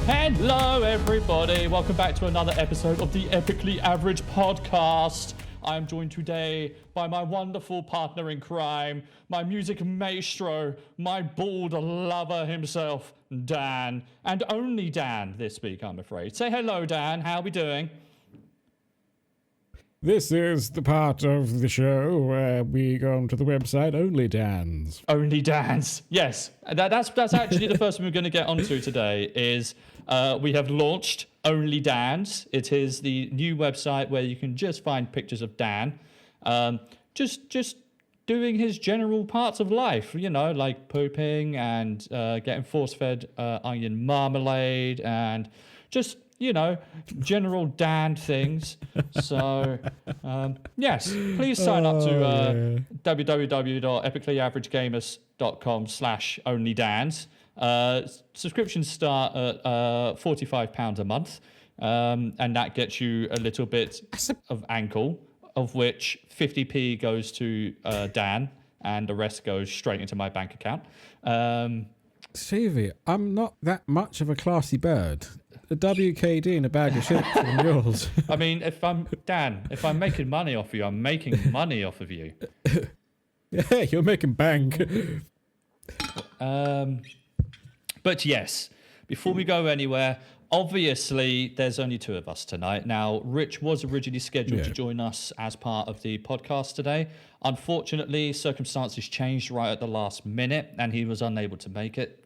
Hello, everybody. Welcome back to another episode of the Epically Average podcast. I am joined today by my wonderful partner in crime, my music maestro, my bald lover himself, Dan. And only Dan this week, I'm afraid. Say hello, Dan. How are we doing? This is the part of the show where we go onto the website Only Dan's. Only Dan's. Yes. That's actually the first one we're going to get onto today is we have launched Only Dan's. It is the new website where you can just find pictures of Dan. Just doing his general parts of life, you know, like pooping and getting force-fed onion marmalade and just, you know, general Dan things. So, yes, please sign up to www.epicallyaverage.com/onlydans. Subscriptions start at £45 a month, and that gets you a little bit of ankle, of which 50p goes to Dan, and the rest goes straight into my bank account. Stevie, I'm not that much of a classy bird. A WKD and a bag of shit for the mules. I mean, if I'm making money off you, I'm making money off of you. Yeah, you're making bank. But yes, before we go anywhere, obviously there's only two of us tonight. Now, Rich was originally scheduled to join us as part of the podcast today. Unfortunately, circumstances changed right at the last minute, and he was unable to make it.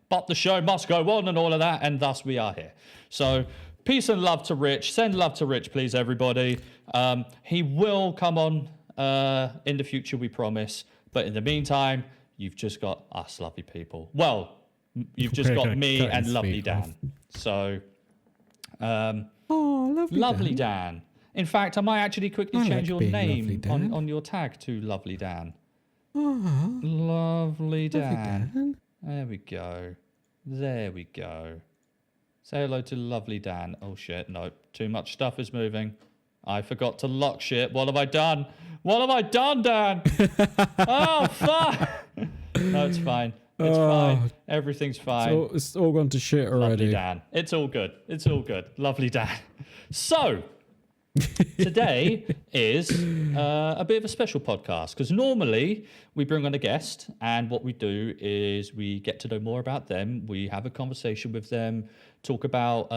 But the show must go on and all of that, and thus we are here. So peace and love to Rich. Send love to Rich, please, everybody. He will come on in the future, we promise. But in the meantime, you've just got us lovely people. Well, you've just got me and lovely Dan. So, lovely Dan. In fact, I might actually quickly change your name on your tag to Lovely Dan. Lovely Dan. There we go. There we go. Say hello to Lovely Dan. Oh, shit. No, too much stuff is moving. I forgot to lock shit. What have I done? What have I done, Dan? Oh, fuck. No, it's fine. It's fine. Everything's fine. It's all gone to shit already. Lovely Dan. It's all good. It's all good. Lovely Dan. So, today is a bit of a special podcast because normally we bring on a guest and what we do is we get to know more about them. We have a conversation with them, talk about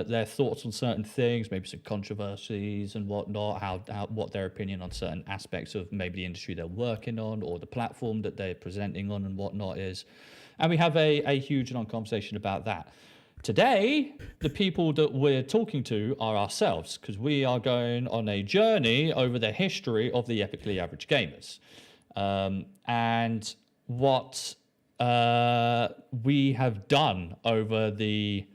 their thoughts on certain things, maybe some controversies and whatnot, what their opinion on certain aspects of maybe the industry they're working on or the platform that they're presenting on and whatnot is. And we have a huge long conversation about that. Today, the people that we're talking to are ourselves because we are going on a journey over the history of the Epically Average Gamers. And what we have done over the...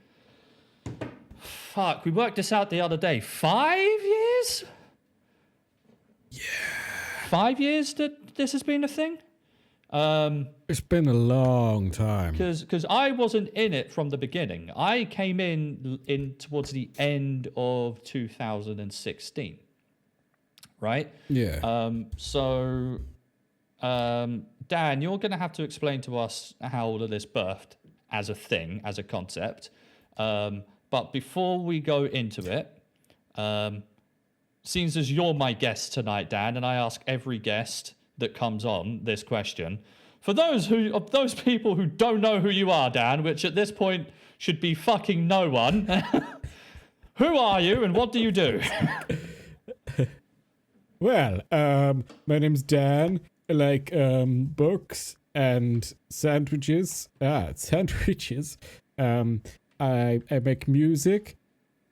Fuck, we worked this out the other day. 5 years? Yeah. 5 years that this has been a thing? It's been a long time. Because I wasn't in it from the beginning. I came in towards the end of 2016, right? Yeah. So, Dan, you're going to have to explain to us how all of this birthed as a thing, as a concept. But before we go into it, seems as you're my guest tonight, Dan, and I ask every guest that comes on this question. For those people who don't know who you are, Dan, which at this point should be fucking no one, who are you and what do you do? Well, my name's Dan. I like books and sandwiches. Sandwiches. I make music.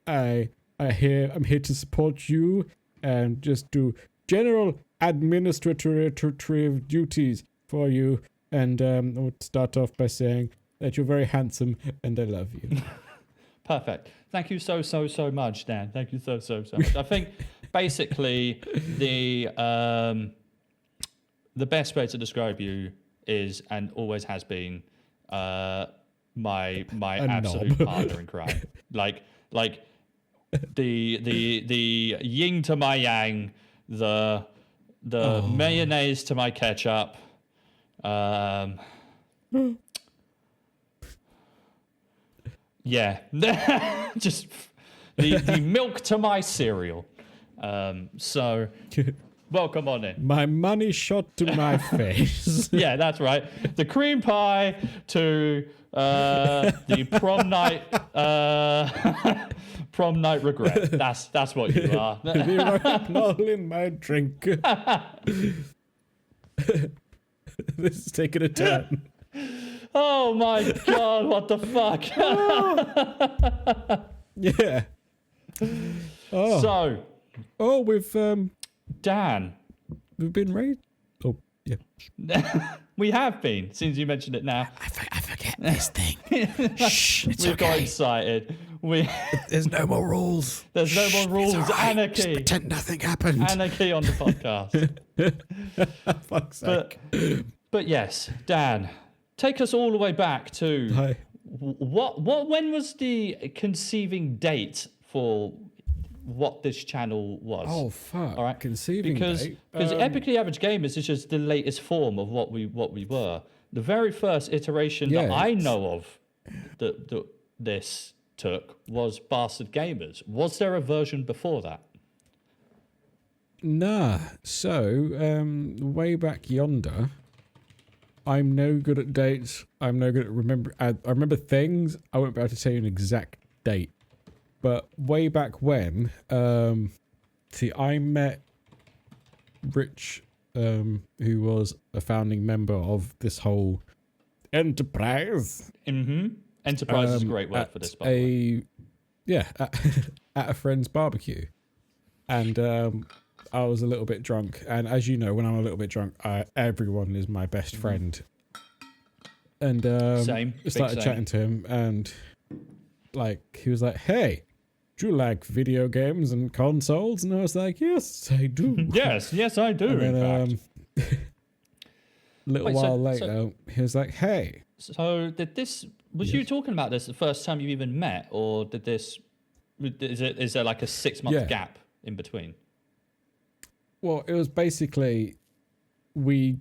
I'm here to support you and just do general administrative duties for you. And I would start off by saying that you're very handsome and I love you. Perfect. Thank you so much, Dan. Thank you so much. I think basically the best way to describe you is and always has been my absolute partner in crime. Like the yin to my yang, the mayonnaise to my ketchup. Yeah, just the milk to my cereal. So welcome on in. My money shot to my face. Yeah, that's right. The cream pie to the prom night regret. That's what you are. The rohypnol in my drink. This is taking a turn. Oh my god, what the fuck? Yeah. So, we've Dan. been raised. Oh, yeah. We have been, since you mentioned it now. I forget this thing. Shh, it's We've got okay. excited. There's no more rules. There's no more rules. It's all right. Anarchy. Just pretend nothing happened. Anarchy on the podcast. Fuck's sake. But yes, Dan, take us all the way back to Hi. when was the conceiving date for what this channel was? Oh fuck! All right, Conceiving because date. Epically Average Gamers is just the latest form of what we were. The very first iteration that I know of that this took was Bastard Gamers. Was there a version before that? Nah. So, way back yonder, I'm no good at dates. I'm no good at remember. I remember things. I won't be able to tell you an exact date. But way back when, see, I met Rich, who was a founding member of this whole enterprise. Mm-hmm. Enterprise is a great word for this, by the way. At a friend's barbecue. And I was a little bit drunk. And as you know, when I'm a little bit drunk, everyone is my best friend. And Same. started chatting to him, and like he was like, "Hey, do you like video games and consoles?" And I was like, "Yes, I do." Yes, I do. And then, in fact. a little while later, he was like, "Hey." So did this? Was you talking about this the first time you even met, or did this? Is there like a 6-month gap in between? Well, it was basically we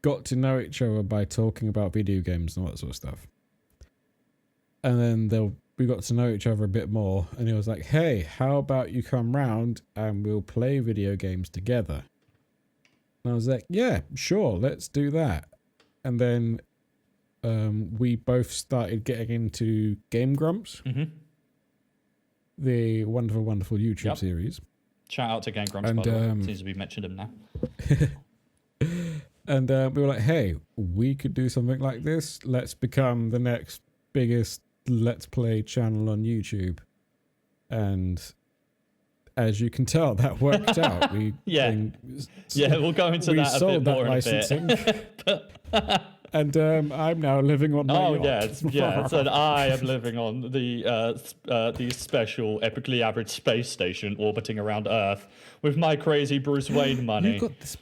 got to know each other by talking about video games and all that sort of stuff, and then we got to know each other a bit more. And he was like, "Hey, how about you come round and we'll play video games together?" And I was like, "Yeah, sure, let's do that." And then we both started getting into Game Grumps, the wonderful, wonderful YouTube series. Shout out to Game Grumps, by the way. Seems to be mentioned them now. And we were like, "Hey, we could do something like this. Let's become the next biggest Let's Play channel on YouTube." And as you can tell, that worked out. We'll go into that a bit more in a bit. And I'm now living on my yacht. So I am living on the special epically average space station orbiting around Earth with my crazy Bruce Wayne money. You got this.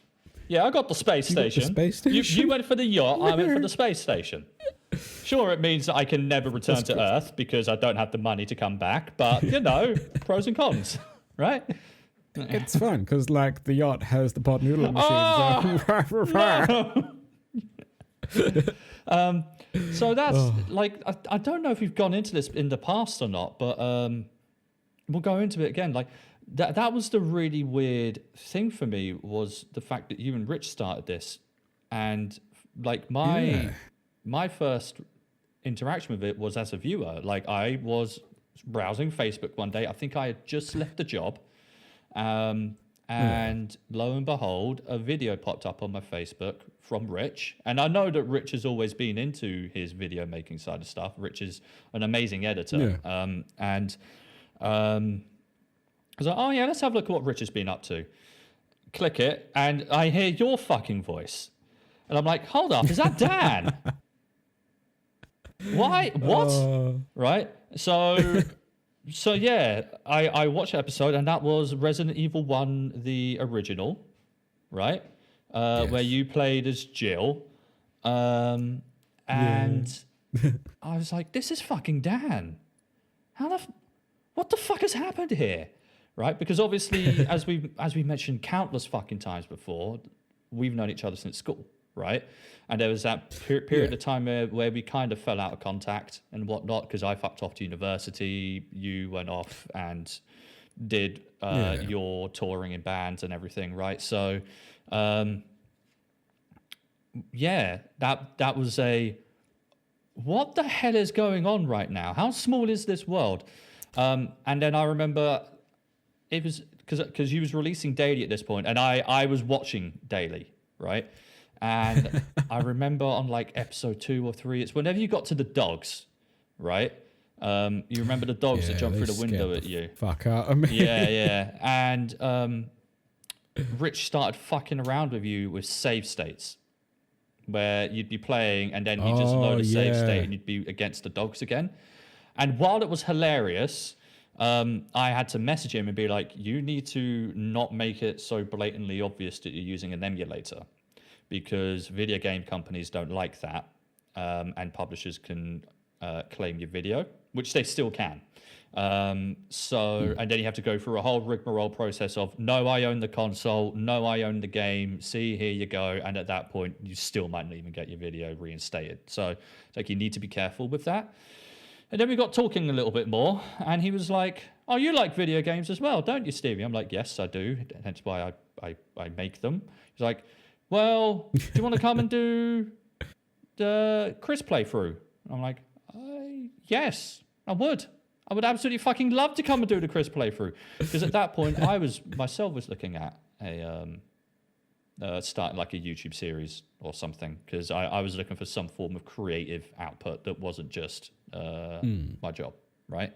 Yeah, I got the space station. Got the space station? You went for the yacht, I went for the space station. Sure, it means that I can never return to Earth because I don't have the money to come back, but, pros and cons, right? It's fun because, like, the yacht has the pod noodle machine. So that's, like, I don't know if we've gone into this in the past or not, but we'll go into it again. Like, that was the really weird thing for me, was the fact that you and Rich started this, and like my first interaction with it was as a viewer. Like, I was browsing Facebook one day. I think I had just left the job, and lo and behold, a video popped up on my Facebook from Rich. And I know that Rich has always been into his video making side of stuff. Rich is an amazing editor, I was like, oh yeah, let's have a look at what Rich has been up to. Click it, and I hear your fucking voice. And I'm like, hold up, is that Dan? Why? What? Right? So yeah, I watched the episode, and that was Resident Evil 1, the original, right? Where you played as Jill. And I was like, this is fucking Dan. What the fuck has happened here? Right? Because obviously, as we mentioned countless fucking times before, we've known each other since school, right? And there was that period of time where we kind of fell out of contact and whatnot, because I fucked off to university, you went off and did your touring in bands and everything, right? So, that was what the hell is going on right now? How small is this world? And then I remember it was because you was releasing daily at this point, and I was watching daily, right? And I remember on like episode 2 or 3, it's whenever you got to the dogs, right? You remember the dogs that jumped through the window at you? Fuck out of me. Yeah. And Rich started fucking around with you with save states, where you'd be playing and then you just load a save state and you'd be against the dogs again. And while it was hilarious, I had to message him and be like, you need to not make it so blatantly obvious that you're using an emulator, because video game companies don't like that, and publishers can claim your video, which they still can. And then you have to go through a whole rigmarole process of, no, I own the console, no, I own the game, see, here you go. And at that point, you still might not even get your video reinstated. So it's like, you need to be careful with that. And then we got talking a little bit more, and he was like, oh, you like video games as well, don't you, Stevie? I'm like, yes, I do. Hence why I make them. He's like, well, do you want to come and do the Chris playthrough? I'm like, yes, I would. I would absolutely fucking love to come and do the Chris playthrough. Because at that point, I was looking at starting like a YouTube series or something. Because I was looking for some form of creative output that wasn't just my job, right?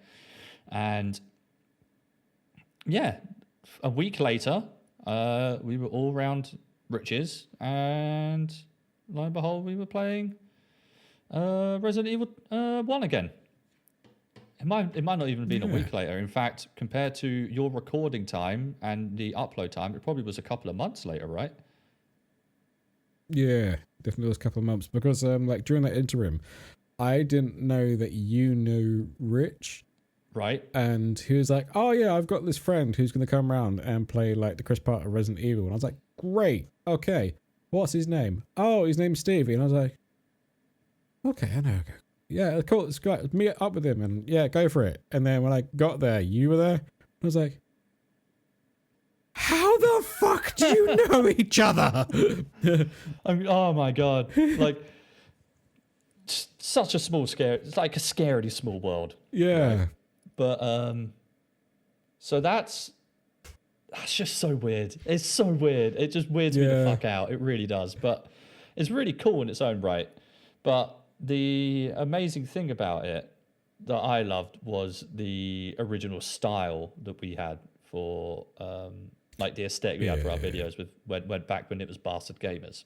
And yeah, a week later, we were all around Rich's, and lo and behold, we were playing Resident Evil 1 again. It might not even have been a week later. In fact, compared to your recording time and the upload time, it probably was a couple of months later, right? Yeah, definitely was a couple of months, because like during that interim, I didn't know that you knew Rich. Right. And he was like, oh yeah, I've got this friend who's going to come around and play like the Chris Barter Resident Evil. And I was like, great. Okay. What's his name? Oh, his name's Stevie. And I was like, okay, I know. Yeah, cool. Let's go meet up with him and yeah, go for it. And then when I got there, you were there. I was like, how the fuck do you know each other? I mean, oh my God. Like, such a small scare. It's like a scarily small world. Yeah. Right? But so that's just so weird. It's so weird. It just weirds me the fuck out. It really does. But it's really cool in its own right. But the amazing thing about it that I loved was the original style that we had for like the aesthetic we had for our videos with went back when it was Bastard Gamers.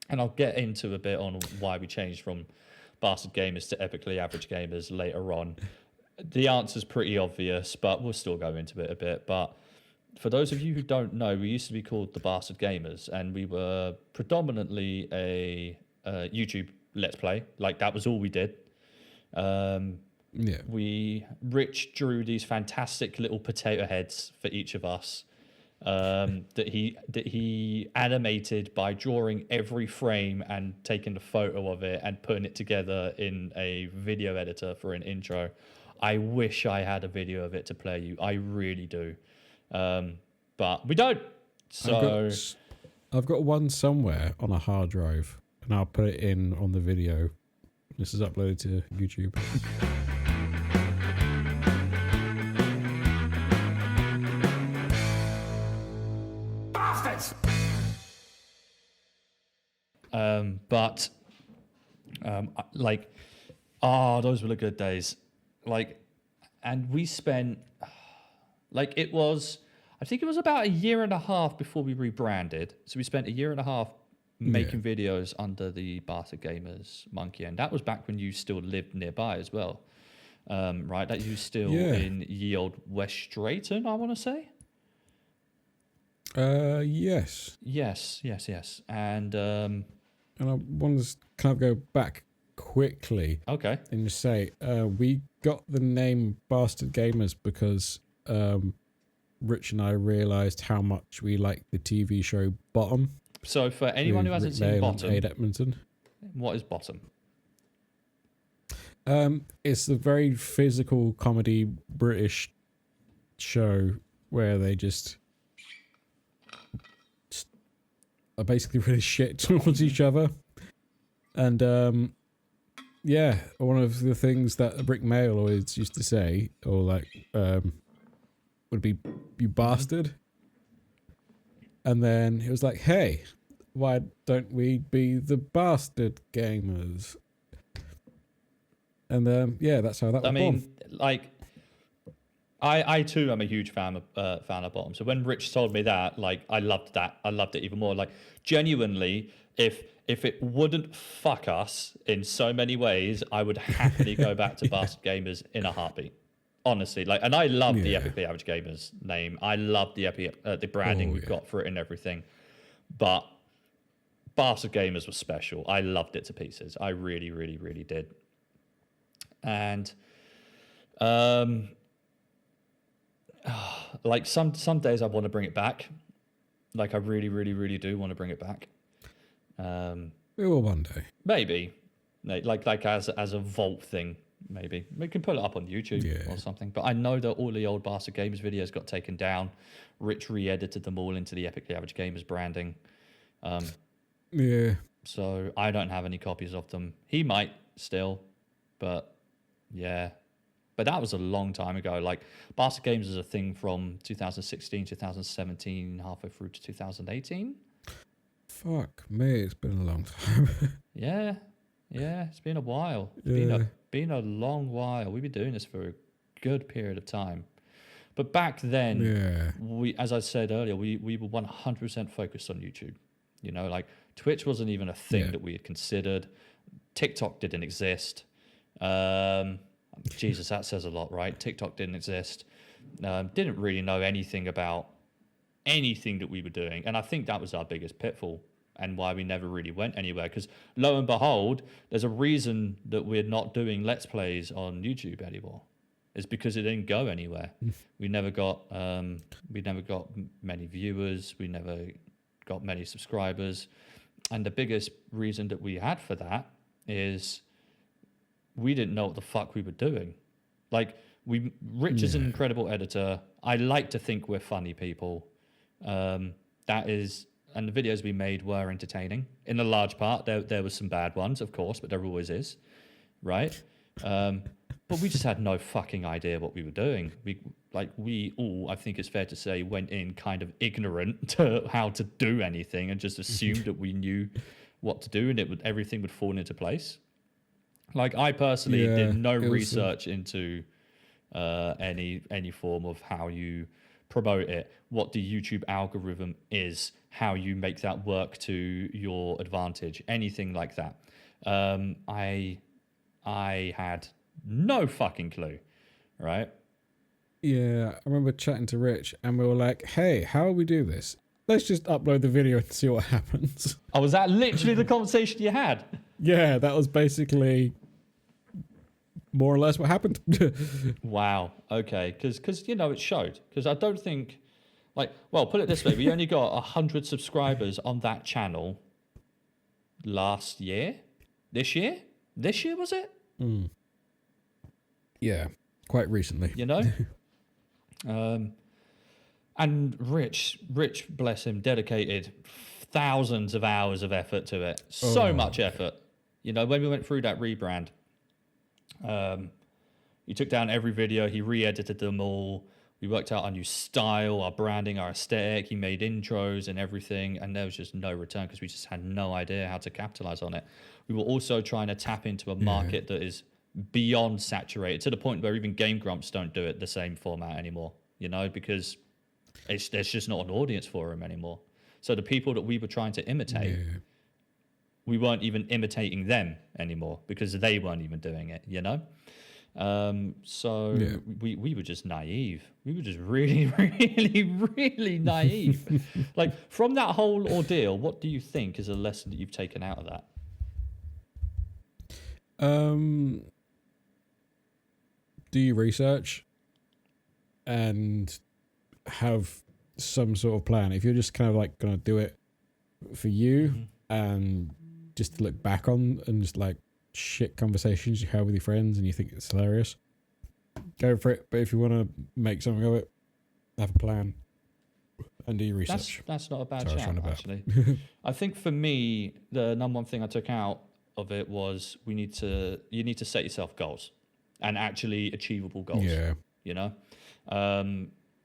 And I'll get into a bit on why we changed from Bastard Gamers to Epically Average Gamers later on. The answer's pretty obvious, but we'll still go into it a bit. But for those of you who don't know, we used to be called the Bastard Gamers, and we were predominantly a YouTube Let's Play. Like, that was all we did. Rich drew these fantastic little potato heads for each of us that he animated by drawing every frame and taking a photo of it and putting it together in a video editor for an intro. I wish I had a video of it to play you. I really do. But we don't. So I've got one somewhere on a hard drive, and I'll put it in on the video. This is uploaded to YouTube. Bastards! Those were the good days. Like, and we spent, like, it was, I think it was about a year and a half before we rebranded. So we spent a year and a half making videos under the Barter Gamers monkey, and that was back when you still lived nearby as well, right? That you were still in ye old West Drayton, I want to say. Yes. And I want to kind of go back quickly. Okay. And just say, we got the name Bastard Gamers because Rich and I realized how much we liked the TV show Bottom. So for anyone who hasn't Rick seen Mail and Bottom, Aid Edmonton. what is Bottom? It's a very physical comedy British show where they just are basically really shit towards each other. And yeah, one of the things that Rick Mail always used to say, or like, would be, "You bastard." And then he was like, "Hey, why don't we be the bastard gamers?" And yeah, that's how that was born. Like, I too am a huge fan of Bottom. So when Rich told me that, like, I loved that. I loved it even more. Like, genuinely, if it wouldn't fuck us in so many ways, I would happily go back to Bastard Gamers in a heartbeat. Honestly, like, and I love the Epically Average Gamers name. I love the branding we've got for it and everything. But Bastard Gamers was special. I loved it to pieces. I really, really, really did. And like some days I want to bring it back. Like I really, really, really do want to bring it back. We will one day. Maybe, like as a vault thing. Maybe we can put it up on YouTube or something. But I know that all the old Bastard Gamers videos got taken down. Rich re-edited them all into the Epically Average Gamers branding. So I don't have any copies of them. He might still, but yeah. But that was a long time ago. Like, Bastard Games is a thing from 2016, 2017, halfway through to 2018. Fuck me, it's been a long time. Yeah, it's been a while. It's been a long while. We've been doing this for a good period of time. But back then, we, as I said earlier, we were 100% focused on YouTube. You know, like, Twitch wasn't even a thing that we had considered. TikTok didn't exist. Jesus, that says a lot, right? TikTok didn't exist. Didn't really know anything about anything that we were doing. And I think that was our biggest pitfall and why we never really went anywhere. Because lo and behold, there's a reason that we're not doing Let's Plays on YouTube anymore. It's because it didn't go anywhere. We never got many viewers. We never got many subscribers. And the biggest reason that we had for that is we didn't know what the fuck we were doing. Like, Rich is an incredible editor. I like to think we're funny people. And the videos we made were entertaining. In a large part, there was some bad ones, of course, but there always is, right? But we just had no fucking idea what we were doing. We all, I think it's fair to say, went in kind of ignorant to how to do anything and just assumed that we knew what to do and everything would fall into place. Like, I personally did no research into any form of how you promote it, what the YouTube algorithm is, how you make that work to your advantage, anything like that. I had no fucking clue, right? Yeah, I remember chatting to Rich and we were like, "Hey, how do we do this? Let's just upload the video and see what happens." Oh, was that literally the conversation you had? Yeah, that was basically more or less what happened. Wow. Okay. Because it showed. Because I don't think, put it this way, we only got 100 subscribers on that channel last year. This year was it? Yeah, quite recently. You know. And Rich, bless him, dedicated thousands of hours of effort to it. So much effort. You know, when we went through that rebrand, he took down every video, he re-edited them all. We worked out our new style, our branding, our aesthetic. He made intros and everything, and there was just no return because we just had no idea how to capitalize on it. We were also trying to tap into a market that is beyond saturated, to the point where even Game Grumps don't do it the same format anymore, you know, because there's just not an audience for them anymore. So the people that we were trying to imitate, we weren't even imitating them anymore because they weren't even doing it, you know? We were just naive. We were just really, really, really naive. Like, from that whole ordeal, what do you think is a lesson that you've taken out of that? Do your research and have some sort of plan. If you're just kind of like going to do it for you Mhm. and just to look back on and just like shit conversations you have with your friends and you think it's hilarious, go for it. But if you want to make something of it, have a plan and do your research. That's not a bad Sorry, I was shout, trying to actually. I think for me, the number one thing I took out of it was you need to set yourself goals and actually achievable goals. Yeah. You know,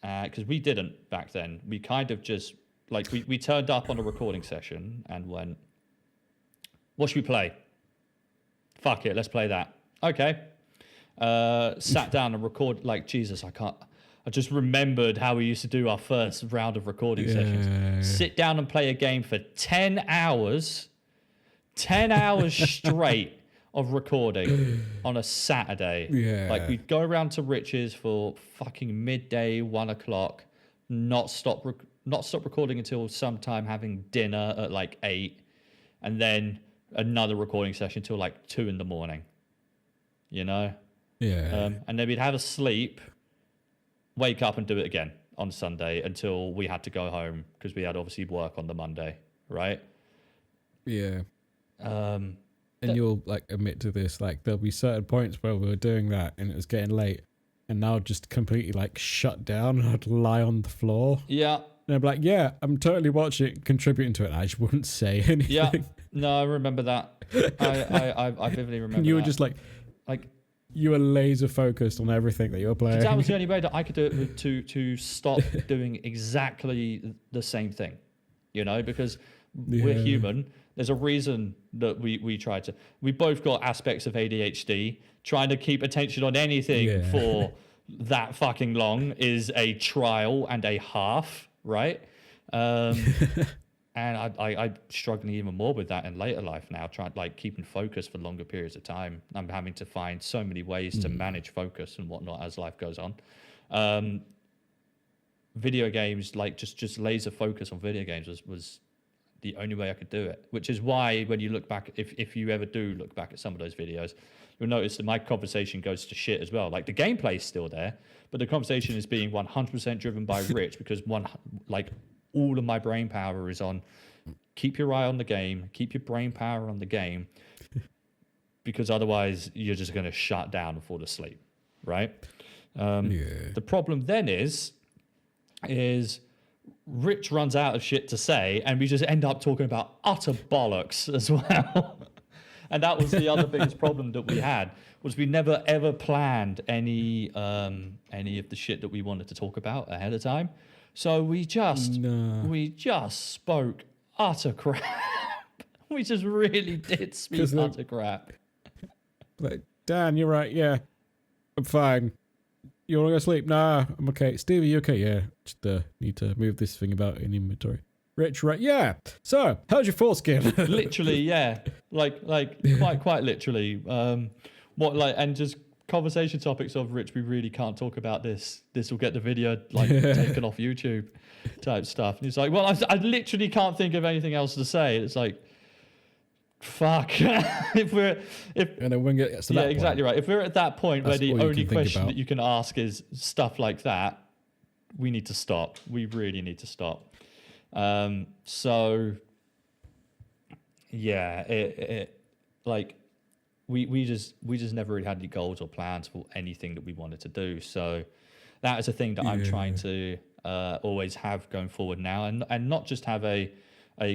because we didn't back then. We kind of just like we turned up on a recording session and went, "What should we play? Fuck it, let's play that." Okay. Sat down and record. Like, Jesus, I just remembered how we used to do our first round of recording sessions. Sit down and play a game for 10 hours straight of recording on a Saturday. Yeah. Like, we'd go around to Rich's for fucking midday, 1 o'clock, not stop recording until sometime having dinner at like 8, and then another recording session till like 2 in the morning. You know? Yeah. And then we'd have a sleep, wake up and do it again on Sunday until we had to go home because we had obviously work on the Monday, right? Yeah. And you'll like admit to this, like there'll be certain points where we were doing that and it was getting late and now just completely like shut down and I'd lie on the floor. Yeah. And I'd be like, yeah, I'm totally watching it, contributing to it. And I just wouldn't say anything. Yeah. No, I remember that. I vividly remember And you were that. just like, Like, you were laser focused on everything that you were playing. that was the only way that I could do it to stop doing exactly the same thing, you know, because we're human. There's a reason that we try to. We both got aspects of ADHD. Trying to keep attention on anything for that fucking long is a trial and a half, right? And I'm struggling even more with that in later life now, trying like keeping focus for longer periods of time. I'm having to find so many ways to manage focus and whatnot as life goes on. Video games, like just laser focus on video games was the only way I could do it, which is why when you look back, if you ever do look back at some of those videos, you'll notice that my conversation goes to shit as well. Like the gameplay is still there, but the conversation is being 100% driven by Rich because all of my brain power is on keep your eye on the game, keep your brain power on the game, because otherwise you're just going to shut down and fall asleep, right? The problem then is Rich runs out of shit to say and we just end up talking about utter bollocks as well. And that was the other biggest problem that we had, was we never ever planned any of the shit that we wanted to talk about ahead of time. So we just spoke utter crap. We just really did speak utter crap. Like, Dan, you're right. Yeah, I'm fine. You want to go sleep? Nah, I'm okay. Stevie, you okay? Yeah, just need to move this thing about in inventory. Rich, right? Yeah. So, how's your foreskin? Literally, yeah. Like quite literally. And just conversation topics of Rich, we really can't talk about this. This will get the video taken off YouTube type stuff. And he's like, well, I literally can't think of anything else to say. It's like, fuck. And then when get to that point, exactly right. If we're at that point where the only question about. that you can ask is stuff like that, we need to stop. We really need to stop. So yeah, we just never really had any goals or plans for anything that we wanted to do. So that is a thing that I'm trying to always have going forward now, and not just have a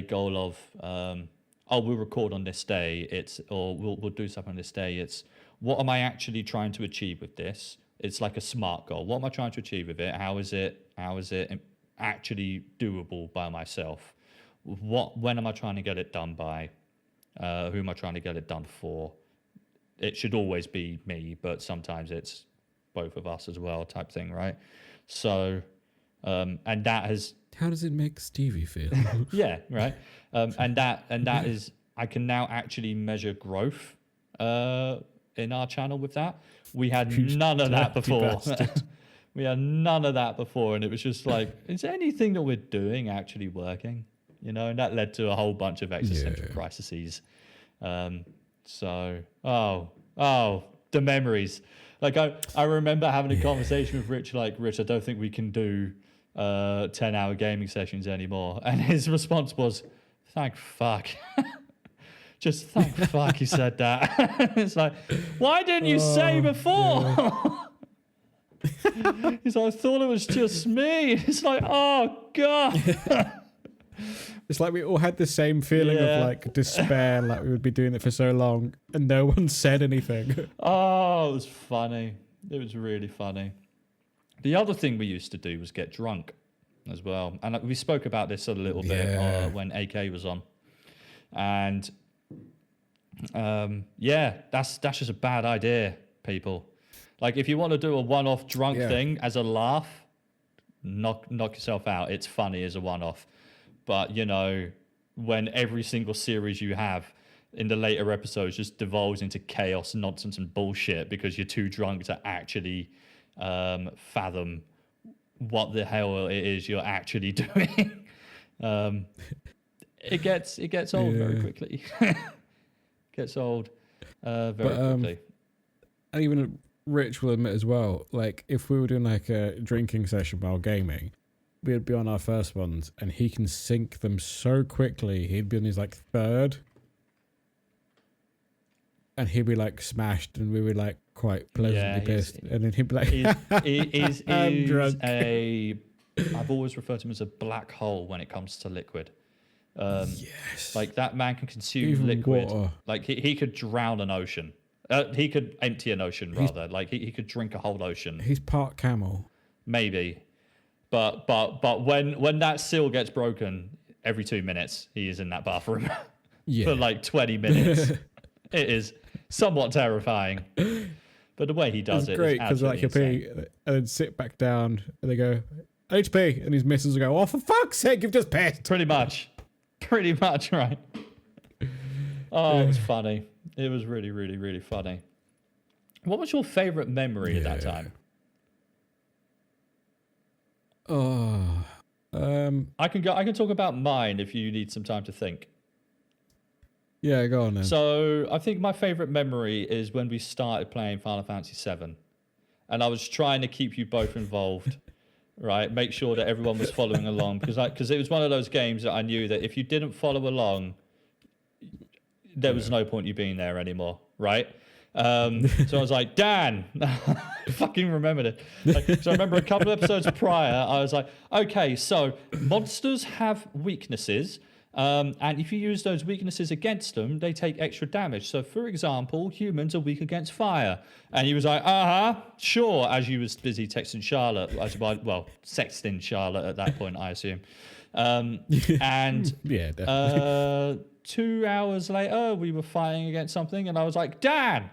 goal of we'll record on this day, we'll do something on this day. It's what am I actually trying to achieve with this? It's like a SMART goal. What am I trying to achieve with it? How is it actually doable by myself? When am I trying to get it done by? Who am I trying to get it done for? It should always be me, but sometimes it's both of us as well, type thing, right? So, and that has. How does it make Stevie feel? Yeah, right. And that is, I can now actually measure growth in our channel with that. We had none of that before. We had none of that before, and it was just like, is anything that we're doing actually working? You know, and that led to a whole bunch of existential crises. So, the memories. Like I remember having a conversation with Rich, like, Rich, I don't think we can do 10-hour gaming sessions anymore. And his response was, thank fuck. Just thank fuck he said that. It's like, why didn't you say before? Yeah. He's like, I thought it was just me. It's like, oh God. It's like we all had the same feeling of like despair, like we would be doing it for so long, and no one said anything. Oh, it was funny. It was really funny. The other thing we used to do was get drunk as well. And we spoke about this a little bit when AK was on. And that's just a bad idea, people. Like, if you want to do a one-off drunk thing as a laugh, knock yourself out. It's funny as a one-off. But, you know, when every single series you have in the later episodes just devolves into chaos, nonsense, and bullshit because you're too drunk to actually fathom what the hell it is you're actually doing, it gets old very quickly. Gets old very quickly. And even Rich will admit as well, like, if we were doing like a drinking session while gaming, we'd be on our first ones, and he can sync them so quickly. He'd be on his like third, and he'd be like smashed, and we were like quite pleasantly pissed. And then he'd be like, he's drunk. I've always referred to him as a black hole when it comes to liquid. Like, that man can consume even liquid. Water. Like, he could drown an ocean. He could empty an ocean, rather. Like, he could drink a whole ocean. He's part camel. Maybe. But when that seal gets broken, every 2 minutes, he is in that bathroom for like 20 minutes. It is somewhat terrifying. But the way he does it's great, because like he'll pee and then sit back down, and they go, I need to pee, and his missus will go, oh, for fuck's sake, you've just pissed. Pretty much, right. Oh, it was funny. It was really, really, really funny. What was your favourite memory at that time? I can talk about mine if you need some time to think. Yeah, go on then. So I think my favourite memory is when we started playing Final Fantasy VII, and I was trying to keep you both involved, right? Make sure that everyone was following along, because it was one of those games that I knew that if you didn't follow along, there was no point you being there anymore, right? So I was like, Dan, I fucking remembered it. So I remember a couple of episodes prior, I was like, okay, so monsters have weaknesses, and if you use those weaknesses against them, they take extra damage. So, for example, humans are weak against fire. And he was like, sure, as you was busy texting Charlotte, sexting Charlotte at that point, I assume. And yeah, definitely. 2 hours later, we were fighting against something, and I was like, Dan,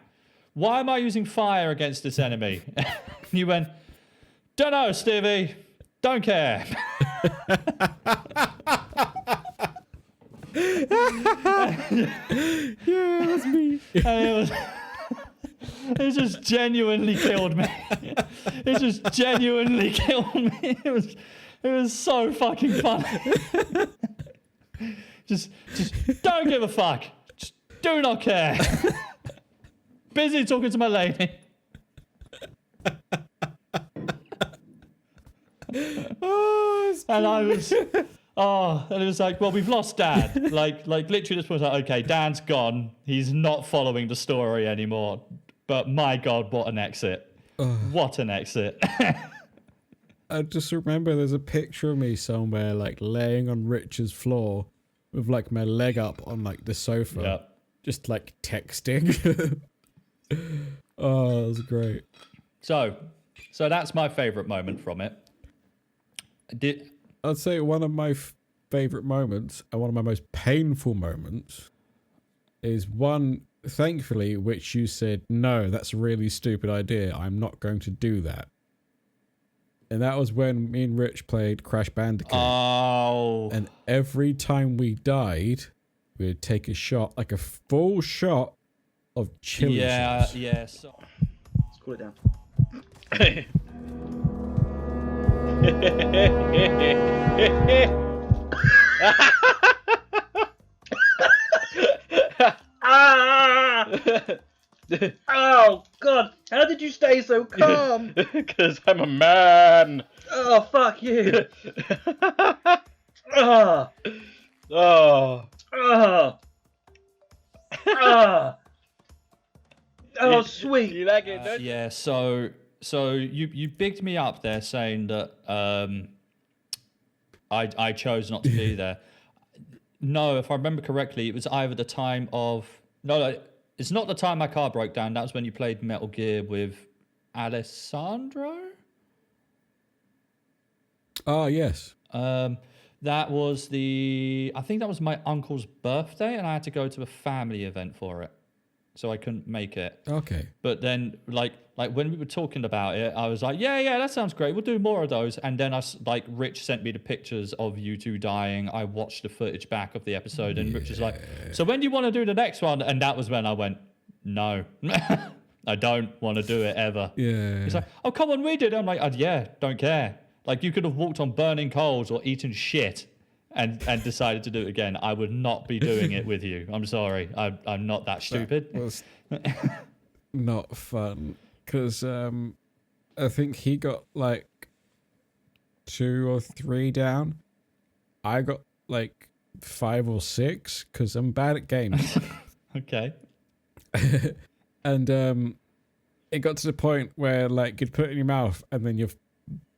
why am I using fire against this enemy? And you went, don't know, Stevie, don't care. Yeah, that's me. And it just genuinely killed me. It just genuinely killed me. It was so fucking funny. Just don't give a fuck. Just do not care. Busy talking to my lady. And it was like, well, we've lost Dad. Like literally this was like, okay, Dan's gone. He's not following the story anymore. But my God, what an exit. What an exit. I just remember there's a picture of me somewhere, like laying on Rich's floor with like my leg up on like the sofa, just like texting. Oh, it was great. So that's my favorite moment from it. I'd say one of my favorite moments and one of my most painful moments is one, thankfully, which you said, no, that's a really stupid idea. I'm not going to do that. And that was when me and Rich played Crash Bandicoot. Oh. And every time we died, we'd take a shot, like a full shot of chili sauce. Yeah. So. Let's cool it down. Oh God! How did you stay so calm? Because I'm a man. Oh fuck you! Oh. Oh. Oh. Oh, sweet. You like it, don't you? Yeah, so you bigged me up there saying that I chose not to be there. No, if I remember correctly, it was either the time of no, it's not the time my car broke down. That was when you played Metal Gear with Alessandro. Oh, yes. That was I think that was my uncle's birthday, and I had to go to a family event for it, so I couldn't make it. Okay. But then, like when we were talking about it, I was like, yeah, that sounds great. We'll do more of those. And then Rich sent me the pictures of you two dying. I watched the footage back of the episode, and Rich was like, so when do you want to do the next one? And that was when I went, no, I don't want to do it ever. Yeah. He's like, oh, come on, we did it. I'm like, yeah, don't care. Like, you could have walked on burning coals or eaten shit and decided to do it again. I would not be doing it with you. I'm sorry. I'm not that stupid. That was not fun. Because I think he got like 2 or 3 down. I got like 5 or 6 because I'm bad at games. Okay. And it got to the point where like you'd put it in your mouth and then your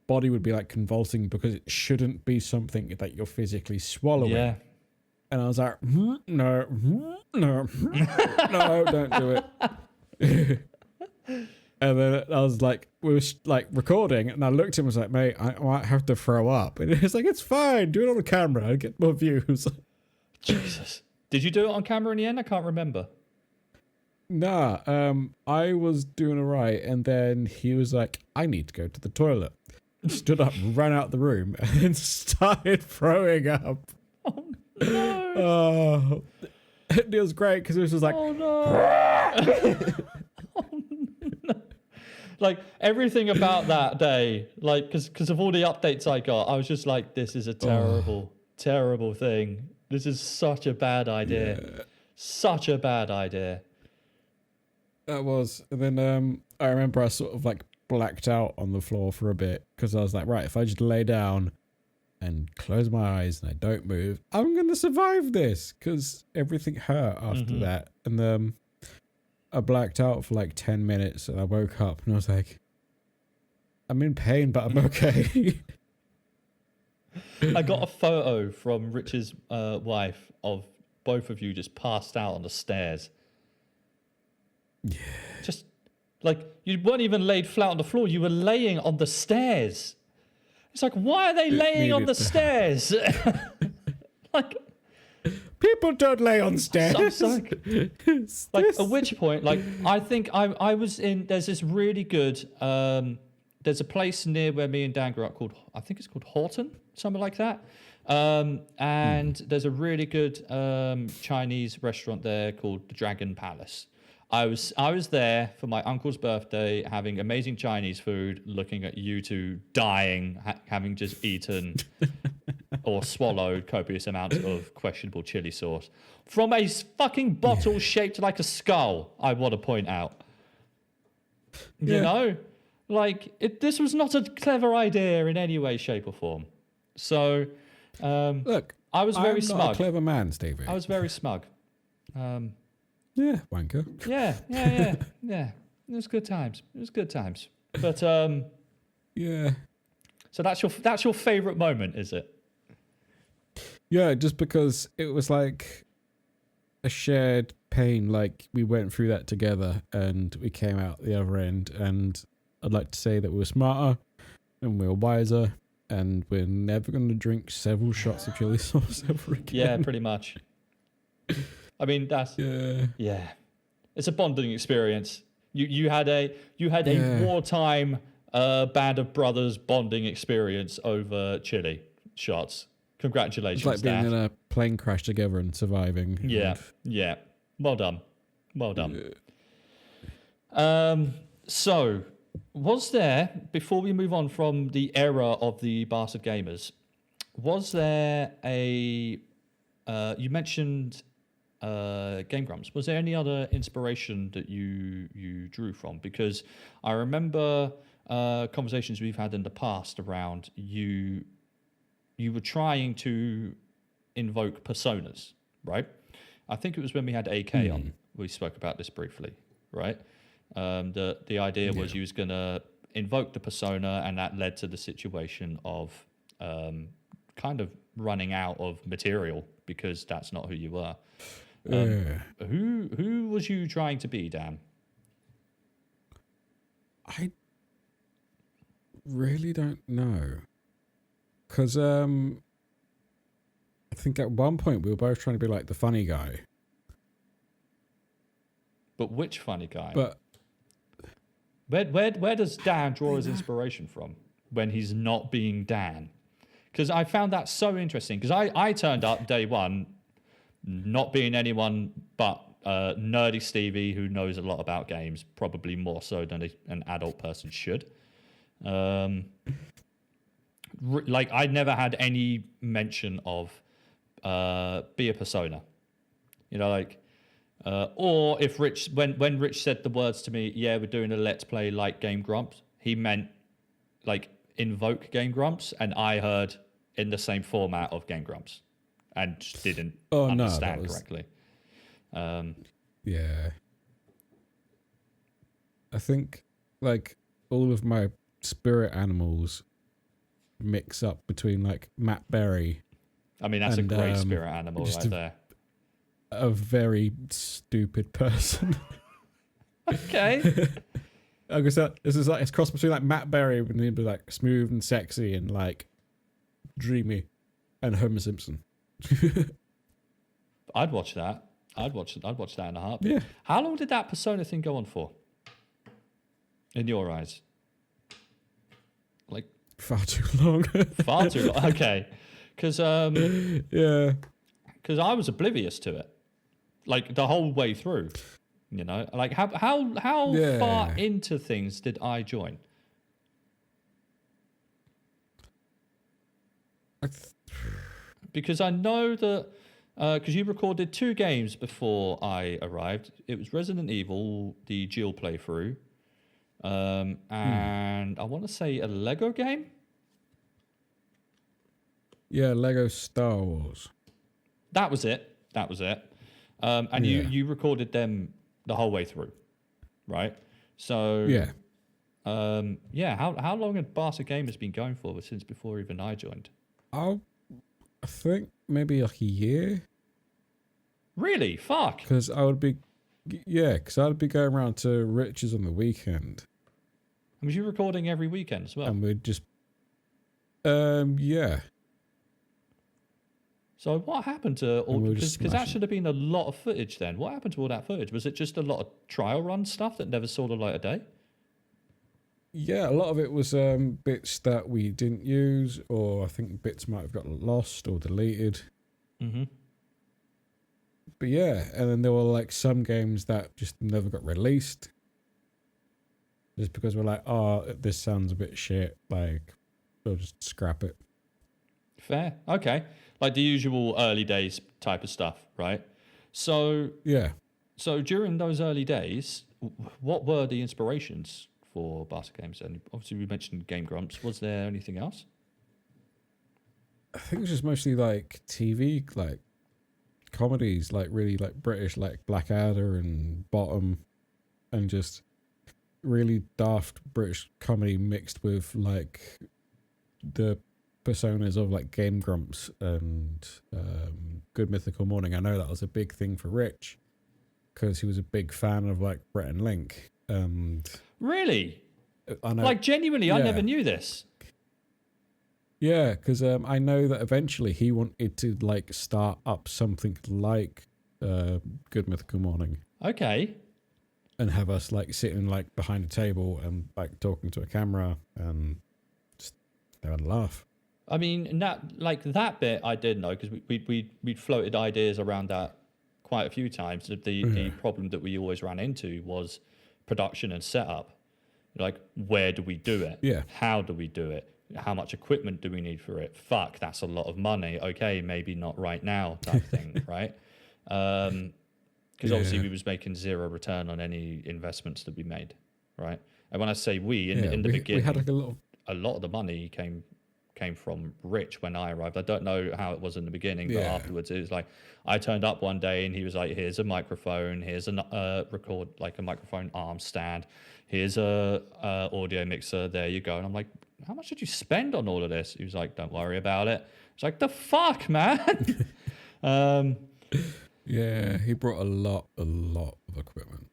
body would be like convulsing because it shouldn't be something that you're physically swallowing. Yeah. And I was like, no, no, don't do it. And then I was like, we were like recording, and I looked at him and was like, mate, I might have to throw up. And he's like, it's fine, do it on the camera, I'll get more views. Jesus. Did you do it on camera in the end? I can't remember. Nah, I was doing all right, and then he was like, I need to go to the toilet. Stood up, ran out the room, and then started throwing up. Oh, no. Oh, it was great because it was just like, Oh, no. Like, everything about that day, like, because of all the updates I got, I was just like, this is a terrible, terrible thing. This is such a bad idea. Yeah. Such a bad idea. That was, and then I remember I sort of like blacked out on the floor for a bit because I was like, right, if I just lay down and close my eyes and I don't move, I'm going to survive this because everything hurt after that. And I blacked out for like 10 minutes and I woke up and I was like, I'm in pain, but I'm okay. I got a photo from Rich's wife of both of you just passed out on the stairs. Yeah. Just like you weren't even laid flat on the floor, you were laying on the stairs. It's like, why are they laying on the stairs? Like, people don't lay on stairs. like at which point, like I think I was in. There's this really good. There's a place near where me and Dan grew up called, I think it's called Horton, something like that. And there's a really good Chinese restaurant there called the Dragon Palace. I was there for my uncle's birthday, having amazing Chinese food, looking at you two dying, having just eaten or swallowed copious amounts of questionable chili sauce from a fucking bottle shaped like a skull. I want to point out, you know, like this was not a clever idea in any way, shape, or form. So, look, I was very smug. Not a clever man, Stevie. I was very smug. Yeah, wanker. Yeah. It was good times. But Yeah. so that's your favorite moment, is it? Yeah, just because it was like a shared pain, like we went through that together and we came out the other end, and I'd like to say that we were smarter and we were wiser and we're never going to drink several shots of chili sauce ever again. Yeah, pretty much. I mean, that's yeah. It's a bonding experience. You had a wartime band of brothers bonding experience over chili shots. Congratulations, It's like being Dad. in a plane crash together and surviving. Yeah. Well done. So, was there, before we move on from the era of the Bastard Gamers, was there a you mentioned Game Grumps. Was there any other inspiration that you drew from? Because I remember conversations we've had in the past around you were trying to invoke personas, right? I think it was when we had AK on. We spoke about this briefly, right? The idea was you was going to invoke the persona, and that led to the situation of kind of running out of material because that's not who you were. Who was you trying to be, Dan? I really don't know. Because I think at one point we were both trying to be like the funny guy. But which funny guy? But where does Dan draw his inspiration from when he's not being Dan? Because I found that so interesting. Because I turned up day one not being anyone but nerdy Stevie who knows a lot about games, probably more so than an adult person should. Like I never had any mention of be a persona, you know, like or if Rich when Rich said the words to me, yeah, we're doing a let's play like Game Grumps, he meant like invoke Game Grumps, and I heard in the same format of Game Grumps and just didn't understand correctly. Yeah, I think like all of my spirit animals mix up between like Matt Berry. I mean, that's a great spirit animal right there. A very stupid person. Okay. I guess this is like it's cross between like Matt Berry and he'd be like smooth and sexy and like dreamy, and Homer Simpson. I'd watch that. I'd watch that in a heartbeat. Yeah. How long did that persona thing go on for? In your eyes? Like Far too long. far too long. Okay. Because yeah. Because I was oblivious to it, like the whole way through. You know, like how far into things did I join? Because I know that because you recorded 2 games before I arrived. It was Resident Evil, the Jill playthrough, and I want to say a Lego game. Yeah, Lego Star Wars. That was it. And you recorded them the whole way through, right? So yeah. How long had Barter Gamers been going for since before even I joined? I think maybe like a year. Really? Fuck. Because I would be going around to Rich's on the weekend. And was you recording every weekend as well? And we'd just, yeah. So what happened to all? Because that should have been a lot of footage. Then what happened to all that footage? Was it just a lot of trial run stuff that never saw the light of day? Yeah, a lot of it was bits that we didn't use, or I think bits might have got lost or deleted. Mm-hmm. But yeah, and then there were like some games that just never got released. Just because we're like, oh, this sounds a bit shit, like, we'll just scrap it. Fair. Okay. Like the usual early days type of stuff, right? So yeah. So during those early days, what were the inspirations for Barter Games? And obviously we mentioned Game Grumps. Was there anything else? I think it was just mostly like TV, like comedies, like really like British, like Blackadder and Bottom, and just really daft British comedy mixed with like the personas of like Game Grumps and Good Mythical Morning. I know that was a big thing for Rich because he was a big fan of like Brett and Link. And really, I know, like genuinely, I never knew this. Yeah, because I know that eventually he wanted to like start up something like Good Mythical Morning. Okay. And have us like sitting like behind a table and like talking to a camera and just have a laugh. I mean, that bit I did know because we'd floated ideas around that quite a few times. The problem that we always ran into was production and setup. Like, where do we do it? Yeah. How do we do it? How much equipment do we need for it? Fuck, that's a lot of money. Okay, maybe not right now, type thing, right? Because obviously we was making zero return on any investments that we made, right? And when I say in the beginning, we had like a lot of the money came came from Rich when I arrived. I don't know how it was in the beginning, but Yeah. afterwards it was like I turned up one day and he was like, "Here's a microphone. Here's a record like a microphone arm stand. Here's a audio mixer. There you go." And I'm like, "How much did you spend on all of this?" He was like, "Don't worry about it." It's like, the fuck, man. Yeah, he brought a lot of equipment.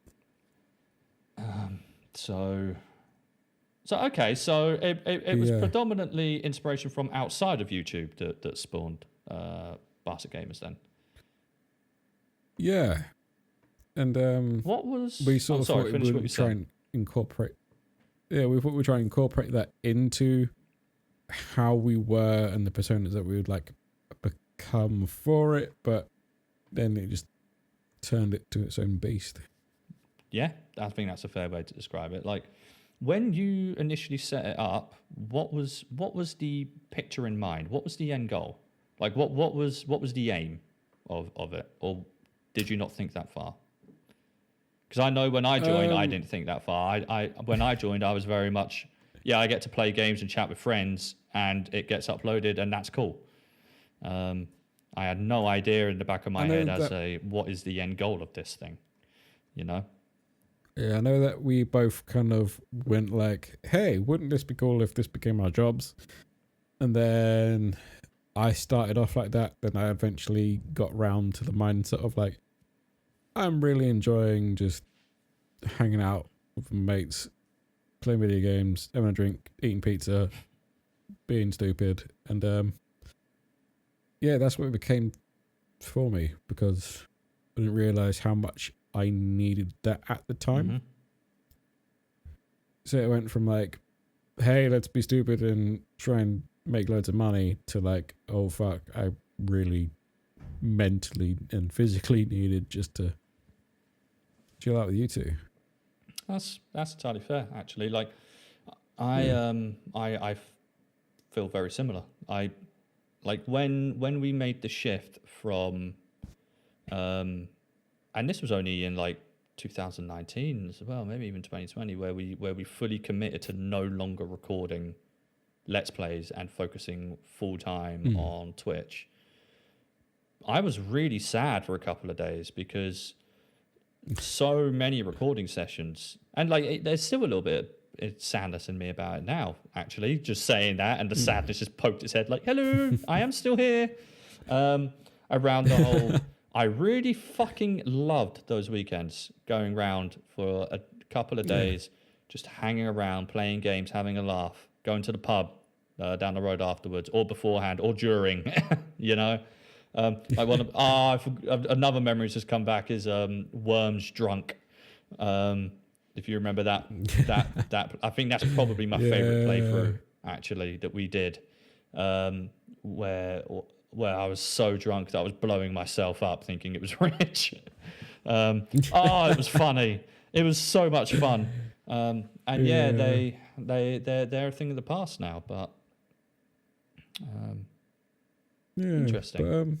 So okay, so it was predominantly inspiration from outside of YouTube that spawned Barter Gamers then. Yeah, and What was we sort of thought we would try and incorporate. Yeah, we thought we'd try and incorporate that into how we were and the personas that we would like become for it, but then it just turned it to its own beast. Yeah, I think that's a fair way to describe it. Like, when you initially set it up, what was the picture in mind? What was the end goal? Like, what was the aim of it? Or did you not think that far? Because I know when I joined, I didn't think that far. When I joined, I was very much, yeah, I get to play games and chat with friends, and it gets uploaded, and that's cool. I had no idea in the back of my head what is the end goal of this thing, you know? Yeah, I know that we both kind of went like, hey, wouldn't this be cool if this became our jobs? And then I started off like that. Then I eventually got round to the mindset of like, I'm really enjoying just hanging out with mates, playing video games, having a drink, eating pizza, being stupid. And yeah, that's what it became for me, because I didn't realize how much I needed that at the time. Mm-hmm. So it went from like, hey, let's be stupid and try and make loads of money, to like, oh fuck, I really mentally and physically needed just to chill out with you two. That's entirely fair, actually. Like, I feel very similar. I like when we made the shift from and this was only in like 2019 as well, maybe even 2020, where we fully committed to no longer recording Let's Plays and focusing full time on Twitch. I was really sad for a couple of days because so many recording sessions, and like there's still a little bit of sadness in me about it now, actually, just saying that, and the sadness just poked its head like, hello, I am still here. Around the whole, I really fucking loved those weekends going around for a couple of days, just hanging around, playing games, having a laugh, going to the pub down the road afterwards, or beforehand, or during, you know. Like another memory that's just come back is Worms Drunk. If you remember that, I think that's probably my favorite playthrough actually that we did, where I was so drunk that I was blowing myself up thinking it was Rich. It was funny. It was so much fun. And they're a thing of the past now, but interesting.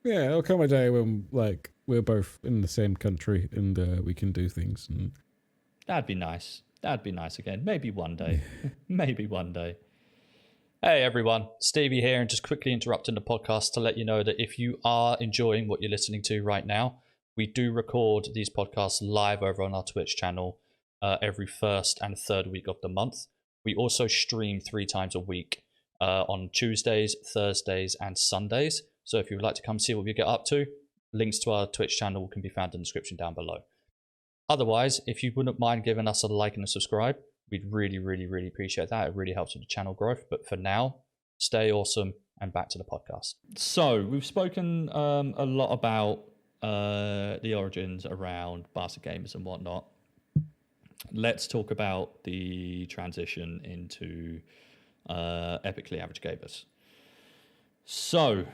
But, there'll come a day when like we're both in the same country and we can do things. And that'd be nice. That'd be nice again. Maybe one day. Maybe one day. Hey everyone, Stevie here, and just quickly interrupting the podcast to let you know that if you are enjoying what you're listening to right now, we do record these podcasts live over on our Twitch channel every first and third week of the month. We also stream 3 times a week on Tuesdays, Thursdays, and Sundays. So if you would like to come see what we get up to, links to our Twitch channel can be found in the description down below. Otherwise, if you wouldn't mind giving us a like and a subscribe, we'd really, really, really appreciate that. It really helps with the channel growth. But for now, stay awesome, and back to the podcast. So we've spoken a lot about the origins around Barter Gamers and whatnot. Let's talk about the transition into Epically Average Gamers. So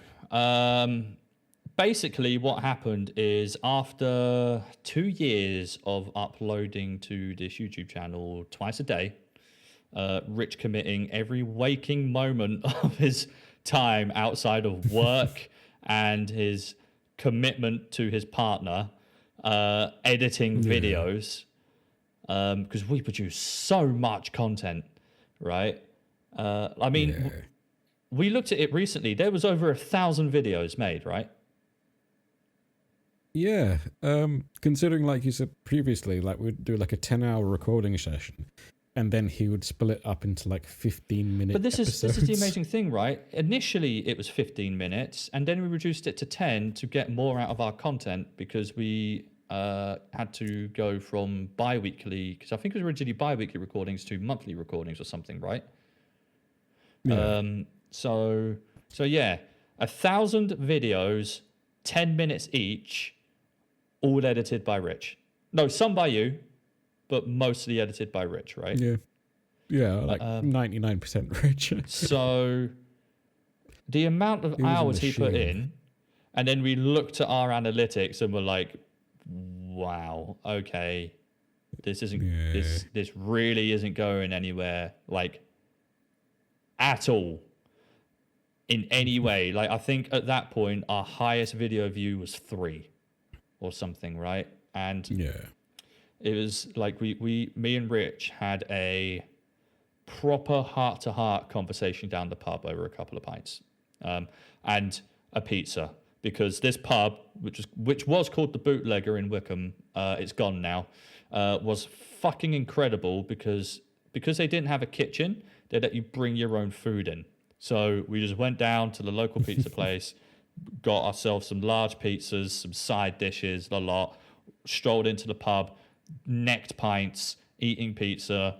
basically what happened is, after 2 years of uploading to this YouTube channel twice a day, Rich committing every waking moment of his time outside of work and his commitment to his partner, editing videos, because we produce so much content, right? I mean, we looked at it recently. There was over 1,000 videos made, right? Yeah. Considering, like you said previously, like we'd do like a 10-hour recording session, and then he would split it up into like 15-minute. But this episodes. is the amazing thing, right? Initially, it was 15 minutes, and then we reduced it to 10 to get more out of our content because we had to go from bi-weekly, because I think it was originally bi-weekly recordings to monthly recordings or something, right? Yeah. So yeah, 1,000 videos, 10 minutes each, all edited by Rich. No, some by you, but mostly edited by Rich, right? Yeah. Yeah, like 99% rich. So the amount of hours he put in, and then we looked at our analytics and we're like, wow, okay, this isn't this really isn't going anywhere, like at all, in any way. Like I think at that point our highest video view was 3 or something, right? And it was like me and Rich had a proper heart-to-heart conversation down the pub over a couple of pints, and a pizza, because this pub, which was called the Bootlegger in Wickham, it's gone now, was fucking incredible because they didn't have a kitchen. They let you bring your own food in. So we just went down to the local pizza place, got ourselves some large pizzas, some side dishes, a lot, strolled into the pub, necked pints, eating pizza.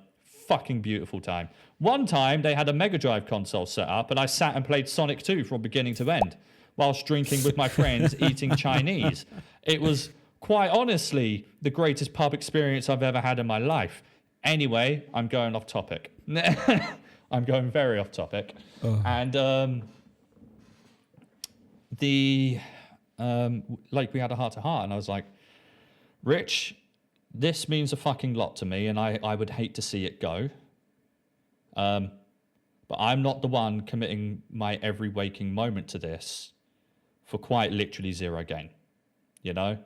Fucking beautiful time. One time they had a Mega Drive console set up and I sat and played Sonic 2 from beginning to end whilst drinking with my friends, eating Chinese. It was quite honestly the greatest pub experience I've ever had in my life. Anyway, I'm going off topic. I'm going very off topic. And like we had a heart-to-heart and I was like, Rich, this means a fucking lot to me and I would hate to see it go. But I'm not the one committing my every waking moment to this for quite literally zero gain. You know?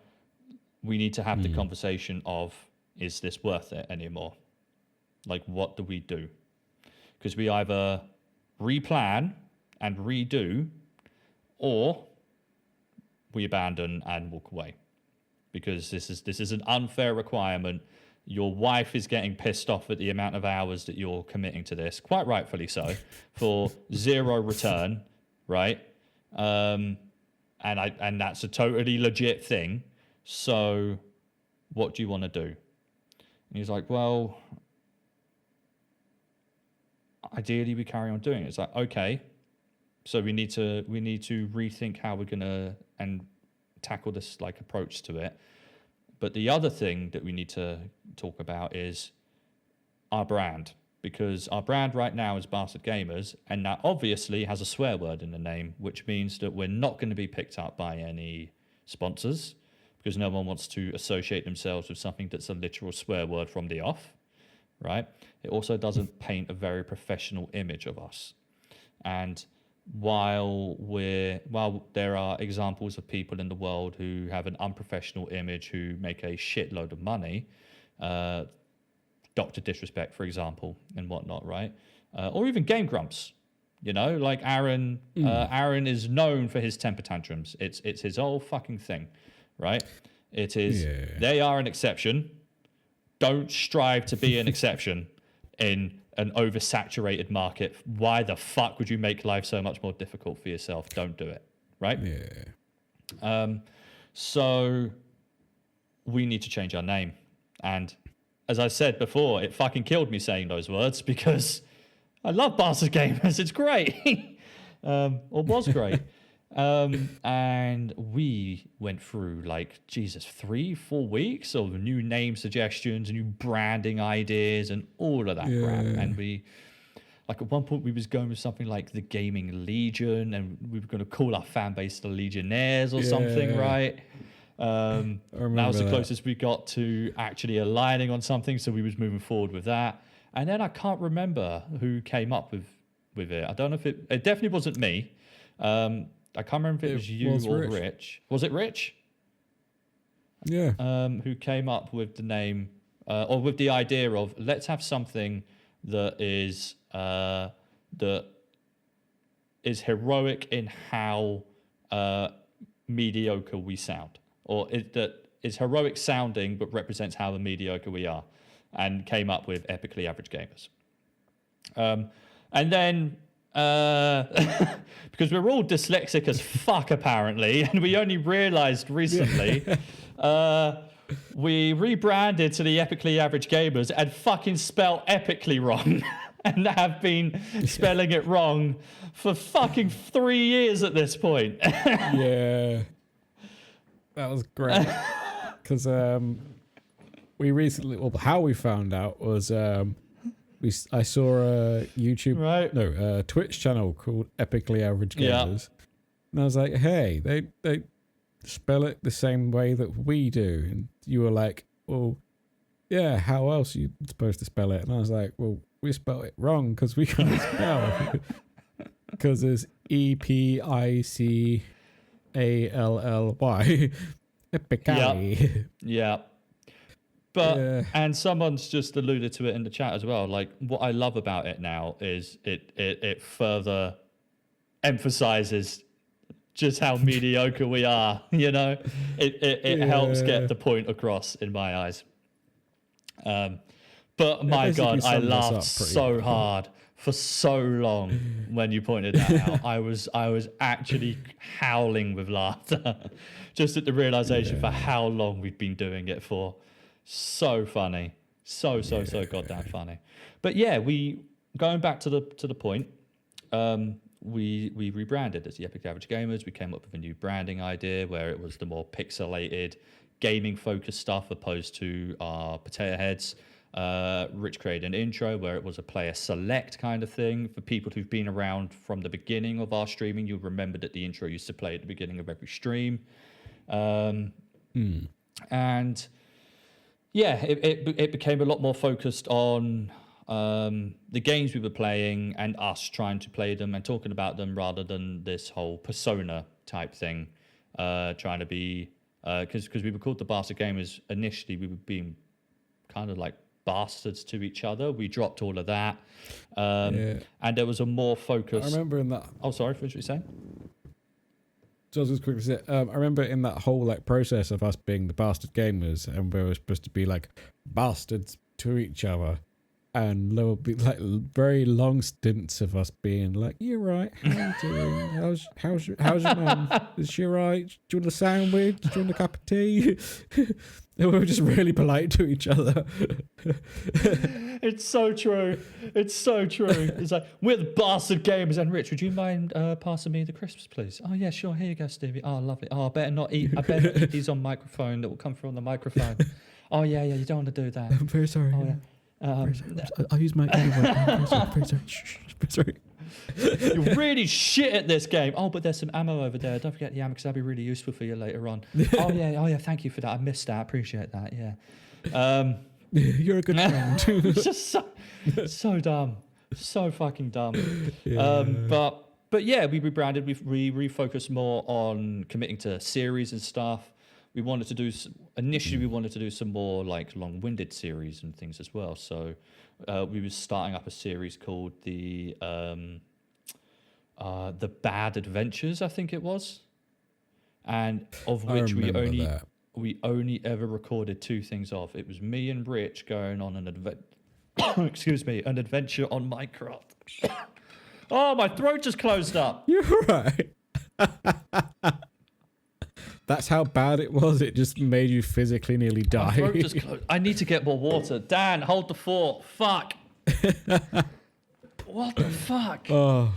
We need to have the conversation of, is this worth it anymore? Like, what do we do? Because we either replan and redo, or we abandon and walk away. Because this is an unfair requirement. Your wife is getting pissed off at the amount of hours that you're committing to this, quite rightfully so, for zero return, right? And that's a totally legit thing. So what do you want to do? And he's like, well, ideally we carry on doing it. It's like, okay, so we need to rethink how we're gonna and tackle this like approach to it. But the other thing that we need to talk about is our brand, because our brand right now is Bastard Gamers, and that obviously has a swear word in the name, which means that we're not going to be picked up by any sponsors, because no one wants to associate themselves with something that's a literal swear word from the off, right? It also doesn't paint a very professional image of us. And while there are examples of people in the world who have an unprofessional image who make a shitload of money, Dr. Disrespect, for example, and whatnot, right? Or even Game Grumps, you know, like Aaron. Aaron is known for his temper tantrums. It's his whole fucking thing, right? It is. Yeah. They are an exception. Don't strive to be an exception in an oversaturated market. Why the fuck would you make life so much more difficult for yourself? Don't do it, right? Yeah. So we need to change our name. And as I said before, it fucking killed me saying those words because I love Barter Gamers. It's great. Or was great. And we went through like, Jesus, 3-4 weeks of new name suggestions, new branding ideas and all of that crap. And we, like at one point we was going with something like the Gaming Legion, and we were going to call our fan base the Legionnaires or something, right? That was the closest we got to actually aligning on something. So we was moving forward with that. And then I can't remember who came up with it. I don't know if it definitely wasn't me. I can't remember if it was you or Rich. Was it Rich? Yeah. Who came up with the name or with the idea of let's have something that is that is heroic in how mediocre we sound, or that is heroic sounding but represents how mediocre we are, and came up with Epically Average Gamers. And then, because we're all dyslexic as fuck apparently, and we only realized recently, we rebranded to the Epically Average Gamers and fucking spell epically wrong. And have been spelling it wrong for fucking 3 years at this point. Yeah. That was great. Because we recently, well, how we found out was I saw a Twitch channel called Epically Average Gamers. And I was like, hey, they spell it the same way that we do. And you were like, well, yeah, how else are you supposed to spell it? And I was like, well, we spelled it wrong because we can't spell. Because it's Epically. Epically. Yeah. But, and someone's just alluded to it in the chat as well. Like, what I love about it now is it further emphasizes just how mediocre we are, you know? It helps get the point across in my eyes. But my God, I laughed so hard for so long when you pointed that out. I was actually howling with laughter just at the realization for how long we've been doing it for. So funny, so goddamn funny. But yeah, going back to the point. We rebranded as the Epic Average Gamers. We came up with a new branding idea where it was the more pixelated, gaming-focused stuff opposed to our potato heads. Rich created an intro where it was a player select kind of thing. For people who've been around from the beginning of our streaming, you'll remember that the intro used to play at the beginning of every stream. And yeah, it became a lot more focused on the games we were playing and us trying to play them and talking about them rather than this whole persona type thing. Trying to be, because we were called the Bastard Gamers initially, we were being kind of like bastards to each other. We dropped all of that. And there was a more focus. I remember in that. Oh, sorry, what were you saying? So I was just quickly say, I remember in that whole like process of us being the Bastard Gamers, and we were supposed to be like bastards to each other, and there will be like very long stints of us being like, "You're right. How you doing? How's your mum? Is she right? Do you want a sandwich? Do you want a cup of tea?" And we were just really polite to each other. It's so true. It's so true. It's like, we're the Bastard Gamers. And Rich, would you mind passing me the crisps, please? Oh, yeah, sure. Here you go, Stevie. Oh, lovely. Oh, I better not eat these on microphone. That will come through on the microphone. Oh, yeah, you don't want to do that. I'm very sorry. Oh, yeah. I'll use my I'm very sorry. Shh, sorry. You're really shit at this game. Oh, but there's some ammo over there. Don't forget the ammo because that'll be really useful for you later on. Oh yeah. Thank you for that. I missed that. I appreciate that. Yeah. You're a good friend. It's just so dumb, so fucking dumb. Yeah. But yeah, we rebranded. We refocused more on committing to series and stuff. We wanted to do initially. We wanted to do some more like long-winded series and things as well. So we were starting up a series called the Bad Adventures, I think it was, and of which we only ever recorded 2 things of. It was me and Rich going on an adventure on Minecraft. Oh, my throat just closed up. You're right. That's how bad it was. It just made you physically nearly die. My throat just closed. I need to get more water. Dan, hold the fort. Fuck. What the fuck? Oh.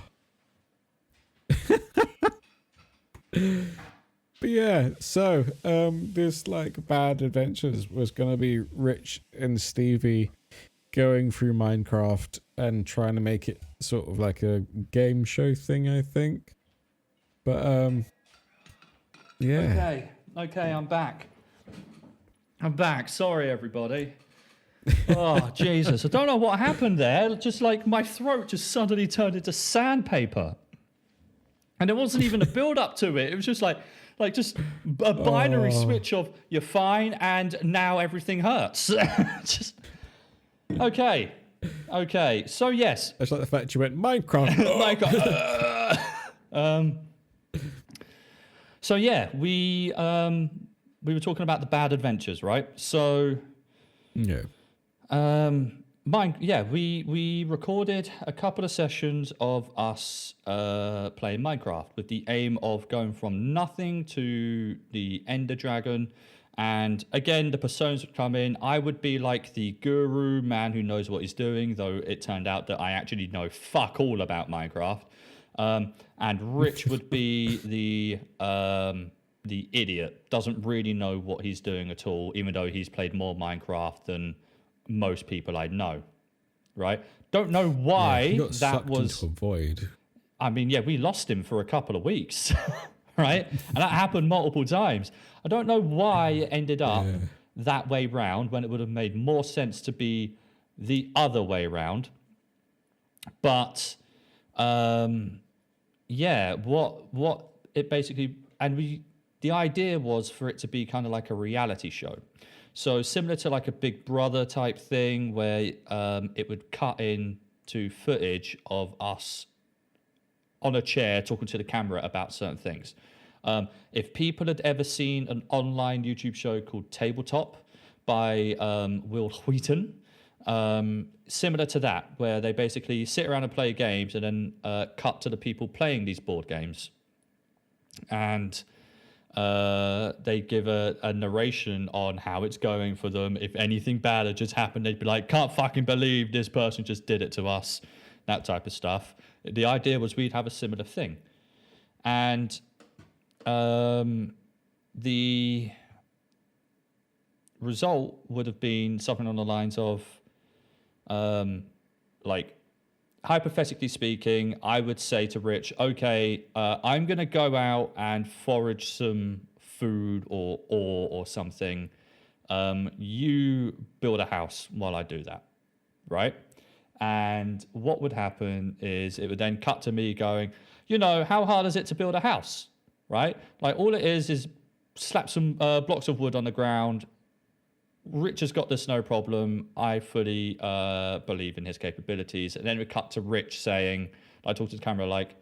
But yeah, so this like Bad Adventures was gonna be Rich and Stevie going through Minecraft and trying to make it sort of like a game show thing, I think. But yeah. Okay, I'm back. Sorry, everybody. Oh, Jesus. I don't know what happened there. Just like my throat just suddenly turned into sandpaper. And there wasn't even a build up to it. It was just like just a binary switch of you're fine and now everything hurts. Okay. Okay, so yes. It's like the fact you went Minecraft. So yeah, we were talking about the bad adventures, right? So Yeah. we recorded a couple of sessions of us playing Minecraft with the aim of going from nothing to the Ender Dragon. And again, the personas would come in. I would be like the guru man who knows what he's doing, though it turned out that I actually know fuck all about Minecraft. And Rich would be the idiot, doesn't really know what he's doing at all, even though he's played more Minecraft than most people I know. Right? Don't know why he got that sucked was. into a void. I mean, yeah, we lost him for a couple of weeks, right? And that happened multiple times. I don't know why it ended up that way round when it would have made more sense to be the other way round. But what it basically, and the idea was for it to be kind of like a reality show. So similar to like a Big Brother type thing where it would cut in to footage of us on a chair talking to the camera about certain things. If people had ever seen an online YouTube show called Tabletop by Will Wheaton, similar to that, where they basically sit around and play games and then cut to the people playing these board games. And they give a narration on how it's going for them. If anything bad had just happened, they'd be like, can't fucking believe this person just did it to us. That type of stuff. The idea was we'd have a similar thing. And the result would have been something on the lines of, like, hypothetically speaking, I would say to Rich, okay, I'm going to go out and forage some food or ore or something. You build a house while I do that, right? And what would happen is it would then cut to me going, how hard is it to build a house, right? Like, all it is slap some blocks of wood on the ground. Rich has got this no problem. I fully believe in his capabilities. And then we cut to Rich saying, I talked to the camera like,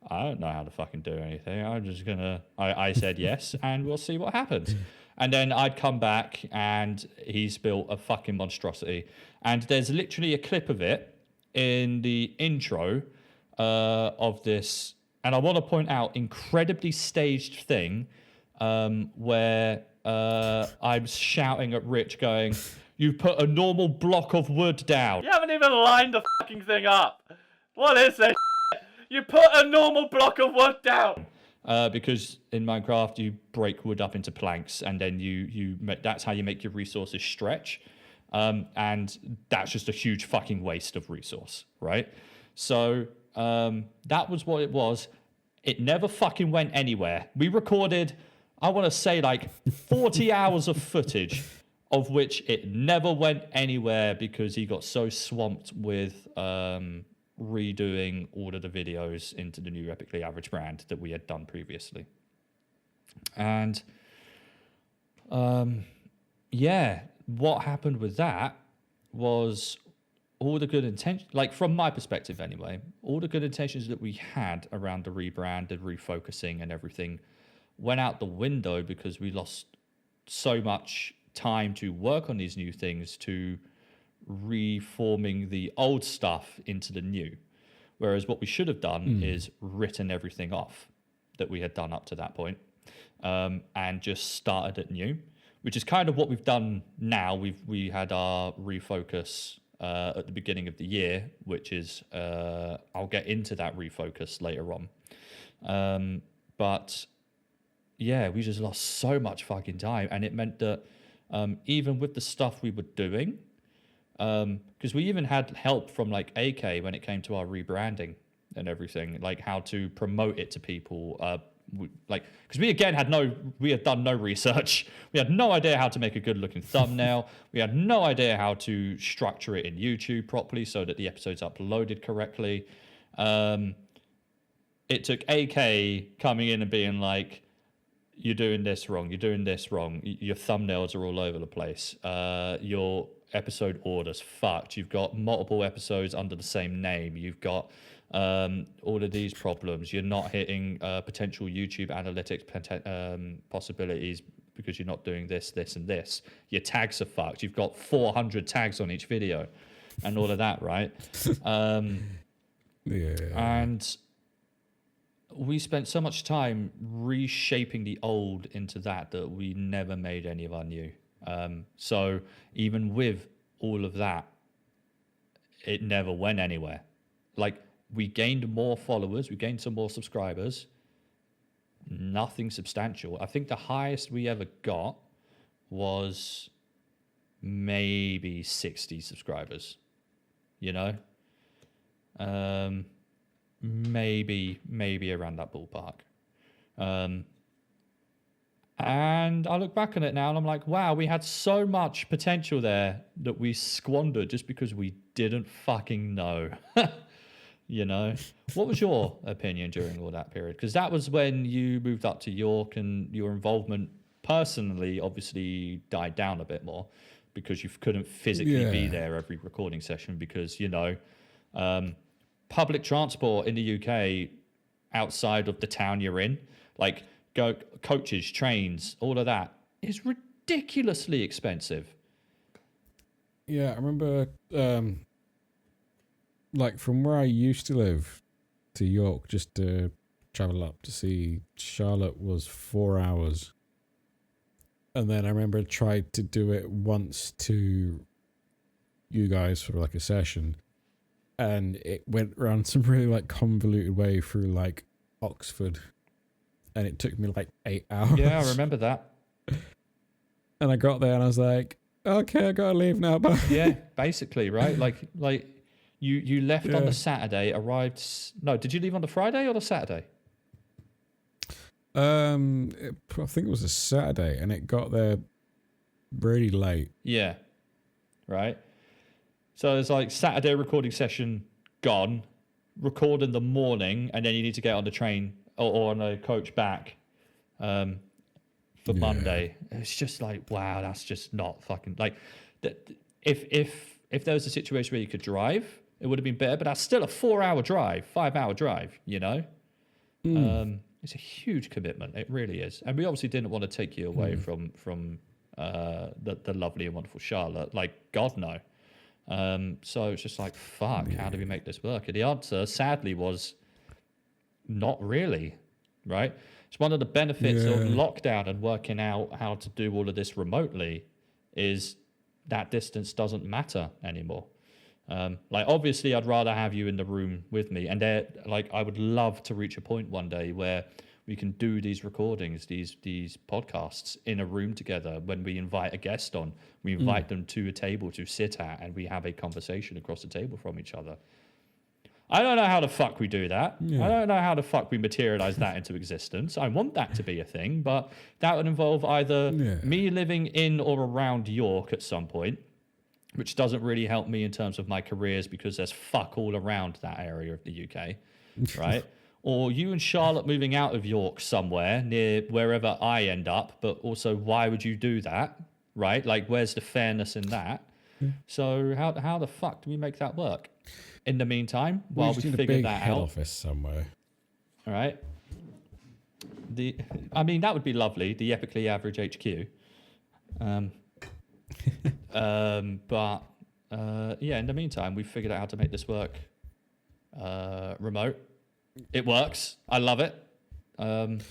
I don't know how to fucking do anything. I'm just I said yes, and we'll see what happens. And then I'd come back and he's built a fucking monstrosity. And there's literally a clip of it in the intro of this. And I want to point out incredibly staged thing where I'm shouting at Rich going, you put a normal block of wood down. You haven't even lined the fucking thing up. What is this? You put a normal block of wood down. Because in Minecraft you break wood up into planks and then you that's how you make your resources stretch. And that's just a huge fucking waste of resource, right? So that was what it was. It never fucking went anywhere. We recorded, I want to say, like 40 hours of footage, of which it never went anywhere because he got so swamped with redoing all of the videos into the new Epically Average brand that we had done previously. And what happened with that was all the good intentions, like from my perspective anyway, all the good intentions that we had around the rebrand and refocusing and everything went out the window because we lost so much time to work on these new things, to reforming the old stuff into the new. Whereas what we should have done is written everything off that we had done up to that point, and just started at new, which is kind of what we've done now. We had our refocus at the beginning of the year, which is I'll get into that refocus later on. But yeah, we just lost so much fucking time, and it meant that even with the stuff we were doing, because we even had help from like AK when it came to our rebranding and everything, like how to promote it to people. Because we had done no research. We had no idea how to make a good looking thumbnail. We had no idea how to structure it in YouTube properly so that the episode's uploaded correctly. It took AK coming in and being like, you're doing this wrong. You're doing this wrong. Your thumbnails are all over the place. episode orders fucked. You've got multiple episodes under the same name. You've got all of these problems. You're not hitting potential YouTube analytics possibilities because you're not doing this, this, and this. Your tags are fucked. You've got 400 tags on each video and all of that, right? Yeah. And we spent so much time reshaping the old into that we never made any of our new. So even with all of that, it never went anywhere. Like, we gained more followers, we gained some more subscribers, nothing substantial. I think the highest we ever got was maybe 60 subscribers, you know? Maybe around that ballpark. And I look back on it now and I'm like, wow, we had so much potential there that we squandered just because we didn't fucking know. You know, what was your opinion during all that period? Because that was when you moved up to York and your involvement personally obviously died down a bit more because you couldn't physically be there every recording session because, you know, public transport in the UK outside of the town you're in, like coaches, trains, all of that is ridiculously expensive. Yeah, I remember, like, from where I used to live to York, just to travel up to see Charlotte was 4 hours. And then I remember I tried to do it once to you guys for like a session, and it went around some really like convoluted way through like Oxford, and it took me like 8 hours. Yeah, I remember that. And I got there and I was like, okay, I gotta leave now. Bye. Yeah, basically, right? Like you left on the Saturday, arrived. No, did you leave on the Friday or the Saturday? I think it was a Saturday, and it got there really late. Yeah, right. So it's like Saturday recording session gone, record in the morning, and then you need to get on the train or on a coach back for Monday. It's just like, wow, that's just not fucking like. If there was a situation where you could drive, it would have been better. But that's still a 4-hour drive, 5-hour drive. You know, it's a huge commitment. It really is. And we obviously didn't want to take you away from the lovely and wonderful Charlotte. Like, God no. So it's just like, fuck, how do we make this work? And the answer, sadly, was not really, right? It's one of the benefits of lockdown and working out how to do all of this remotely is that distance doesn't matter anymore. Like, obviously, I'd rather have you in the room with me. And like, I would love to reach a point one day where we can do these recordings, these podcasts in a room together. When we invite a guest on, we invite them to a table to sit at, and we have a conversation across the table from each other. I don't know how the fuck we do that. I don't know how the fuck we materialize that into existence. I want that to be a thing, but that would involve either me living in or around York at some point, which doesn't really help me in terms of my careers because there's fuck all around that area of the UK, right? Or you and Charlotte moving out of York somewhere near wherever I end up, but also why would you do that, right? Like, where's the fairness in that? So how the fuck do we make that work? In the meantime, while we figure that head out, office somewhere. all right. I mean, that would be lovely. The epically average HQ. But in the meantime, we've figured out how to make this work remote. It works. I love it. Kind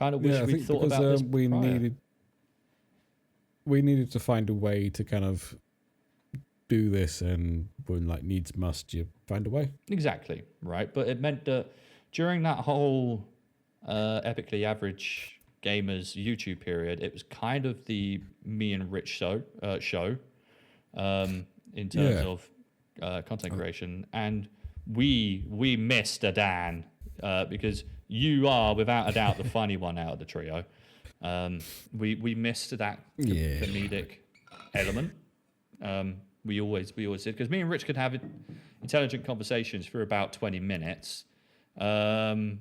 of wish we'd thought about this prior. We needed to find a way to kind of do this, and when like needs must, you find a way. Exactly, right? But it meant that during that whole epically average gamers YouTube period, it was kind of the me and Rich show in terms of content creation, and we missed a Dan because you are without a doubt the funny one out of the trio. We missed that comedic element. We always did, because me and Rich could have intelligent conversations for about 20 minutes, and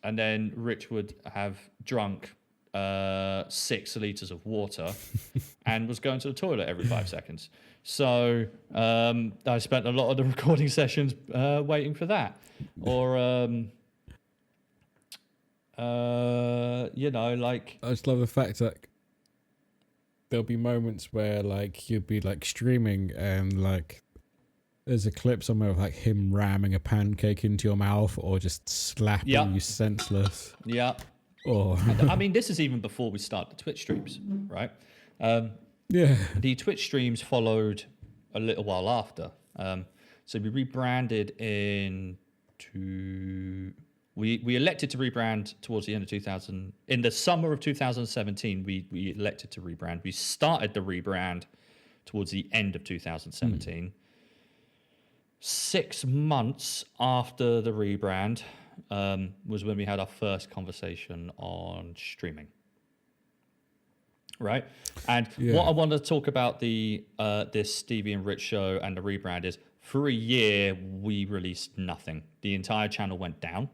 then Rich would have drunk 6 liters of water and was going to the toilet every 5 seconds. So I spent a lot of the recording sessions waiting for that. Or, like... I just love the fact that there'll be moments where like you'll be like streaming and like there's a clip somewhere of like him ramming a pancake into your mouth or just slapping you senseless. Yeah. Or I mean, this is even before we start the Twitch streams, right? yeah. The Twitch streams followed a little while after. So we rebranded we elected to rebrand towards the end of 2000. In the summer of 2017, we elected to rebrand. We started the rebrand towards the end of 2017. 6 months after the rebrand was when we had our first conversation on streaming. Right? And what I want to talk about this Stevie and Rich show and the rebrand is, for a year, we released nothing. The entire channel went down.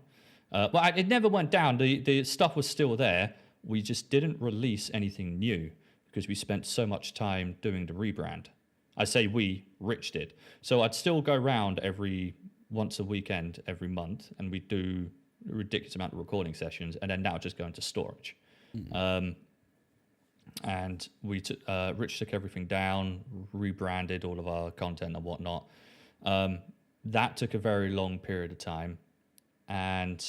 Well, it never went down. The stuff was still there. We just didn't release anything new because we spent so much time doing the rebrand. I say we, Rich did. So I'd still go around once a weekend, every month, and we'd do a ridiculous amount of recording sessions, and then that would just go into storage. And Rich took everything down, rebranded all of our content and whatnot. That took a very long period of time. And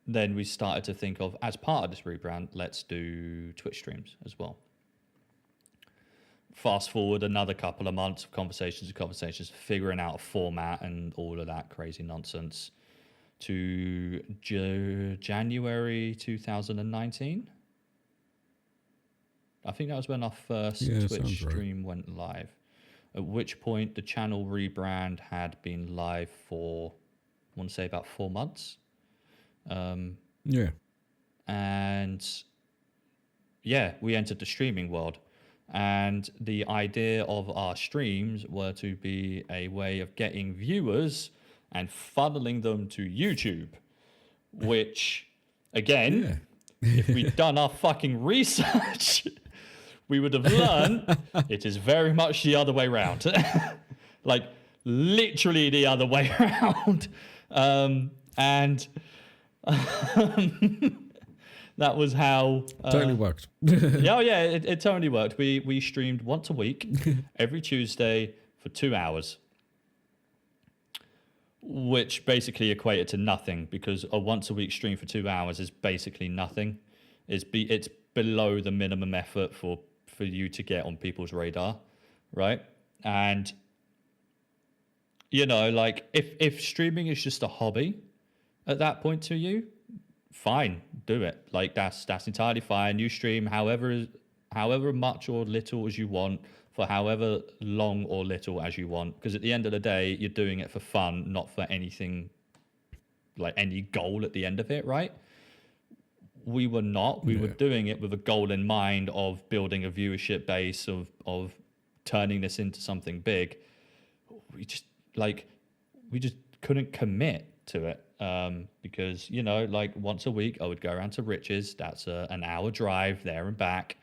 then we started to think of, as part of this rebrand, let's do Twitch streams as well. Fast forward another couple of months of conversations, figuring out a format and all of that crazy nonsense to January 2019. I think that was when our first Twitch stream went live, at which point the channel rebrand had been live for, I want to say, about 4 months. And we entered the streaming world. And the idea of our streams were to be a way of getting viewers and funneling them to YouTube, which, again, if we'd done our fucking research, we would have learned it is very much the other way around. Like, literally the other way around. That was how totally worked. It totally worked. We streamed once a week, every Tuesday for 2 hours, which basically equated to nothing, because a once a week stream for 2 hours is basically nothing. It's below the minimum effort for you to get on people's radar, right? And like if streaming is just a hobby at that point to you, fine, do it. Like that's entirely fine. You stream however much or little as you want, for however long or little as you want, because at the end of the day, you're doing it for fun, not for anything, like any goal at the end of it, right? We were not. We were doing it with a goal in mind of building a viewership base, of turning this into something big. We just couldn't commit to it. Because like once a week I would go around to Rich's. That's an hour drive there and back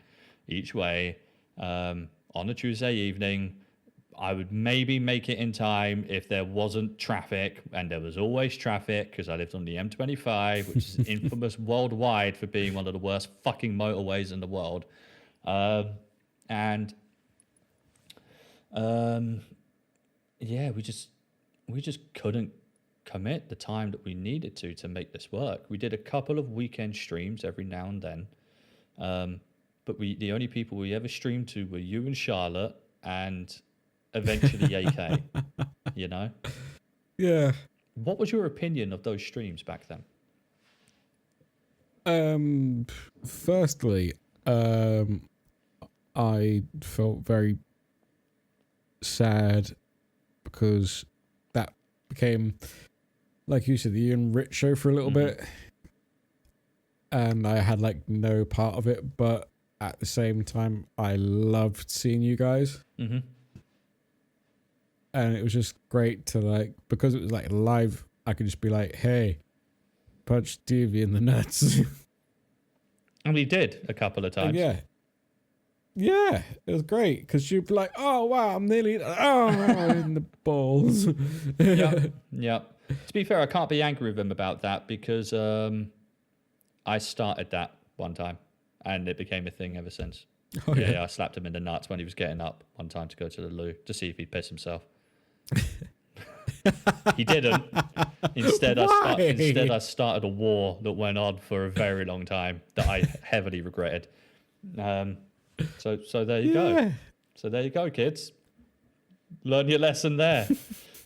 each way. On a Tuesday evening, I would maybe make it in time if there wasn't traffic, and there was always traffic because I lived on the M25, which is infamous worldwide for being one of the worst fucking motorways in the world. We just couldn't commit the time that we needed to make this work. We did a couple of weekend streams every now and then, but the only people we ever streamed to were you and Charlotte, and eventually AK. Yeah. What was your opinion of those streams back then? Firstly, I felt very sad because that became, like you said, the Ian Rich show for a little bit, and I had like no part of it, but at the same time I loved seeing you guys. And it was just great to like, because it was like live, I could just be like, hey, punch Stevie in the nuts. And we did a couple of times. And yeah, it was great because you'd be like, "Oh wow, I'm nearly in the balls." Yep. To be fair, I can't be angry with him about that because I started that one time, and it became a thing ever since. Oh, Yeah, I slapped him in the nuts when he was getting up one time to go to the loo to see if he'd piss himself. He didn't. Instead, I started a war that went on for a very long time that I heavily regretted. So there you go. So there you go, kids. Learn your lesson there.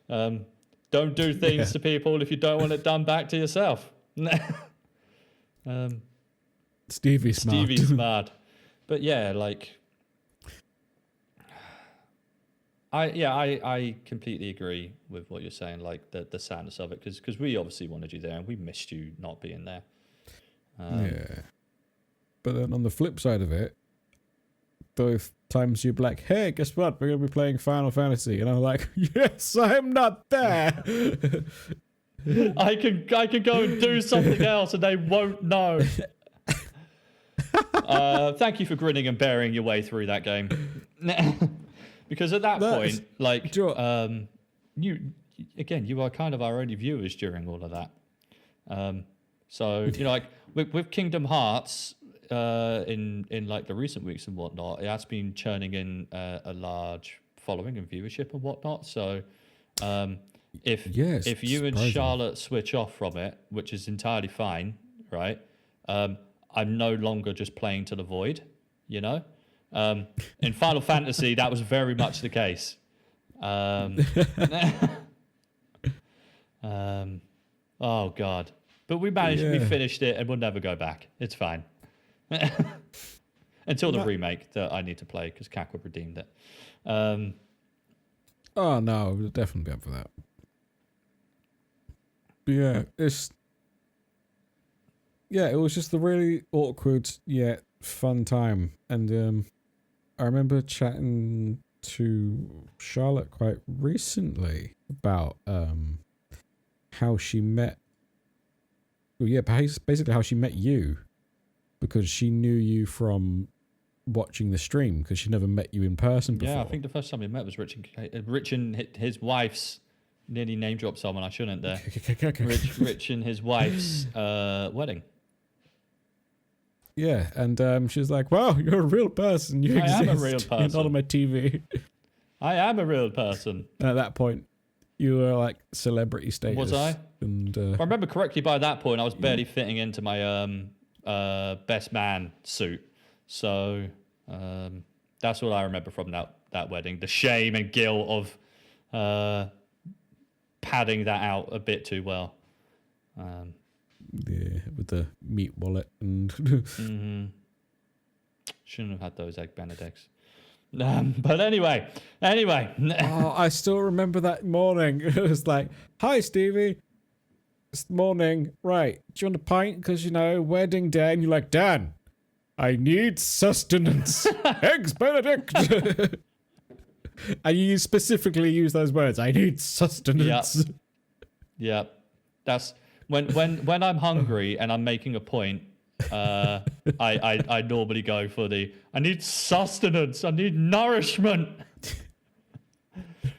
Don't do things to people if you don't want it done back to yourself. Stevie's smart. But yeah, like, I completely agree with what you're saying, like the sadness of it, because we obviously wanted you there and we missed you not being there. But then on the flip side of it, both times you'd be like, "Hey, guess what? We're going to be playing Final Fantasy." And I'm like, "Yes, I'm not there." I can go and do something else and they won't know. Thank you for grinning and bearing your way through that game. Because at that point, like, you are kind of our only viewers during all of that. So, you know, like with Kingdom Hearts, in like the recent weeks and whatnot, it has been churning in a large following and viewership and whatnot. So, if you and Charlotte switch off from it, which is entirely fine, right? I'm no longer just playing to the void, you know? In Final Fantasy, that was very much the case. Oh, God. But we managed, we finished it, and we'll never go back. It's fine. Until the remake that I need to play, because Kakwa redeemed it. Oh, no, we'll definitely be up for that. But it was just a really awkward yet fun time. And I remember chatting to Charlotte quite recently about how she met. Well, yeah, basically how she met you, because she knew you from watching the stream, because she never met you in person before. Yeah, I think the first time we met was Rich and his wife's. Nearly name dropped someone I shouldn't there. Rich and his wife's wedding. Yeah, and she was like, "Wow, you're a real person. You exist. Am a real person. You're not on my TV." I am a real person. And at that point, you were like celebrity status. Was I? And if I remember correctly, by that point, I was barely fitting into my best man suit. So that's what I remember from that wedding. The shame and guilt of padding that out a bit too well. With the meat wallet and shouldn't have had those egg benedicts. But anyway. Oh, I still remember that morning. It was like, "Hi, Stevie. It's morning. Right. Do you want a pint? Because, you know, wedding day." And you're like, "Dan, I need sustenance. Eggs Benedict." And you specifically use those words. "I need sustenance." Yep. That's when I'm hungry and I'm making a point. I normally go for I need sustenance. I need nourishment.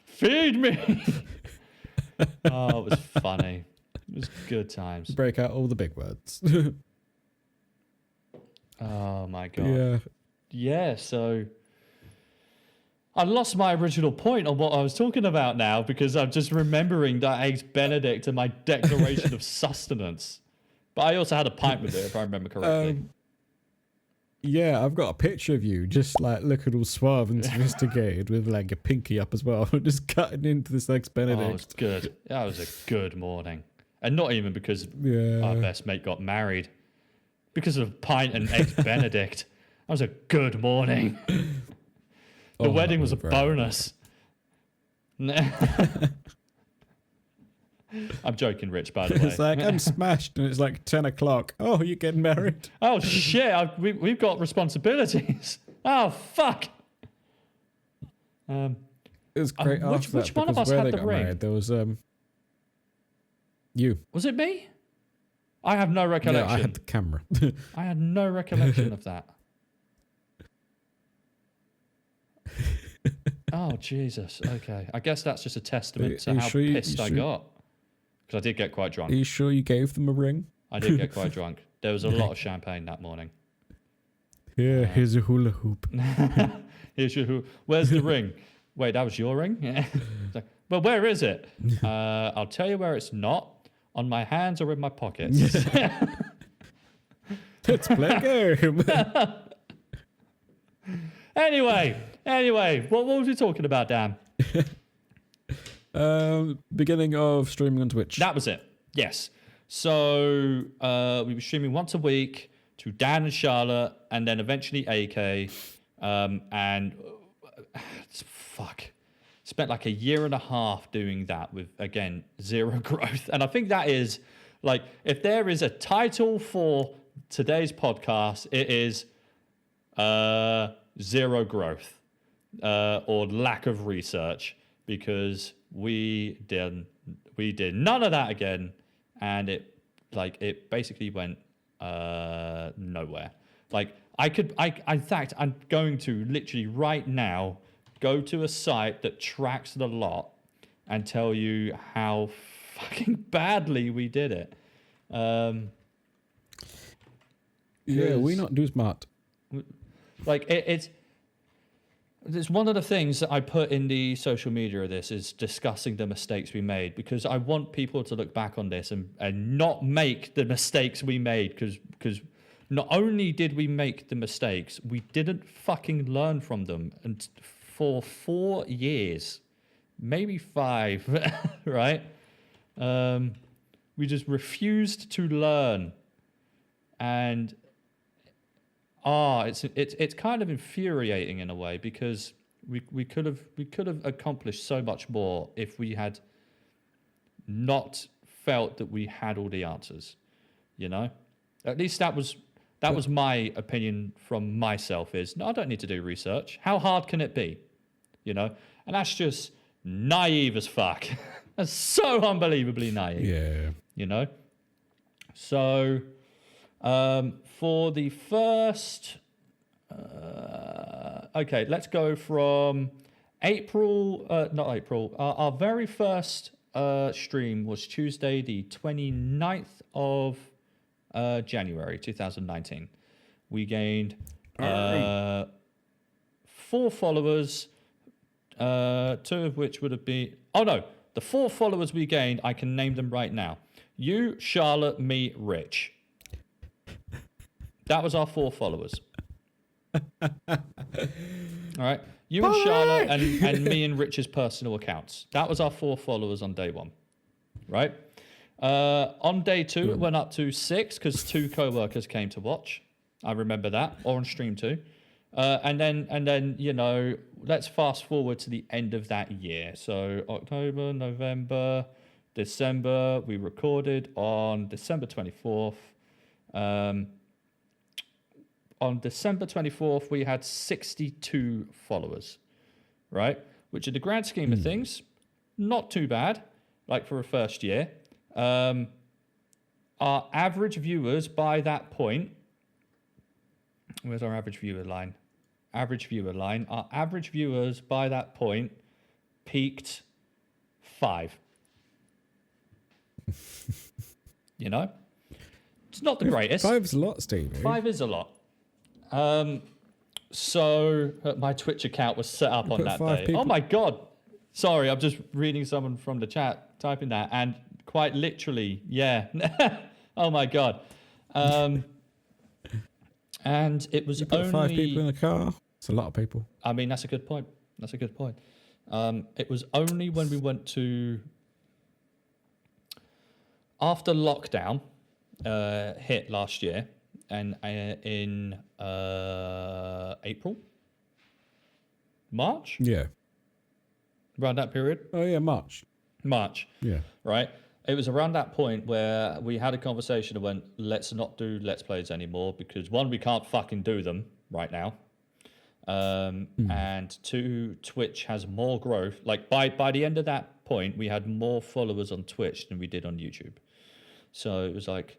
Feed me. Oh, it was funny. It was good times. Break out all the big words. Oh my God. Yeah. Yeah. So. I lost my original point on what I was talking about now because I'm just remembering that Eggs Benedict and my declaration of sustenance. But I also had a pint with it, if I remember correctly. Yeah, I've got a picture of you just like looking all suave and sophisticated with like your pinky up as well, just cutting into this Eggs Benedict. Oh, it was good. That was a good morning. And not even because our best mate got married. Because of a pint and Eggs Benedict. That was a good morning. The wedding was a bonus. I'm joking, Rich, by the way. It's like, I'm smashed and it's like 10 o'clock. Oh, you're getting married? Oh, shit. We've got responsibilities. Oh, fuck. It was great after which one of us had the ring? Married, there was you. Was it me? I have no recollection. Yeah, I had the camera. I had no recollection of that. Oh, Jesus. Okay. I guess that's just a testament to how pissed I got. Because I did get quite drunk. Are you sure you gave them a ring? I did get quite drunk. There was a lot of champagne that morning. Yeah, here's a hula hoop. Here's your Where's the ring? Wait, that was your ring? Yeah. Like, well, where is it? I'll tell you where it's not. On my hands or in my pockets. Let's play a game. Anyway, what was we talking about, Dan? Beginning of streaming on Twitch. That was it. Yes. So we were streaming once a week to Dan and Charlotte, and then eventually AK, and spent like a year and a half doing that with, again, zero growth. And I think that is, like, if there is a title for today's podcast, it is zero growth or lack of research, because we did none of that again, and it basically went nowhere. Like, in fact, I'm going to literally right now go to a site that tracks the lot and tell you how fucking badly we did it. Yeah, we not do smart. Like, it's one of the things that I put in the social media of this is discussing the mistakes we made, because I want people to look back on this and not make the mistakes we made, because not only did we make the mistakes, we didn't fucking learn from them. And for 4 years, maybe 5, right? We just refused to learn, and it's kind of infuriating in a way, because we could have accomplished so much more if we had not felt that we had all the answers. You know, at least that was my opinion from myself. Is no, I don't need to do research. How hard can it be? You know, and that's just naive as fuck. That's so unbelievably naive. Yeah. You know? So, for the first... okay, let's go from April... not April. Our very first stream was Tuesday, the 29th of January, 2019. We gained 4 followers... 2 of which would have been... Oh, no. The 4 followers we gained, I can name them right now. You, Charlotte, me, Rich. That was our 4 followers. All right? You and Charlotte and me and Rich's personal accounts. That was our 4 followers on day 1. Right? On day 2, it went up to 6 because 2 co-workers came to watch. I remember that. Or on stream 2. And then, you know, let's fast forward to the end of that year. So October, November, December, we recorded on December 24th. On December 24th, we had 62 followers, right? Which in the grand scheme of things, not too bad, like for a first year. Our average viewers by that point, where's our average viewer line? Average viewer line. Our average viewers by that point peaked 5. You know? It's not the greatest. 5's a lot, Steve. 5 is a lot. So my Twitch account was set up on that day. people. Oh my God. Sorry, I'm just reading someone from the chat typing that. And quite literally, yeah. Oh my God. And it was only 5 people in a car. It's a lot of people. I mean, that's a good point. That's a good point. It was only when we went to after lockdown hit last year, and in April, March, Yeah. around that period. Oh yeah, March. Yeah. Right. It was around that point where we had a conversation and went, let's not do Let's Plays anymore, because 1, we can't fucking do them right now. And 2, Twitch has more growth. Like by the end of that point, we had more followers on Twitch than we did on YouTube. So it was like,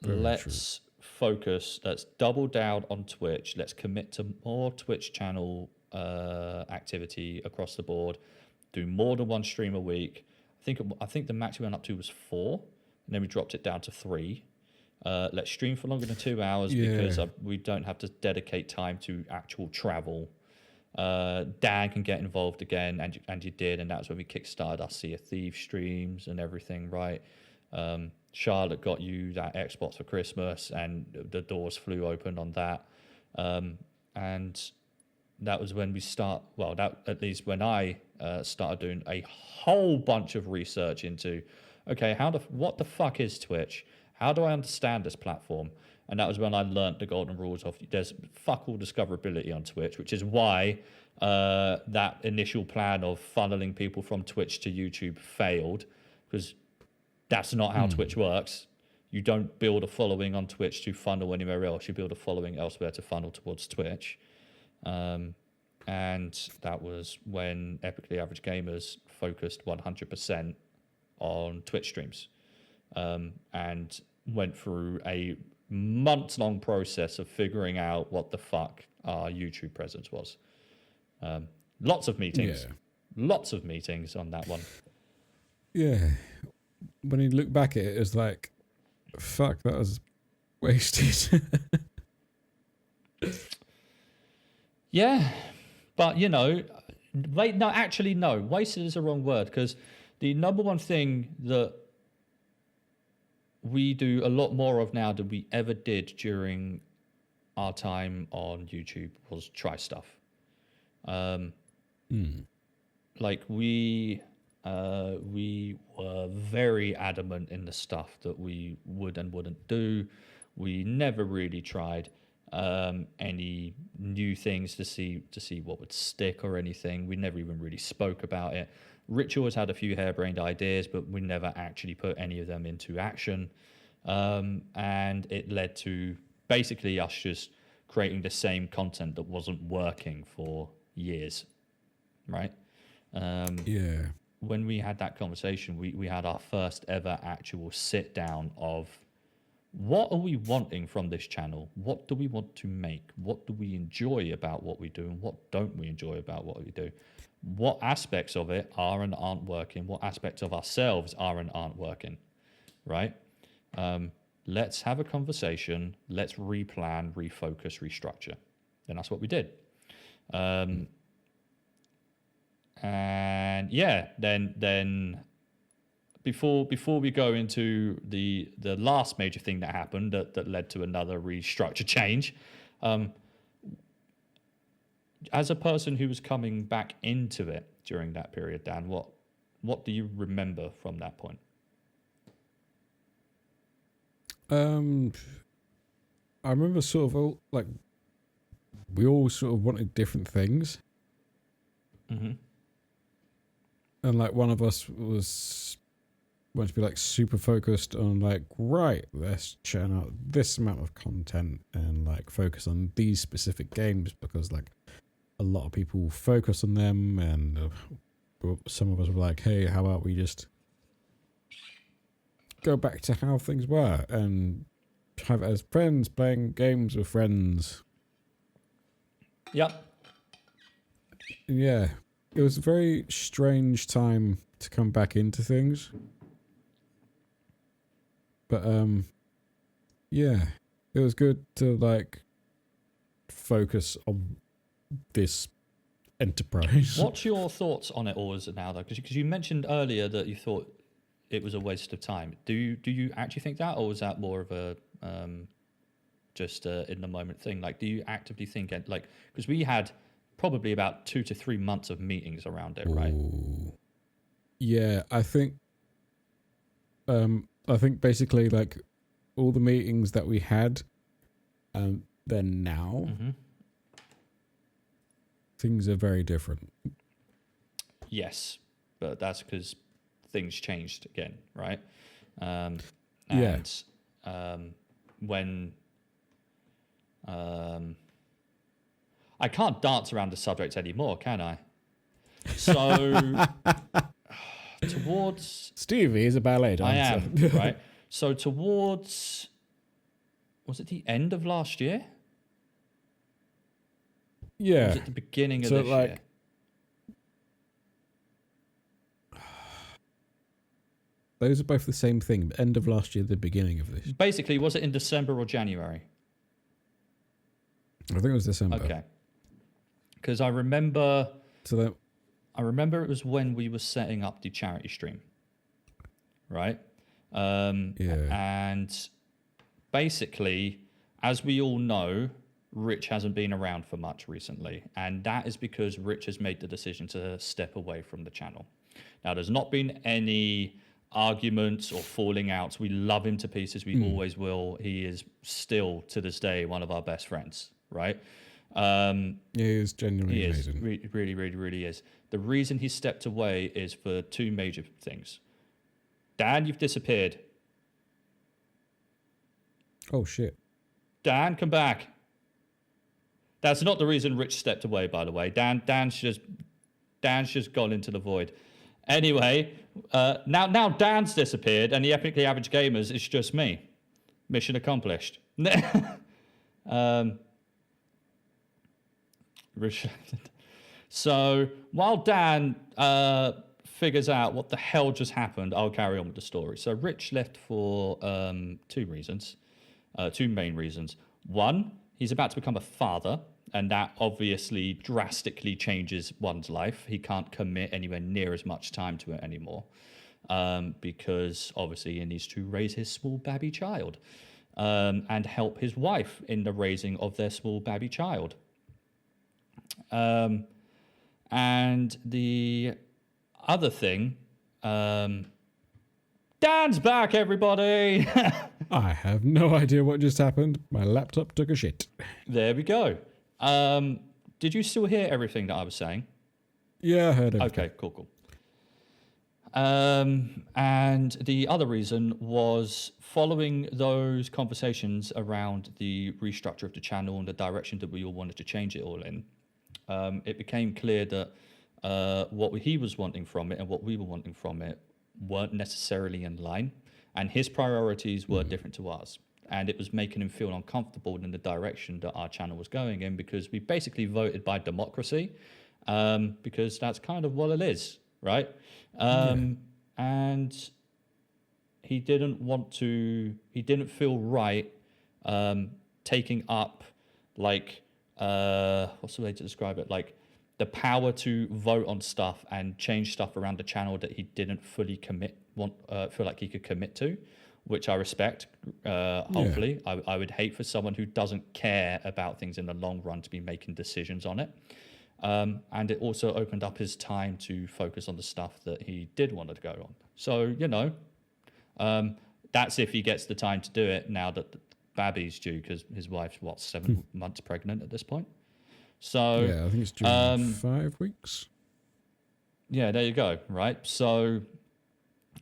let's focus. Let's double down on Twitch. Let's commit to more Twitch channel activity across the board. Do more than one stream a week. I think the max we went up to was 4, and then we dropped it down to 3. Let's stream for longer than 2 hours because we don't have to dedicate time to actual travel. Dan can get involved again, and you did, and that's when we kickstarted our Sea of Thieves streams and everything, right? Charlotte got you that Xbox for Christmas, and the doors flew open on that. And that was when at least when I started doing a whole bunch of research into, okay, what the fuck is Twitch? How do I understand this platform? And that was when I learned the golden rules of there's fuck all discoverability on Twitch, which is why that initial plan of funneling people from Twitch to YouTube failed, because that's not how Twitch works. You don't build a following on Twitch to funnel anywhere else. You build a following elsewhere to funnel towards Twitch. And that was when Epically Average Gamers focused 100% on Twitch streams, and went through a months-long process of figuring out what the fuck our YouTube presence was. Lots of meetings. Lots of meetings on that one. Yeah. When you look back at it, it's like, fuck, that was wasted. Yeah, but no, wasted is the wrong word, because the number one thing that we do a lot more of now than we ever did during our time on YouTube was try stuff. Like we were very adamant in the stuff that we would and wouldn't do. We never really tried any new things to see what would stick or anything. We never even really spoke about it. Rich always had a few harebrained ideas, but we never actually put any of them into action. And it led to basically us just creating the same content that wasn't working for years, right? When we had that conversation, we had our first ever actual sit down of what are we wanting from this channel? What do we want to make? What do we enjoy about what we do? And what don't we enjoy about what we do? What aspects of it are and aren't working? What aspects of ourselves are and aren't working, right? Let's have a conversation. Let's replan, refocus, restructure. And that's what we did. And yeah, then before we go into the last major thing that happened that led to another restructure change, as a person who was coming back into it during that period, Dan, what do you remember from that point? I remember sort of like we all sort of wanted different things. Mm-hmm. And like one of us wanted to be like super focused on like, right, let's churn out this amount of content and like focus on these specific games because like a lot of people focus on them, and some of us were like, hey, how about we just go back to how things were and have it as friends playing games with friends. Yep. Yeah. It was a very strange time to come back into things. But yeah, it was good to like focus on this enterprise. What's your thoughts on it all as of now, though? Because you mentioned earlier that you thought it was a waste of time. Do you actually think that, or was that more of a just in the moment thing? Like, do you actively think it, like, because we had probably about 2 to 3 months of meetings around it, right? Ooh. Yeah, I think basically like all the meetings that we had, then now things are very different. Yes, but that's because things changed again, right? When I can't dance around the subject anymore, can I? So towards Stevie is a ballet dancer. I am, right? So towards was it the end of last year? Or Yeah. was it the beginning of So, this like, year? those are both the same thing. End of last year, the beginning of this. Basically, was it in December or January? I think it was December. Okay. Because I remember So that it was when we were setting up the charity stream, right? Yeah. And basically, as we all know, Rich hasn't been around for much recently, and that is because Rich has made the decision to step away from the channel. Now, there's not been any arguments or falling outs. We love him to pieces. We always will. He is still, to this day, one of our best friends, right? He is genuinely He is. amazing. Really, really, really is. The reason he stepped away is for two major things. Dan, you've disappeared. Oh shit. Dan, come back. That's not the reason Rich stepped away, by the way. Dan's just gone into the void. Anyway, now Dan's disappeared, and the Epically Average Gamers is just me. Mission accomplished. So while Dan figures out what the hell just happened, I'll carry on with the story. So Rich left for two main reasons. One, he's about to become a father, and that obviously drastically changes one's life. He can't commit anywhere near as much time to it anymore, because obviously he needs to raise his small babby child, and help his wife in the raising of their small babby child. And the other thing, Dan's back, everybody. I have no idea what just happened. My laptop took a shit. There we go. Did you still hear everything that I was saying? Yeah, I heard everything. Okay, cool. And the other reason was following those conversations around the restructure of the channel and the direction that we all wanted to change it all in. It became clear that what he was wanting from it and what we were wanting from it weren't necessarily in line, and his priorities were different to ours. And it was making him feel uncomfortable in the direction that our channel was going in, because we basically voted by democracy, because that's kind of what it is, right? And he didn't feel right taking up, like, what's the way to describe it? Like, the power to vote on stuff and change stuff around the channel that he didn't fully feel like he could commit to, which I respect. Hopefully, I would hate for someone who doesn't care about things in the long run to be making decisions on it. And it also opened up his time to focus on the stuff that he did want to go on. So, that's if he gets the time to do it now that the baby's due, because his wife's, 7 months pregnant at this point. So Yeah, I think it's due in 5 weeks. yeah, there you go, right? So,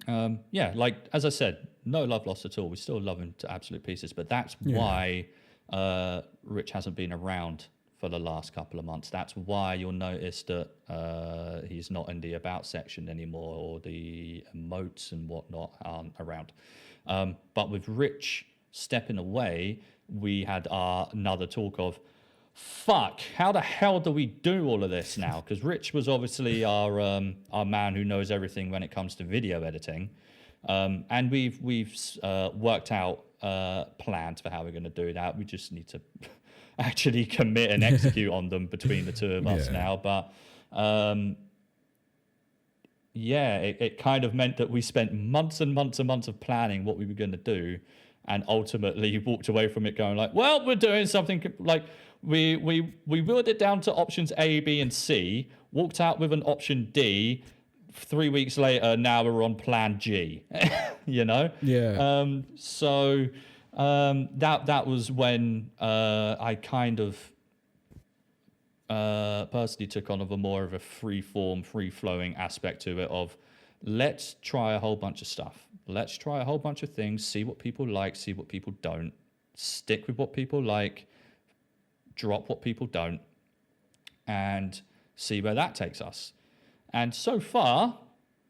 like, as I said, no love lost at all. We still love him to absolute pieces, but that's why Rich hasn't been around for the last couple of months. That's why you'll notice that he's not in the about section anymore, or the emotes and whatnot aren't around. But with Rich stepping away, we had another talk of, fuck, how the hell do we do all of this now? Because Rich was obviously our man who knows everything when it comes to video editing. And we've worked out plans for how we're going to do that. We just need to actually commit and execute on them between the two of us now. But it kind of meant that we spent months and months and months of planning what we were going to do, and ultimately walked away from it going like, well, we're doing something like we whittled it down to options A, B, and C, walked out with an option D. 3 weeks later, now we're on plan G, So that was when I kind of personally took on a more of a free-form, free-flowing aspect to it of, let's try a whole bunch of stuff. Let's try a whole bunch of things, see what people like, see what people don't, stick with what people like, drop what people don't, and see where that takes us. And so far,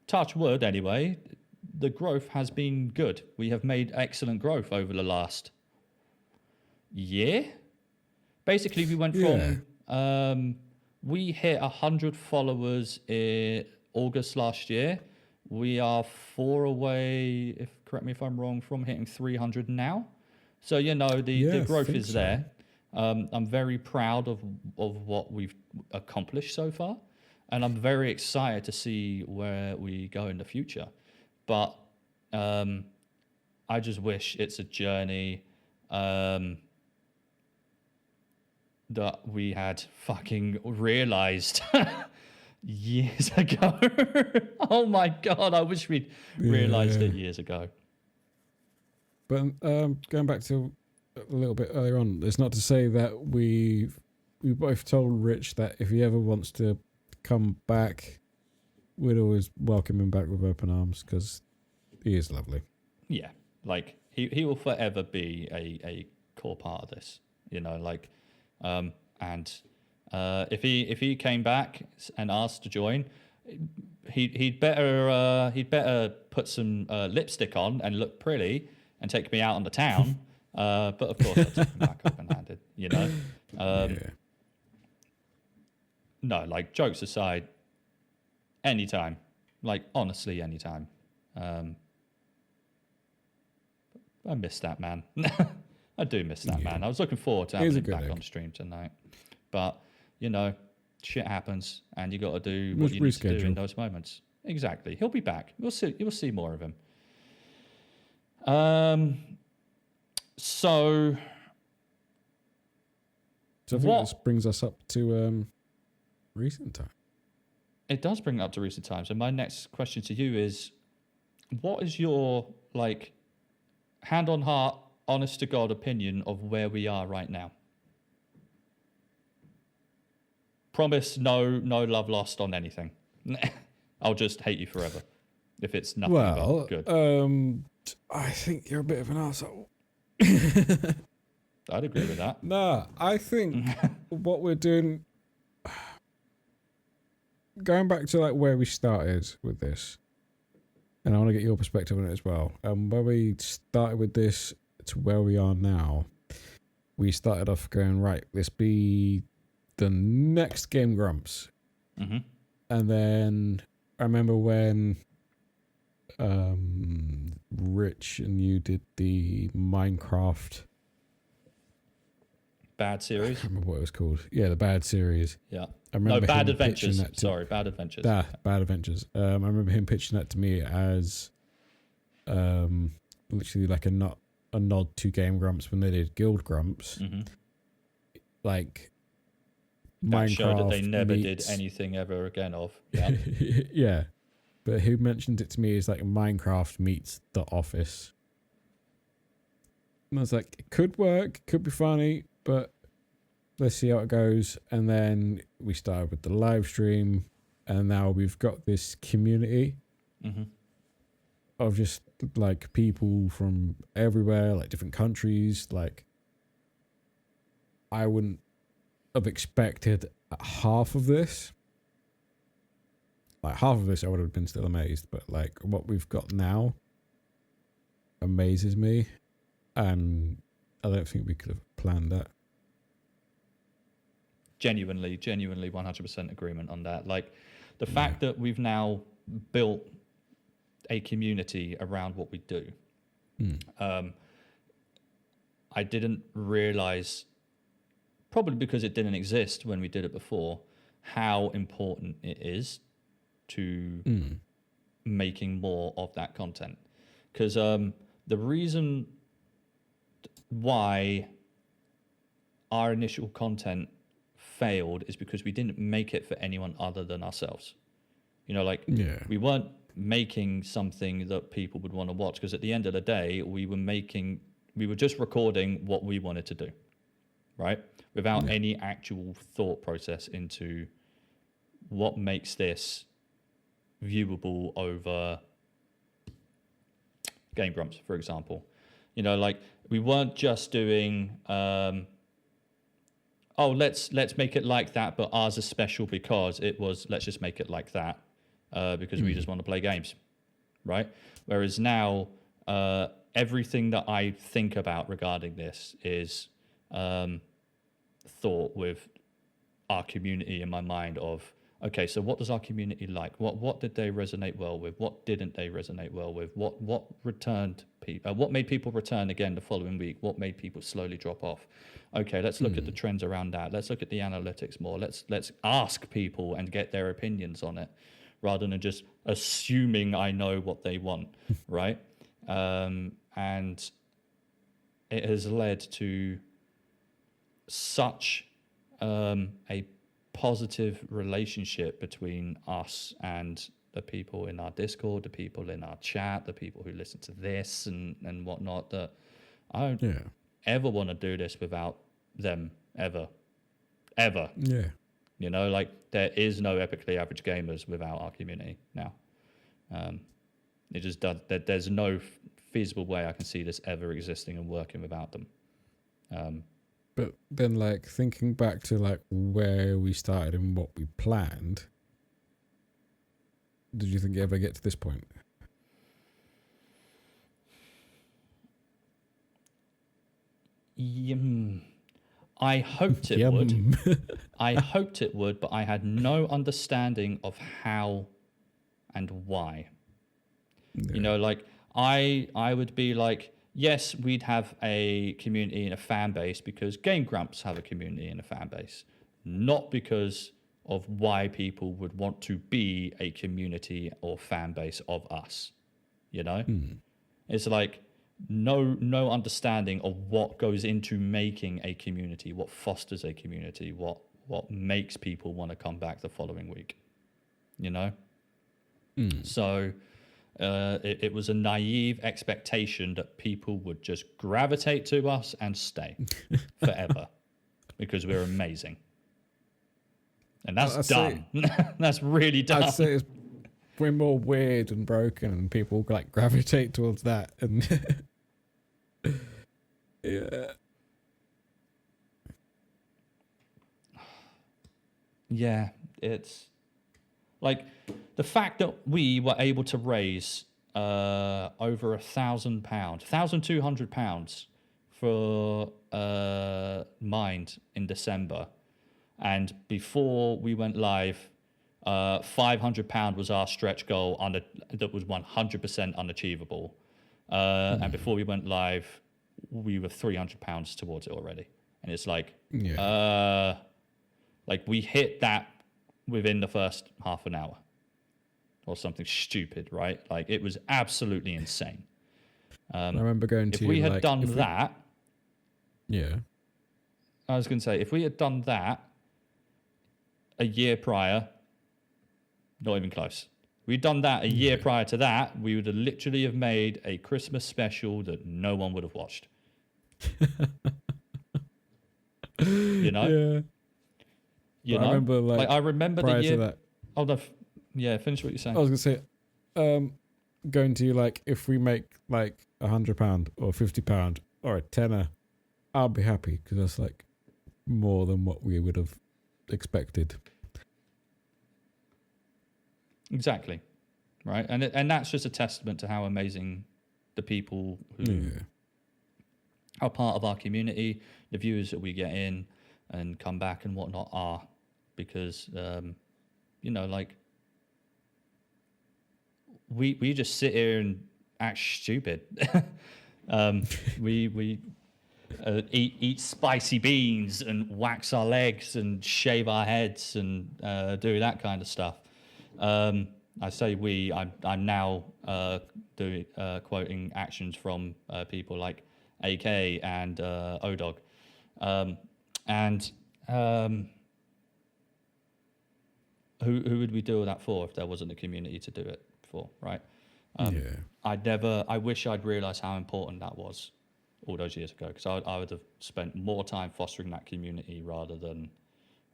touch wood anyway, the growth has been good. We have made excellent growth over the last year. Basically, we went from we hit 100 followers in August last year. We are 4 away, correct me if I'm wrong, from hitting 300 now. So, the growth is there. I'm very proud of what we've accomplished so far. And I'm very excited to see where we go in the future. But I just wish it's a journey that we had fucking realized years ago. Oh my God, I wish we'd realized it years ago. But going back to a little bit earlier on, it's not to say that we both told Rich that if he ever wants to come back, we'd always welcome him back with open arms, because he is lovely. Yeah, like he will forever be a core part of this, and if he came back and asked to join, he'd better put some lipstick on and look pretty and take me out on the town. But of course, I'll take him back open-handed. No, like, jokes aside, anytime, like, honestly, anytime. I miss that man. I do miss that man. I was looking forward to having him back on stream tonight. But, shit happens, and you got to do what you need to do in those moments. Exactly. He'll be back. You'll see more of him. So I think this brings us up to recent time. It does bring it up to recent times. And my next question to you is, what is your, like, hand on heart, honest to God opinion of where we are right now? Promise no love lost on anything. I'll just hate you forever if it's nothing but good. I think you're a bit of an arsehole. I'd agree with that. Nah, I think what we're doing, going back to like where we started with this, and I want to get your perspective on it as well. Where we started with this to where we are now, we started off going, right, let's be the next Game Grumps. Mm-hmm. And then I remember when Rich and you did the Minecraft Bad series. I can't remember what it was called. Yeah, the Bad series. Yeah. I remember Bad Adventures. Bad Adventures. Bad Adventures. I remember him pitching that to me as literally like a nod to Game Grumps when they did Guild Grumps. Mm-hmm. Like that Minecraft show that they never meets... did anything ever again of. Yeah. Yeah. But who mentioned it to me is like Minecraft meets The Office. And I was like, it could work, could be funny, but let's see how it goes. And then we started with the live stream, and now we've got this community of just like people from everywhere, like different countries. Like, I wouldn't have expected half of this. Like, half of this I would have been still amazed, but like what we've got now amazes me, and I don't think we could have planned that. Genuinely 100% agreement on that. Like, the fact that we've now built a community around what we do. I didn't realize, probably because it didn't exist when we did it before, how important it is to making more of that content. Because the reason why our initial content failed is because we didn't make it for anyone other than ourselves. We weren't making something that people would want to watch, because at the end of the day, we were just recording what we wanted to do, right? Without any actual thought process into what makes this viewable over Game Grumps, for example. We weren't just doing let's make it like that, but ours is special because it was, let's just make it like that because we just want to play games, right? Whereas now, everything that I think about regarding this is thought with our community in my mind of, okay, so what does our community like? What did they resonate well with? What didn't they resonate well with? What returned people? What made people return again the following week? What made people slowly drop off? Okay, let's look at the trends around that. Let's look at the analytics more. Let's ask people and get their opinions on it, rather than just assuming I know what they want, right? And it has led to such a positive relationship between us and the people in our Discord, the people in our chat, the people who listen to this and whatnot, that I don't ever want to do this without them, ever. Yeah. You know, like, there is no Epically Average Gamers without our community now. It just does. There's no feasible way I can see this ever existing and working without them. But then, like, thinking back to like where we started and what we planned, did you think you ever get to this point? I hoped it would. I hoped it would, but I had no understanding of how and why. Yeah. You know, like, I would be like, yes, we'd have a community and a fan base because Game Grumps have a community and a fan base, not because of why people would want to be a community or fan base of us. You know, it's like no understanding of what goes into making a community, what fosters a community, what makes people want to come back the following week. You know, so. It was a naive expectation that people would just gravitate to us and stay forever because we're amazing. And that's dumb. That's really dumb. I'd say we're more weird and broken, and people like gravitate towards that. And yeah, it's like the fact that we were able to raise over £1,000, £1,200 for Mind in December, and before we went live, £500 was our stretch goal that was 100% unachievable. And before we went live, we were £300 towards it already, and it's like, like we hit that within the first half an hour or something stupid, right? Like, it was absolutely insane. I remember going to, if we had done that, I was going to say, if we had done that a year prior, not even close. We'd done that a year prior to that, we would have literally have made a Christmas special that no one would have watched. You know? Yeah. You know? I remember, like I remember prior the year. to that, Oh no, finish what you're saying. I was gonna say, going to, like, if we make like £100 or £50 or a tenner, I'll be happy, because that's like more than what we would have expected. Exactly, right, and that's just a testament to how amazing the people who are part of our community, the viewers that we get in and come back and whatnot are, because you know, like, we just sit here and act stupid. We eat spicy beans and wax our legs and shave our heads and do that kind of stuff. I say we. I'm now quoting actions from people like AK and ODog, and who would we do that for if there wasn't a community to do it for, right? I wish I'd realised how important that was all those years ago, because I would have spent more time fostering that community rather than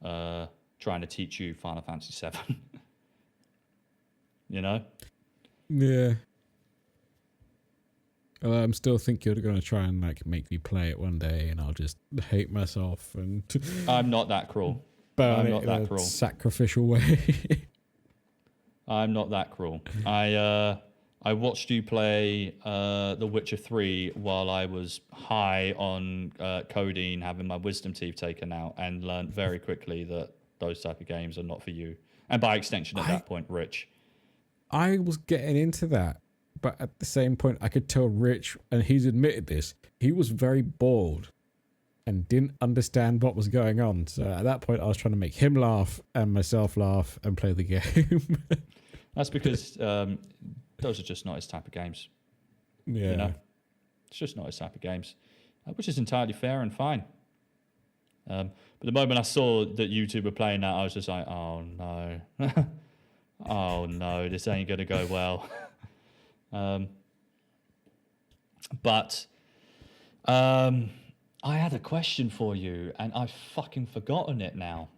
trying to teach you Final Fantasy VII. You know? Yeah. I'm still thinking you're going to try and like make me play it one day, and I'll just hate myself and I'm not that cruel. burn I'm not it that in a cruel. sacrificial way. I'm not that cruel. I I watched you play The Witcher 3 while I was high on codeine, having my wisdom teeth taken out, and learned very quickly that those type of games are not for you. And by extension, at that point, Rich. I was getting into that, but at the same point, I could tell Rich, and he's admitted this, he was very bored and didn't understand what was going on. So at that point, I was trying to make him laugh and myself laugh and play the game. That's because those are just not his type of games. Yeah. You know? It's just not his type of games, which is entirely fair and fine. But the moment I saw that you two were playing that, I was just like, oh no. Oh no, this ain't going to go well. But I had a question for you, and I've fucking forgotten it now.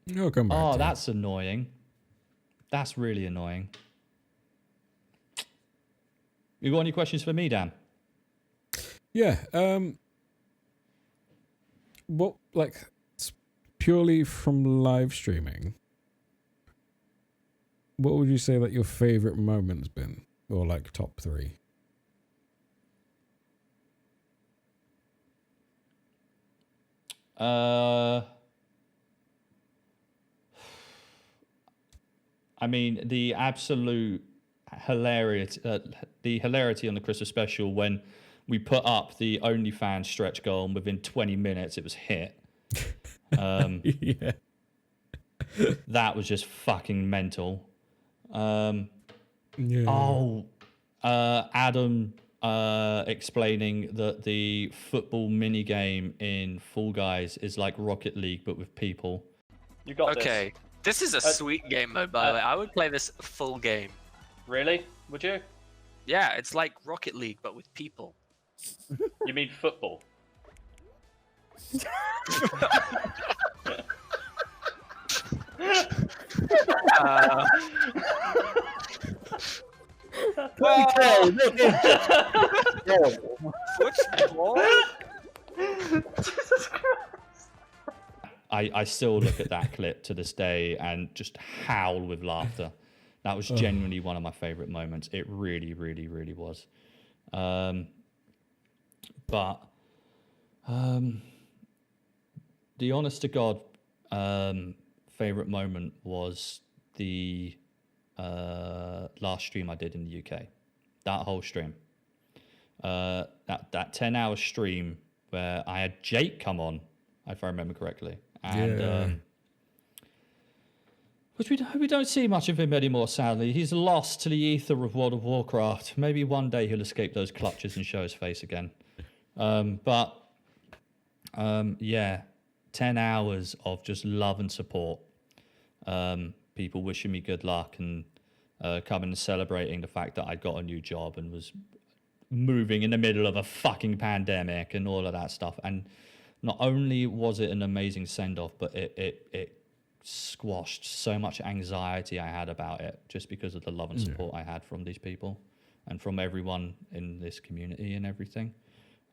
You'll come back. Oh, that's annoying. That's really annoying. You got any questions for me, Dan? Yeah. What, like, purely from live streaming, what would you say that your favorite moment's been, or like top 3? I mean, the absolute hilarity on the Christmas special when we put up the OnlyFans stretch goal, and within 20 minutes it was hit. Yeah. That was just fucking mental. Yeah. Adam explaining that the football mini game in Fall Guys is like Rocket League but with people. You got this. Okay, this is a sweet game mode, by the way. I would play this full game. Really? Would you? Yeah, it's like Rocket League, but with people. You mean football? I still look at that clip to this day and just howl with laughter. That was genuinely one of my favorite moments. It really, really, really was. But the honest to God favorite moment was the last stream I did in the UK. That whole stream. That 10-hour stream where I had Jake come on, if I remember correctly. And which we don't see much of him anymore, sadly. He's lost to the ether of World of Warcraft. Maybe one day he'll escape those clutches and show his face again. Yeah, 10 hours of just love and support. People wishing me good luck and coming and celebrating the fact that I got a new job and was moving in the middle of a fucking pandemic and all of that stuff. And not only was it an amazing send-off, but it squashed so much anxiety I had about it just because of the love and support I had from these people and from everyone in this community and everything.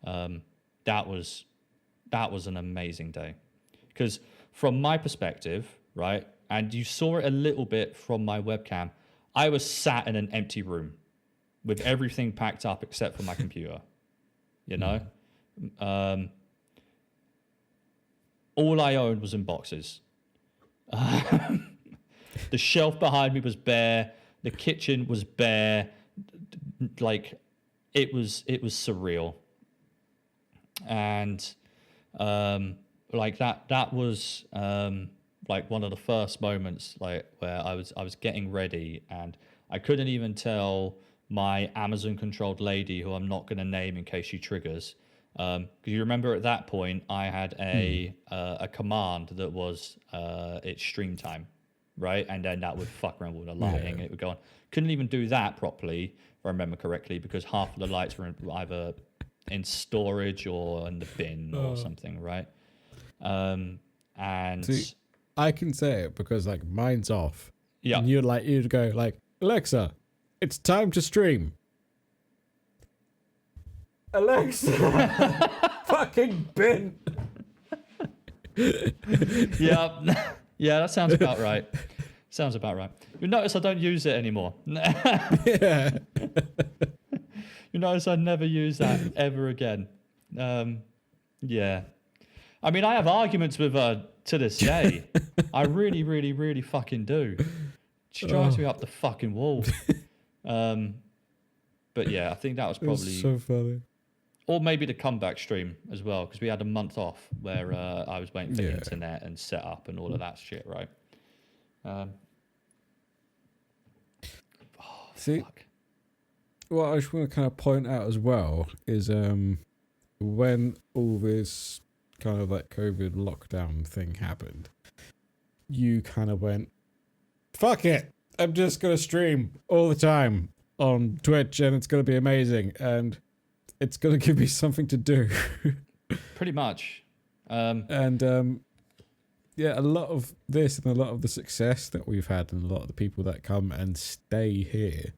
That was an amazing day. Because from my perspective, right, and you saw it a little bit from my webcam, I was sat in an empty room with everything packed up except for my computer, you know? All I owned was in boxes. The shelf behind me was bare. The kitchen was bare. Like, it was surreal. And like that was like one of the first moments like where I was getting ready and I couldn't even tell my Amazon controlled lady, who I'm not going to name in case she triggers, because you remember at that point I had a command that was it's stream time, right? And then that would fuck around with the lighting. It would go on. Couldn't even do that properly, if I remember correctly, because half of the lights were either in storage or in the bin or something, right? And see, I can say it because like mine's off. Yeah. And you'd go like, Alexa, it's time to stream. Alexa, fucking bin. Yeah, that sounds about right. Sounds about right. You notice I don't use it anymore. Yeah. You notice I never use that ever again. Yeah. I mean, I have arguments with her to this day. I really, really, really fucking do. She drives me up the fucking wall. But yeah, I think that was probably... It's so funny. Or maybe the comeback stream as well, because we had a month off where I was waiting for the Yeah. internet and set up and all of that shit, right? See, Fuck. what I just want to kind of point out as well is when all this kind of like COVID lockdown thing happened, you kind of went, fuck it, I'm just going to stream all the time on Twitch and it's going to be amazing and it's going to give me something to do. Pretty much. And yeah, a lot of this and a lot of the success that we've had and a lot of the people that come and stay here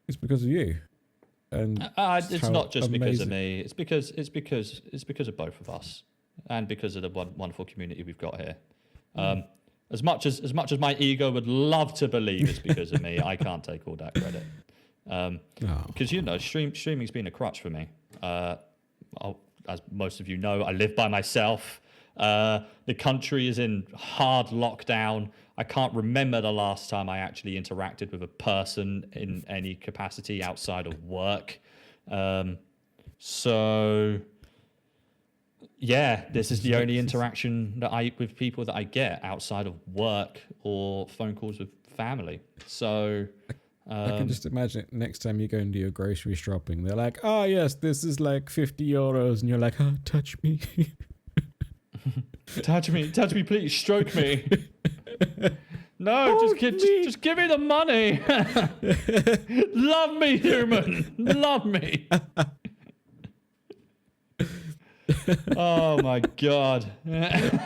is because of you. And it's not just because of me. It's because of both of us, and because of the wonderful community we've got here. As much as my ego would love to believe it's because of me, I can't take all that credit. Because streaming's been a crutch for me. As most of you know, I live by myself. The country is in hard lockdown. I can't remember the last time I actually interacted with a person in any capacity outside of work. So yeah, this is the only interaction with people that I get outside of work or phone calls with family. So I can just imagine it next time you go and do your grocery shopping. They're like, oh yes, this is like 50 euros. And you're like, oh, touch me. touch me, please, stroke me. No, just give me the money. Love me, human. Love me. Oh my God.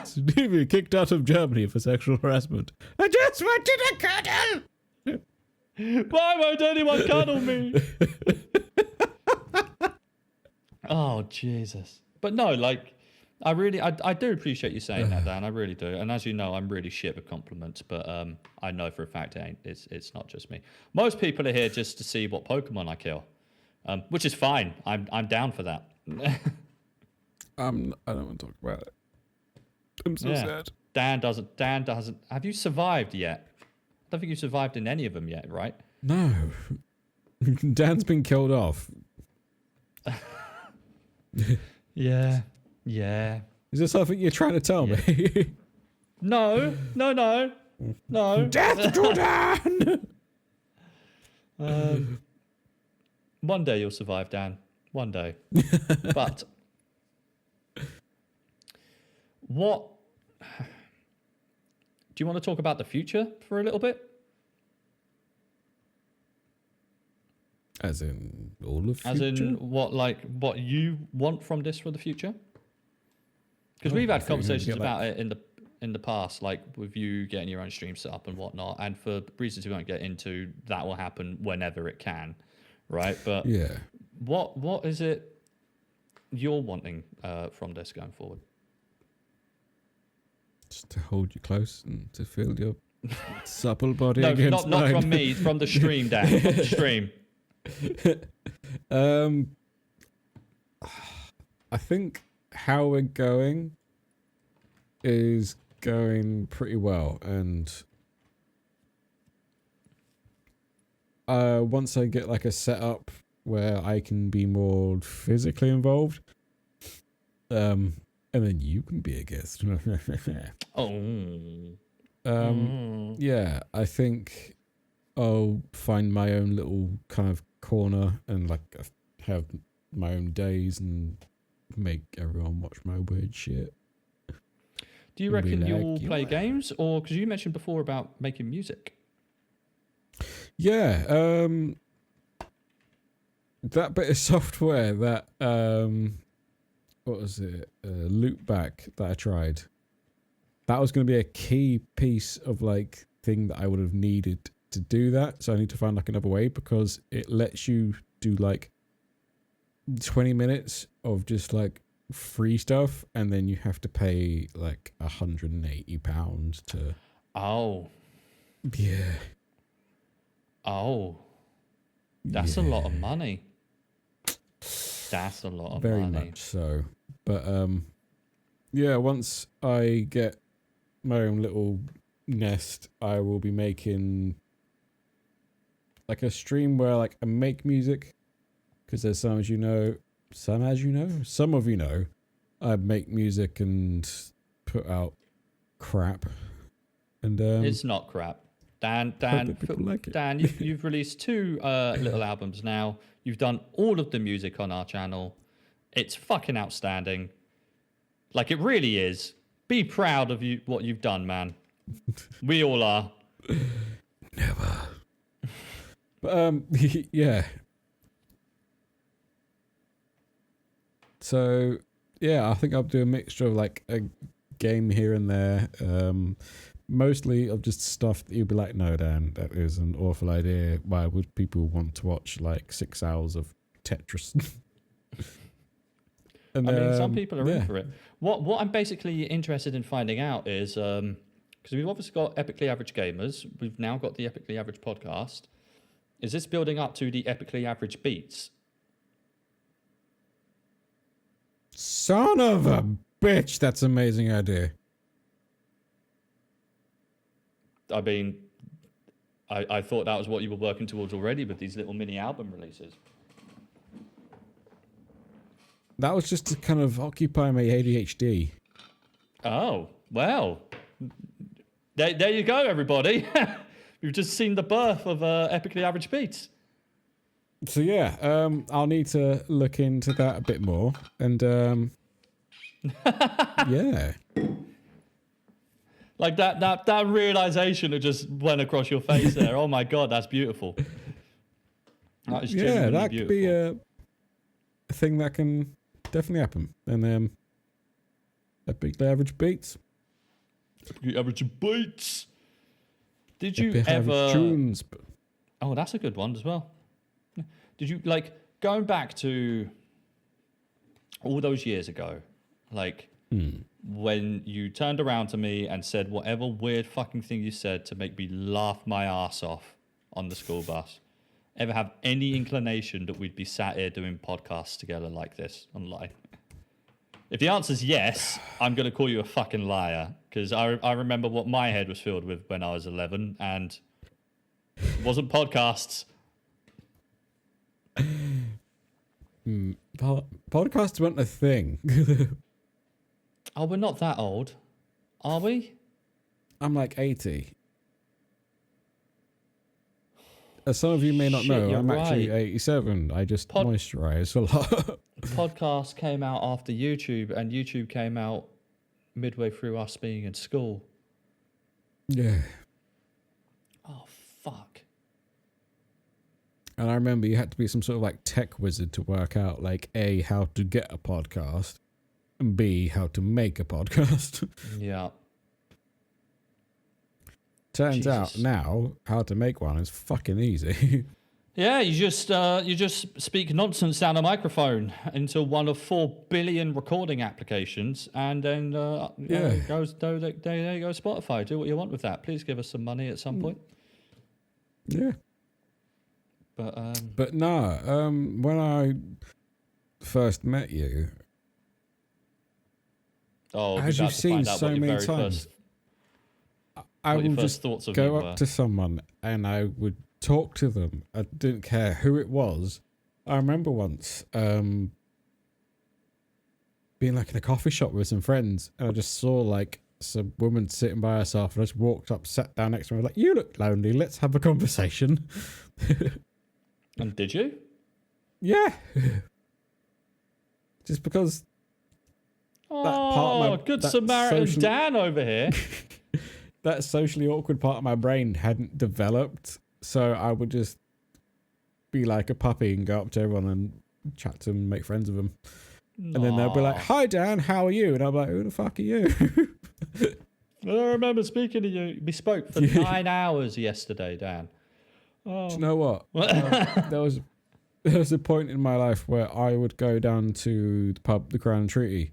Stevie kicked out of Germany for sexual harassment. I just wanted a cuddle. Why won't anyone cuddle me? Oh, Jesus. But no, like, I do appreciate you saying that, Dan. I really do. And as you know, I'm really shit with compliments, but I know for a fact it's not just me. Most people are here just to see what Pokemon I kill, which is fine. I'm down for that. I don't want to talk about it. I'm so sad. Dan doesn't. Have you survived yet? I don't think you survived in any of them yet, right? No. Dan's been killed off. Yeah. Is there something you're trying to tell me? No. Death to Dan! One day you'll survive, Dan. One day. But what... Do you want to talk about the future for a little bit? As in all of future? As in what you want from this for the future? Because we've had conversations about it in the past, like with you getting your own stream set up and whatnot, and for reasons we won't get into, that will happen whenever it can, right? But yeah, what is it you're wanting from this going forward? Just to hold you close and to feel your supple body No, against not mine. from me, from the stream, Dan, from the stream. I think how we're going is going pretty well, and once I get like a setup where I can be more physically involved, and then you can be a guest. Yeah, I think I'll find my own little kind of corner and like have my own days and make everyone watch my weird shit. Do you reckon you'll play games, or because you mentioned before about making music? Yeah, that bit of software that what was it? Loopback that I tried. That was going to be a key piece of like thing that I would have needed to do that. So I need to find like another way, because it lets you do like 20 minutes of just like free stuff, and then you have to pay like £180 to Yeah. Oh, that's a lot of money. That's a lot of Very money. much so. But yeah, once I get my own little nest, I will be making like a stream where like I make music, because there's some of you know, I make music and put out crap, and It's not crap. Dan, that people like it. Dan, you've released 2 little albums now. You've done all of the music on our channel. It's fucking outstanding. Like, it really is. Be proud of what you've done, man. We all are. Never. But yeah. So yeah, I think I'll do a mixture of like a game here and there. Mostly of just stuff that you'll be like, no, Dan, that is an awful idea. Why would people want to watch like 6 hours of Tetris? And, I mean, some people are in for it. What I'm basically interested in finding out is, because we've obviously got Epically Average Gamers, we've now got the Epically Average podcast. Is this building up to the Epically Average Beats? Son of a bitch, that's an amazing idea. I mean, I thought that was what you were working towards already with these little mini album releases. That was just to kind of occupy my ADHD. Oh, well. There you go, everybody. You've just seen the birth of Epically Average Beats. So yeah, I'll need to look into that a bit more. And yeah. Like that realization that just went across your face there. Oh my God, that's beautiful. That is Yeah, that beautiful. could be a thing that can definitely happen. And Epically Average Beats. Epically Average Beats. Did you Epic ever? Average Tunes. Oh, that's a good one as well. Did you like going back to all those years ago, like when you turned around to me and said whatever weird fucking thing you said to make me laugh my ass off on the school bus? Ever have any inclination that we'd be sat here doing podcasts together like this online? If the answer's yes, I'm going to call you a fucking liar, because I remember what my head was filled with when I was 11, and it wasn't podcasts. Podcasts weren't a thing. Oh, we're not that old, are we? I'm like 80. As some of you may not Shit, know, you're I'm actually right. 87. I just moisturize a lot. Podcast came out after YouTube, and YouTube came out midway through us being in school. Yeah. Oh, fuck. And I remember you had to be some sort of like tech wizard to work out like A, how to get a podcast, and B, how to make a podcast. Yeah. Turns out Jesus. now how to make one is fucking easy. Yeah, you just speak nonsense down a microphone into one of 4 billion recording applications, and then there you go, Spotify. Do what you want with that. Please give us some money at some point. Yeah. But no, when I first met you, as you've seen so many times, I would just go up to someone and I would talk to them. I didn't care who it was. I remember once being like in a coffee shop with some friends, and I just saw like some woman sitting by herself, and I just walked up, sat down next to her, and was like, "You look lonely. Let's have a conversation." And did you? Yeah. Just because. Oh, good Samaritan Dan over here. That socially awkward part of my brain hadn't developed, so I would just be like a puppy and go up to everyone and chat to them and make friends with them. And then they'll be like, "Hi Dan, how are you?" And I'm like, "Who the fuck are you?" I remember speaking to you. We spoke for 9 hours yesterday, Dan. Oh. Do you know what? There was a point in my life where I would go down to the pub, the Crown and Treaty,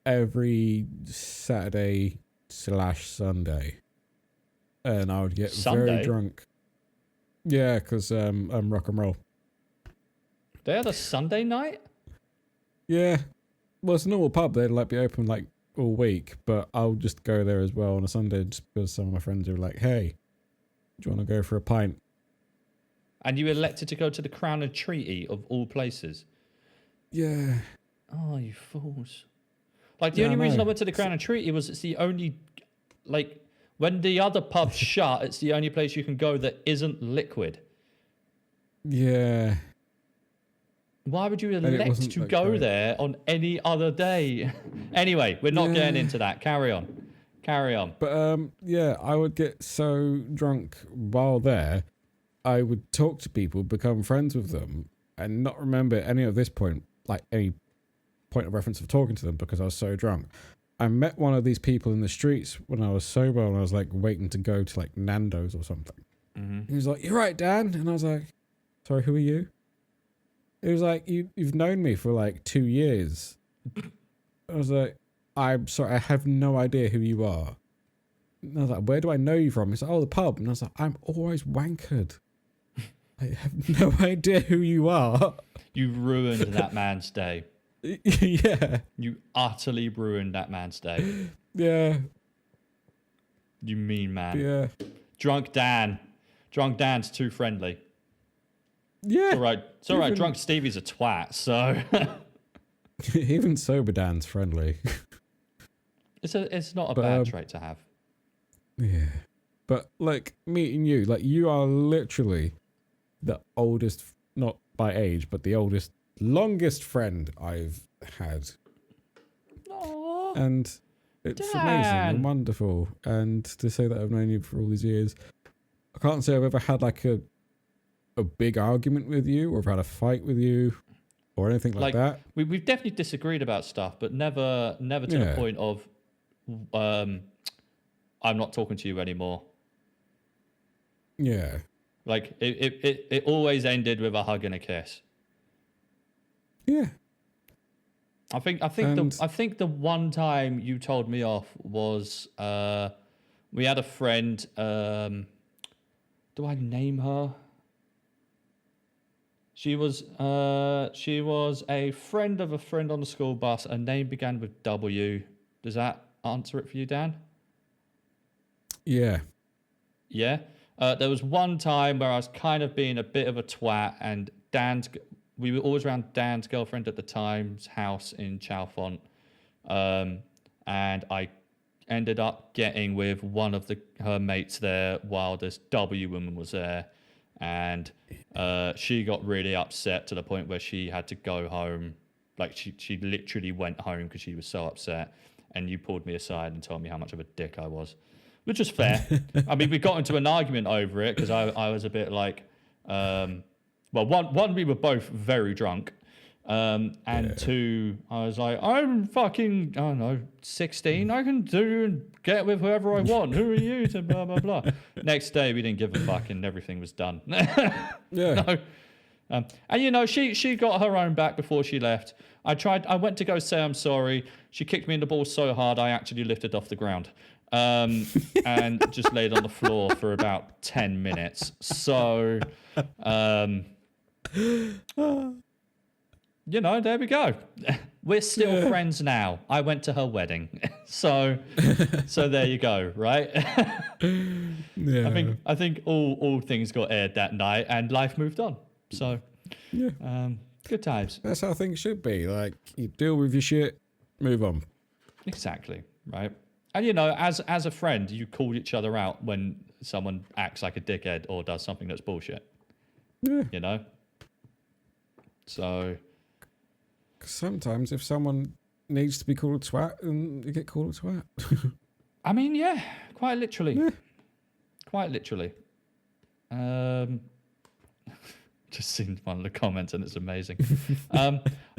every Saturday/Sunday, and I would get Sunday? very drunk. Yeah, because I'm rock and roll. They had a Sunday night? Yeah, well, it's a normal pub. They'd like be open like all week, but I'll just go there as well on a Sunday just because some of my friends are like, "Hey, do you want to go for a pint?" And you elected to go to the Crown and Treaty of all places? Yeah. Oh, you fools. Like, the Yeah, only I reason I know. went to the Crown and Treaty was it's the only, like, when the other pubs shut, it's the only place you can go that isn't liquid. Yeah. Why would you it elect wasn't, to like, go great. there on any other day? Anyway, we're not getting Yeah. into that. Carry on. Carry on. But yeah, I would get so drunk while there, I would talk to people, become friends with them, and not remember any of this point, like any point of reference of talking to them because I was so drunk. I met one of these people in the streets when I was sober and I was like waiting to go to like Nando's or something. He was like, "You're right, Dan," and I was like, "Sorry, who are you?" It was like, you've known me for like 2 years. I was like, "I'm sorry, I have no idea who you are." And I was like, "Where do I know you from?" He's like, "Oh, the pub." And I was like, "I'm always wankered. I have no idea who you are." You ruined that man's day. Yeah. You utterly ruined that man's day. Yeah. You mean man. Yeah. Drunk Dan. Drunk Dan's too friendly. Yeah. It's all right. It's all right. Even- Drunk Stevie's a twat, so Even sober Dan's friendly. it's not a But, bad trait to have. Yeah. But like meeting you, like you are literally the oldest, not by age, but the oldest, longest friend I've had. Aww. And it's amazing Dan. and wonderful. And to say that I've known you for all these years, I can't say I've ever had like a big argument with you or I've had a fight with you or anything like that. We've definitely disagreed about stuff, but never to the Yeah. point of I'm not talking to you anymore. Yeah. Like it always ended with a hug and a kiss. Yeah. I think And- the one time you told me off was we had a friend. Do I name her? She was a friend of a friend on the school bus. Her name began with W. Does that answer it for you, Dan? Yeah. Yeah. There was one time where I was kind of being a bit of a twat, and we were always around Dan's girlfriend at the time's house in Chalfont, and I ended up getting with one of her mates there while this W woman was there, and she got really upset to the point where she had to go home. Like she literally went home because she was so upset, and you pulled me aside and told me how much of a dick I was. Which was fair. I mean, we got into an argument over it because I was a bit like, well, one, we were both very drunk. And two, I was like, I'm fucking, I don't know, 16. I can do and get with whoever I want. Who are you to blah, blah, blah. Next day, we didn't give a fuck and everything was done. Yeah. No. And you know, she got her own back before she left. I went to go say I'm sorry. She kicked me in the balls so hard I actually lifted off the ground. And just laid on the floor for about 10 minutes. So, you know, there we go. We're still friends now. I went to her wedding. So there you go, right? Yeah. I think all things got aired that night and life moved on. So, Yeah. good times. That's how things should be. Like, you deal with your shit, move on. Exactly, right? And, you know, as a friend, you call each other out when someone acts like a dickhead or does something that's bullshit. Yeah. You know? So, 'Cause sometimes if someone needs to be called a twat, then you get called a twat. I mean, yeah, quite literally. Yeah. Quite literally. Just seen one of the comments and it's amazing.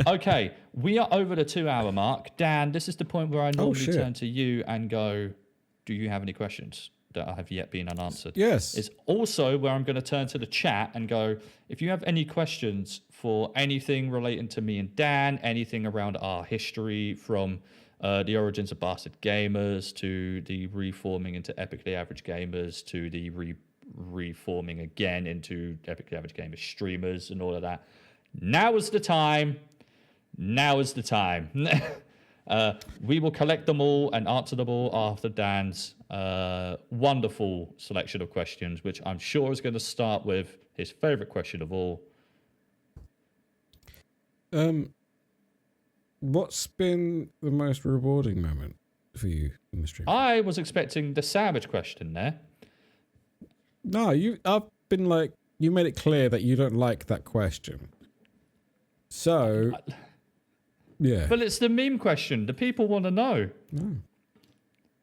Okay, we are over the 2-hour mark. Dan, this is the point where I normally shit. turn to you and go, do you have any questions that have yet been unanswered? Yes. It's also where I'm going to turn to the chat and go, if you have any questions for anything relating to me and Dan, anything around our history from the origins of Bastard Gamers, to the reforming into Epically Average Gamers, to the reforming again into Epically Average Gamers streamers and all of that. Now is the time. Now is the time. We will collect them all and answer them all after Dan's wonderful selection of questions, which I'm sure is going to start with his favorite question of all. What's been the most rewarding moment for you in the stream? I was expecting the sandwich question there. No, I've been like, you made it clear that you don't like that question. So, yeah. But it's the meme question. The people want to know. No.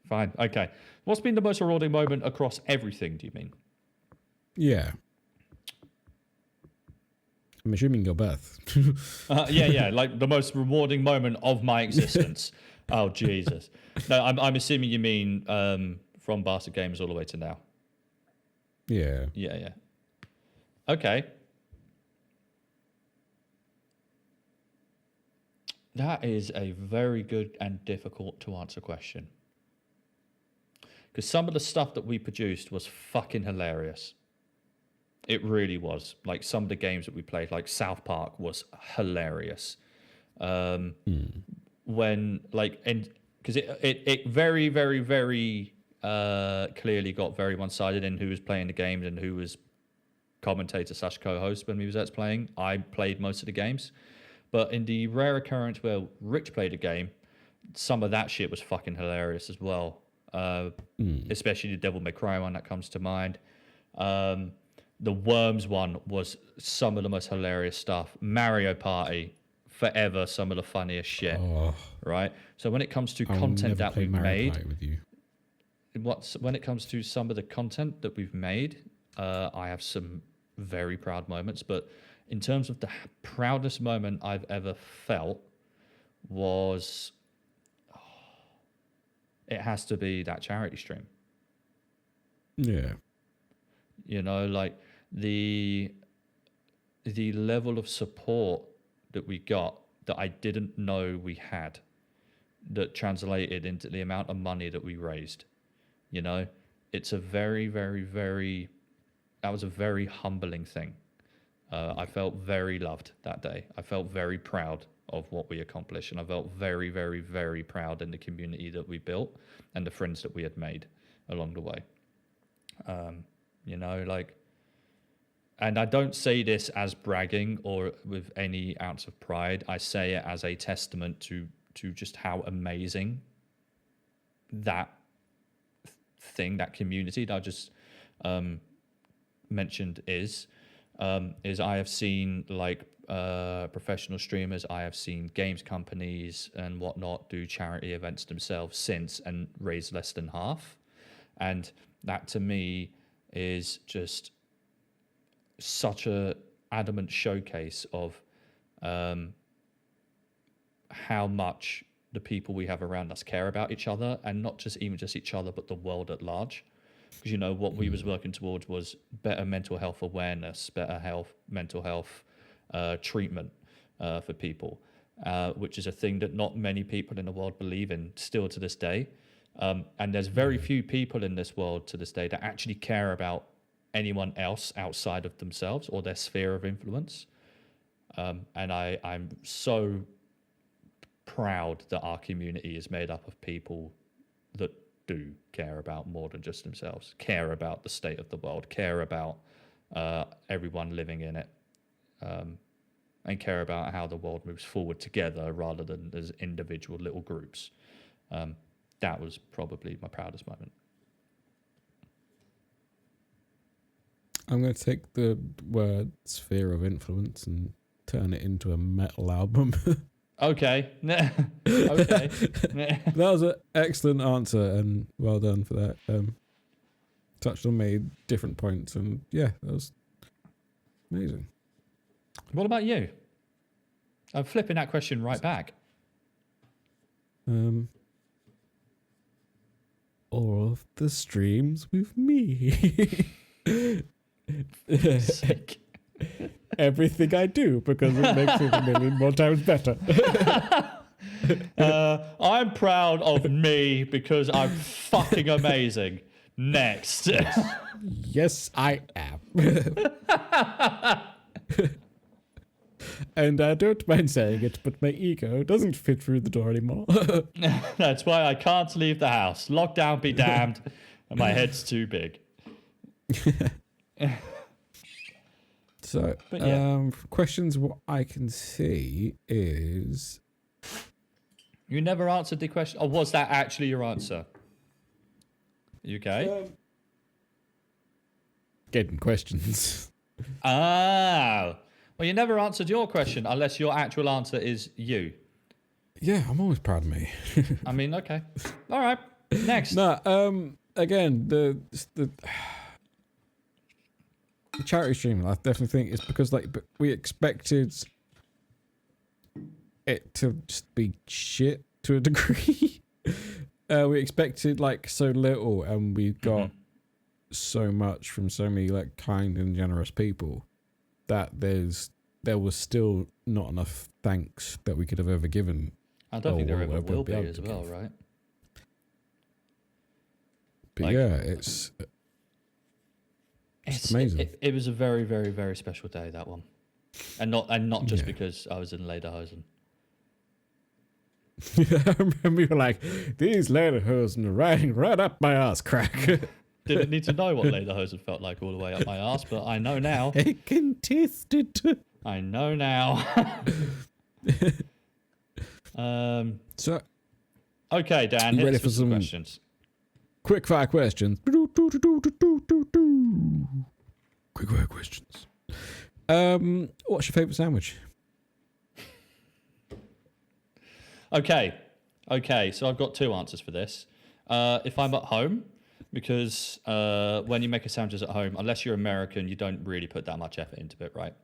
Fine. Okay. What's been the most rewarding moment across everything, do you mean? Yeah. I'm assuming your birth. Yeah. Like the most rewarding moment of my existence. Oh, Jesus. No, I'm assuming you mean from Bastard Gamers all the way to now. Yeah. Yeah. Okay. That is a very good and difficult to answer question. Because some of the stuff that we produced was fucking hilarious. It really was. Like some of the games that we played, like South Park was hilarious. When like, and because it very, very, very clearly got very one-sided in who was playing the games and who was commentator / co-host when we was playing. I played most of the games. But in the rare occurrence where Rich played a game, some of that shit was fucking hilarious as well. Especially the Devil May Cry one that comes to mind. The Worms one was some of the most hilarious stuff. Mario Party, forever some of the funniest shit. Oh, right? So when it comes to I'll content never that play we've Mario made, Party with you. when it comes to some of the content that we've made, I have some very proud moments, but in terms of the proudest moment I've ever felt was, it has to be that charity stream. Yeah. You know, like the level of support that we got that I didn't know we had, that translated into the amount of money that we raised. You know, it's a very, very, very, that was a very humbling thing. I felt very loved that day. I felt very proud of what we accomplished, and I felt very, very, very proud in the community that we built and the friends that we had made along the way. You know, like, and I don't say this as bragging or with any ounce of pride. I say it as a testament to just how amazing that thing, that community that I just mentioned is I have seen like professional streamers, I have seen games companies and whatnot do charity events themselves since and raise less than half. And that to me is just such a adamant showcase of how much the people we have around us care about each other, and not just even just each other, but the world at large. Because, you know, what we was working towards was better mental health awareness, better mental health treatment for people, which is a thing that not many people in the world believe in still to this day. And there's very few people in this world to this day that actually care about anyone else outside of themselves or their sphere of influence. And I'm so proud that our community is made up of people that do care about more than just themselves, care about the state of the world, care about everyone living in it, and care about how the world moves forward together rather than as individual little groups. That was probably my proudest moment. I'm going to take the word sphere of influence and turn it into a metal album. Okay. Okay. That was an excellent answer, and well done for that. Touched on many different points, and yeah, that was amazing. What about you? I'm flipping that question right back. All of the streams with me. Sick. Everything I do, because it makes it a million more times better. I'm proud of me because I'm fucking amazing. Next. Yes, I am. And I don't mind saying it, but my ego doesn't fit through the door anymore. That's why I can't leave the house. Lockdown be damned. And my head's too big. So, But yeah. questions, what I can see is... You never answered the question. Or was that actually your answer? You okay? Getting questions. Ah. Well, you never answered your question unless your actual answer is you. Yeah, I'm always proud of me. I mean, okay. All right. Next. No, again, the charity stream, I definitely think it's because like we expected it to just be shit to a degree. We expected like so little, and we got so much from so many like kind and generous people that there was still not enough thanks that we could have ever given. I don't think there ever will be able as to well, give. right? But Like- yeah, it's amazing. It was a very, very, very special day, that one. And not just because I was in Lederhosen. I remember you were like, these lederhosen are riding right up my ass crack. Didn't need to know what Lederhosen felt like all the way up my ass, but I know now. I can taste it. I know now. So, Okay, Dan, You hit ready us for with some some- questions. quick fire questions. Quick fire questions. What's your favourite sandwich? Okay, so I've got two answers for this. If I'm at home, because when you make a sandwich at home, unless you're American, you don't really put that much effort into it, right?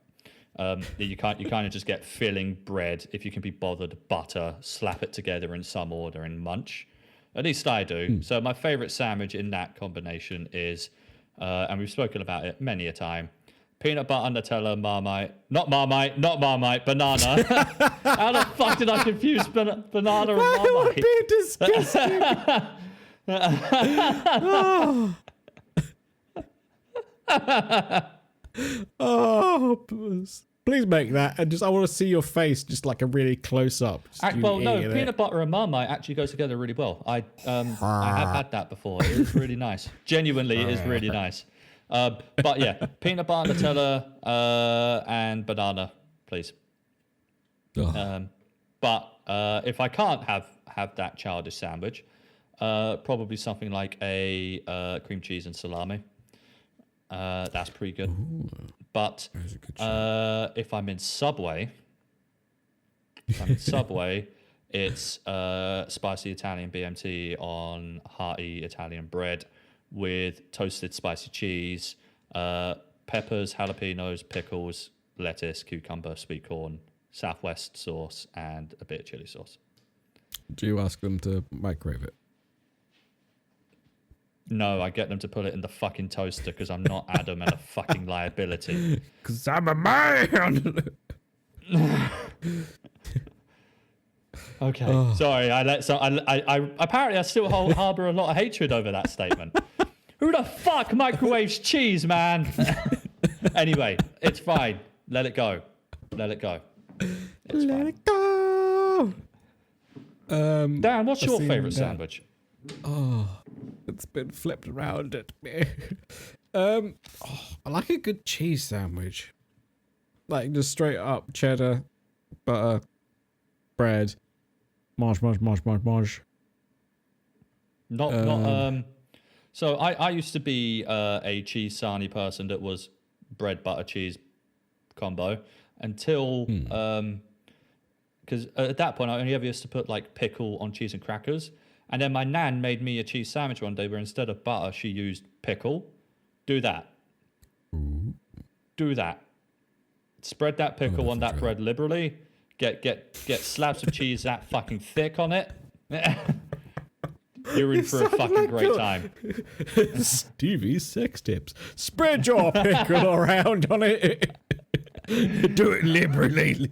You kind of just get filling bread, if you can be bothered, butter, slap it together in some order and munch. At least I do. So my favorite sandwich in that combination is, and we've spoken about it many a time, peanut butter, Nutella, not Marmite, banana. How the fuck did I confuse banana and Marmite? Be disgusting. Oh, please make that, and just I want to see your face, just like a really close up. Well, no, peanut butter and Marmite actually goes together really well. I have had that before. It was really nice. Genuinely, it is really nice. But yeah, peanut butter, Nutella, and banana, please. But if I can't have that childish sandwich, probably something like a cream cheese and salami. That's pretty good. Ooh, But that's a good shout. if I'm in Subway, it's spicy Italian BMT on hearty Italian bread with toasted spicy cheese, peppers, jalapenos, pickles, lettuce, cucumber, sweet corn, Southwest sauce, and a bit of chili sauce. Do you ask them to microwave it? No, I get them to put it in the fucking toaster because I'm not Adam and a fucking liability. Because I'm a man. Okay, sorry. I apparently I still harbor a lot of hatred over that statement. Who the fuck microwaves cheese, man? Anyway, it's fine. Let it go. Let it go. It's Let fine. it go. Dan, what's your seen favorite that. sandwich? It's been flipped around at me. I like a good cheese sandwich. Like just straight up cheddar, butter, bread, marsh. So I used to be a cheese sarnie person that was bread, butter, cheese combo until because at that point I only ever used to put like pickle on cheese and crackers. And then my nan made me a cheese sandwich one day where instead of butter, she used pickle. Do that. Do that. Spread that pickle on that bread liberally. Get slabs of cheese that fucking thick on it. You're in for a fucking great time. Stevie's sex tips. Spread your pickle around on it. Do it liberally.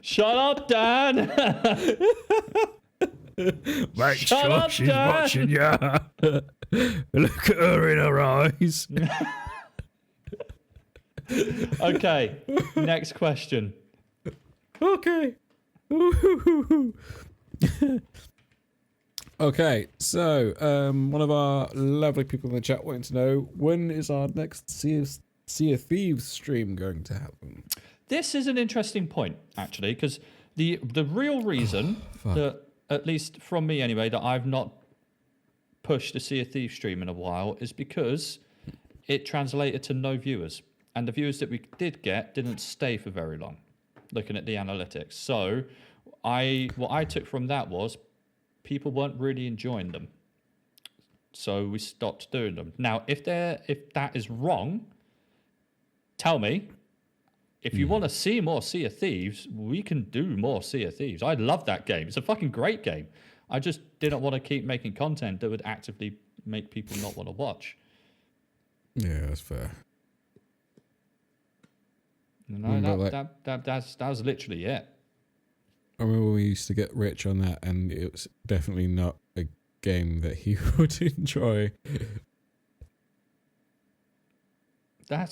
Shut up, Dan. Make Shut sure up, she's Dad. watching you. Look at her in her eyes. Okay, next question. Okay. Okay, so one of our lovely people in the chat wanting to know, when is our next Sea of Thieves stream going to happen? This is an interesting point, actually, because the real reason that, at least from me anyway, that I've not pushed a Sea of Thieves stream in a while is because it translated to no viewers. And the viewers that we did get didn't stay for very long, looking at the analytics. So what I took from that was people weren't really enjoying them. So we stopped doing them. Now, if that is wrong, tell me. If you want to see more Sea of Thieves, we can do more Sea of Thieves. I love that game. It's a fucking great game. I just didn't want to keep making content that would actively make people not want to watch. Yeah, that's fair. You know, that was literally it. I remember we used to get Rich on that, and it was definitely not a game that he would enjoy. I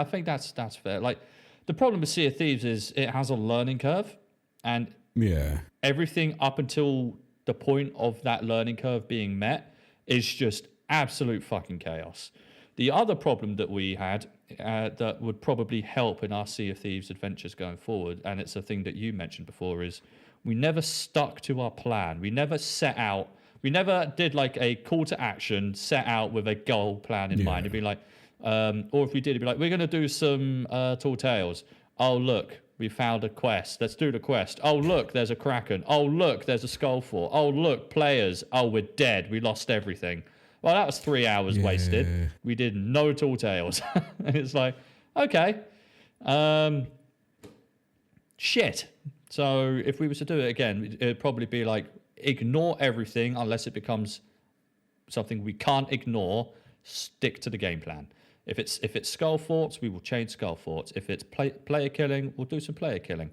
think that's fair. Like, the problem with Sea of Thieves is it has a learning curve, and Yeah. everything up until the point of that learning curve being met is just absolute fucking chaos. The other problem that we had that would probably help in our Sea of Thieves adventures going forward, and it's a thing that you mentioned before, is we never stuck to our plan. We never set out, we never did like a call to action, set out with a goal plan in mind. It'd be like, or if we did, it'd be like, we're going to do some Tall Tales. Oh, look, we found a quest. Let's do the quest. Oh, look, there's a Kraken. Oh, look, there's a Skull Fort. Oh, look, players. Oh, we're dead. We lost everything. Well, that was 3 hours wasted. We did no Tall Tales. And it's like, okay. Shit. So if we were to do it again, it'd probably be like, ignore everything unless it becomes something we can't ignore. Stick to the game plan. If it's Skull Forts, we will change Skull Forts. If it's player killing, we'll do some player killing.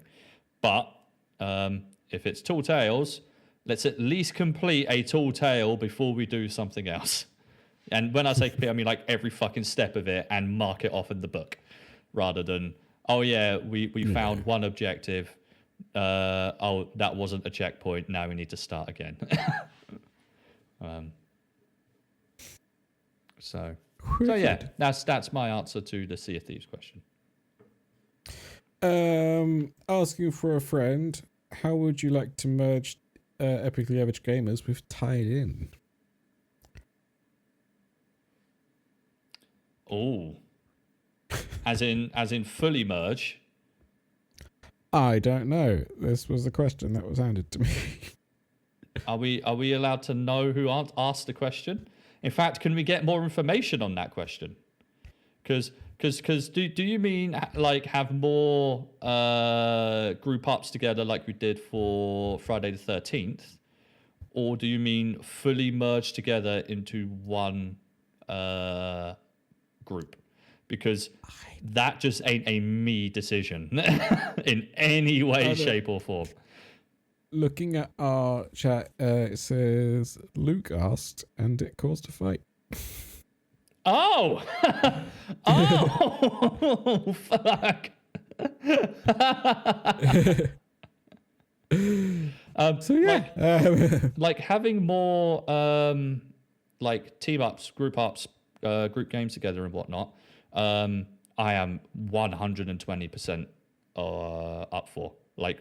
But if it's Tall Tales, let's at least complete a Tall Tale before we do something else. And when I say complete, I mean like every fucking step of it and mark it off in the book, rather than, oh yeah, we found one objective. Oh, that wasn't a checkpoint. Now we need to start again. So yeah, that's my answer to the Sea of Thieves question. Asking for a friend, how would you like to merge Epically Average Gamers with Tied In? Oh, as in fully merge. I don't know. This was the question that was handed to me. Are we allowed to know who asked the question? In fact, can we get more information on that question? Because do you mean like have more group ups together like we did for Friday the 13th, or do you mean fully merged together into one group? Because that just ain't a me decision in any way, shape, or form. Looking at our chat, it says Luke asked, and it caused a fight. Oh, oh, fuck. So yeah, like having more like team ups, group group games together and whatnot. I am 120% up for. Like,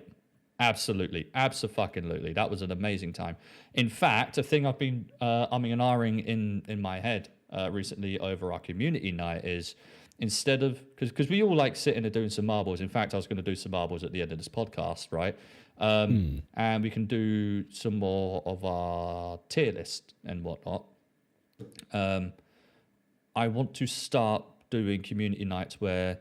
absolutely, abso-fucking-lutely. That was an amazing time. In fact, a thing I've been umming and ahhing in my head recently over our community night is, instead of, because we all like sitting and doing some marbles. In fact, I was going to do some marbles at the end of this podcast, right? And we can do some more of our tier list and whatnot. I want to start doing community nights where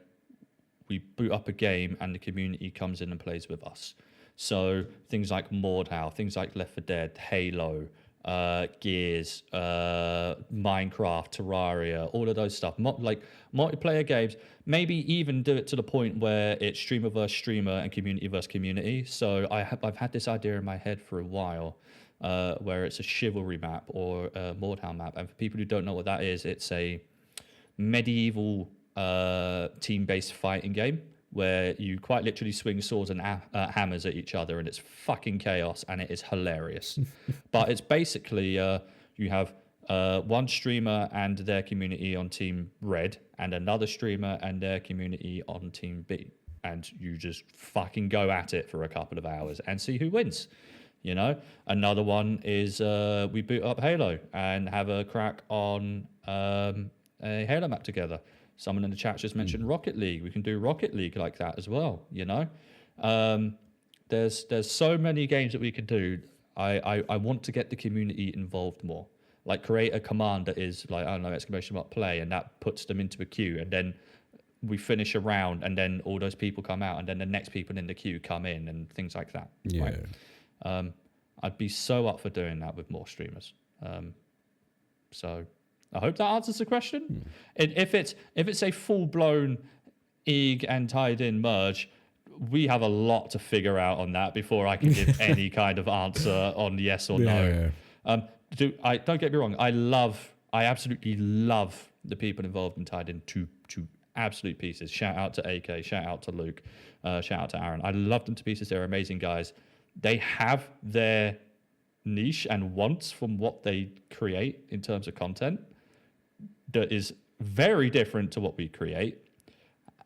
we boot up a game and the community comes in and plays with us. So things like Mordhau, things like Left 4 Dead, Halo, Gears, Minecraft, Terraria, all of those stuff. Like multiplayer games. Maybe even do it to the point where it's streamer versus streamer and community versus community. So I've had this idea in my head for a while, where it's a chivalry map or a Mordhau map. And for people who don't know what that is, it's a medieval team-based fighting game where you quite literally swing swords and hammers at each other, and it's fucking chaos, and it is hilarious. But it's basically you have one streamer and their community on Team Red, and another streamer and their community on Team B, and you just fucking go at it for a couple of hours and see who wins. You know, another one is we boot up Halo and have a crack on a Halo map together. Someone in the chat just mentioned Rocket League. We can do Rocket League like that as well, you know? There's so many games that we could do. I want to get the community involved more. Like create a command that is like, I don't know, exclamation mark play, and that puts them into a queue, and then we finish a round, and then all those people come out, and then the next people in the queue come in, and things like that. Yeah. Right? I'd be so up for doing that with more streamers. So I hope that answers the question. If it's a full-blown EAG and tied-in merge, we have a lot to figure out on that before I can give any kind of answer on yes or no. Don't get me wrong. I absolutely love the people involved in tied-in to absolute pieces. Shout out to AK. Shout out to Luke. Shout out to Aaron. I love them to pieces. They're amazing guys. They have their niche and wants from what they create in terms of content that is very different to what we create.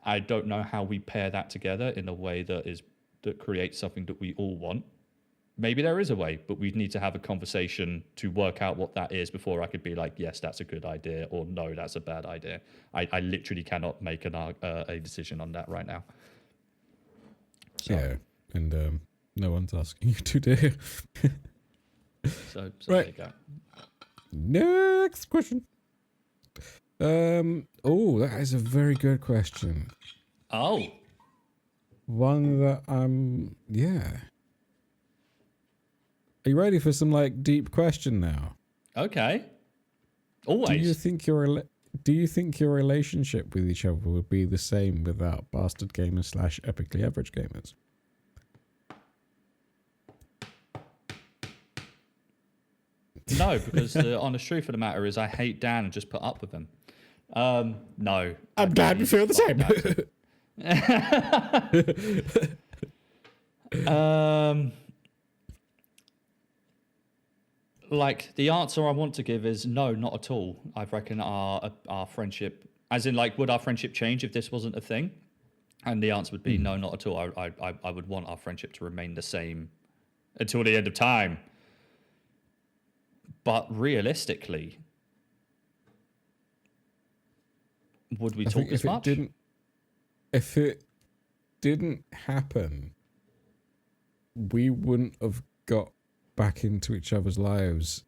I don't know how we pair that together in a way that creates something that we all want. Maybe there is a way, but we need to have a conversation to work out what that is before I could be like, yes, that's a good idea, or no, that's a bad idea. I literally cannot make a decision on that right now. So. Yeah, and no one's asking you to do. So right. There you go. Next question. That is a very good question. Oh. One that Are you ready for some like deep question now? Okay. Always. Do you think your relationship with each other would be the same without Bastard Gamers / Epically Average Gamers? No, because the honest truth of the matter is I hate Dan and just put up with him. No. I'm glad we feel the same. Like the answer I want to give is no, not at all. I reckon our friendship, as in like, would our friendship change if this wasn't a thing? And the answer would be no, not at all. I would want our friendship to remain the same until the end of time. But realistically, would we talk as much? If it didn't happen, we wouldn't have got back into each other's lives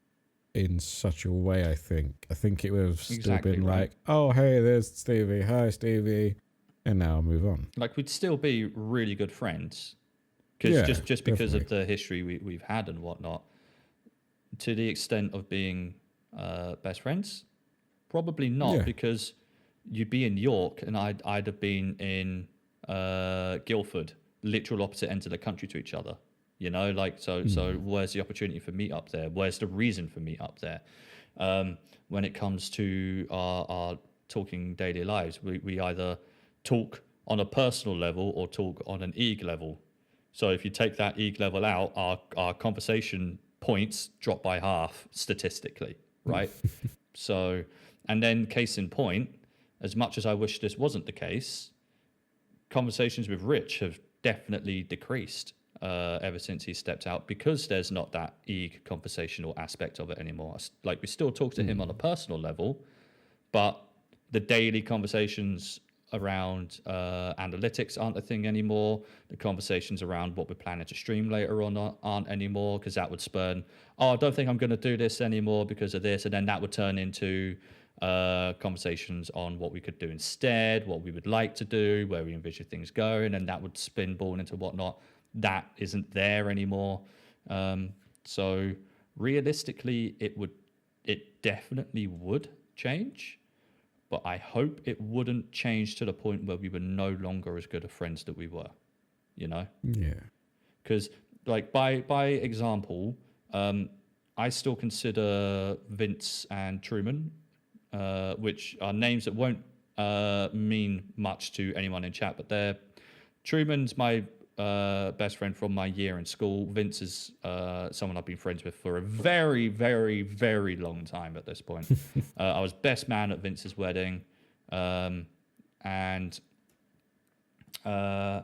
in such a way, I think. I think it would have still been right. Like, oh, hey, there's Stevie. Hi, Stevie. And now I'll move on. Like, we'd still be really good friends. Because just because definitely. of the history we've had and whatnot. To the extent of being best friends, probably not, because you'd be in York and I'd have been in Guildford, literal opposite ends of the country to each other. You know, like so where's the opportunity for meet up there? Where's the reason for meet up there? When it comes to our talking daily lives, we either talk on a personal level or talk on an EAG level. So if you take that EAG level out, our conversation points drop by half statistically, right? So, and then case in point, as much as I wish this wasn't the case, conversations with Rich have definitely decreased ever since he stepped out, because there's not that EAG conversational aspect of it anymore. Like, we still talk to him on a personal level, but the daily conversations around analytics aren't a thing anymore. The conversations around what we're planning to stream later on aren't anymore, because that would spurn, I don't think I'm going to do this anymore because of this, and then that would turn into conversations on what we could do instead, what we would like to do, where we envision things going, and that would spin ball into whatnot. That isn't there anymore. So realistically, it definitely would change, but I hope it wouldn't change to the point where we were no longer as good of friends that we were, you know? Yeah. Because, like, by example, I still consider Vince and Truman, which are names that won't mean much to anyone in chat, but Truman's my best friend from my year in school. Vince is someone I've been friends with for a very, very, very long time at this point. I was best man at Vince's wedding, and I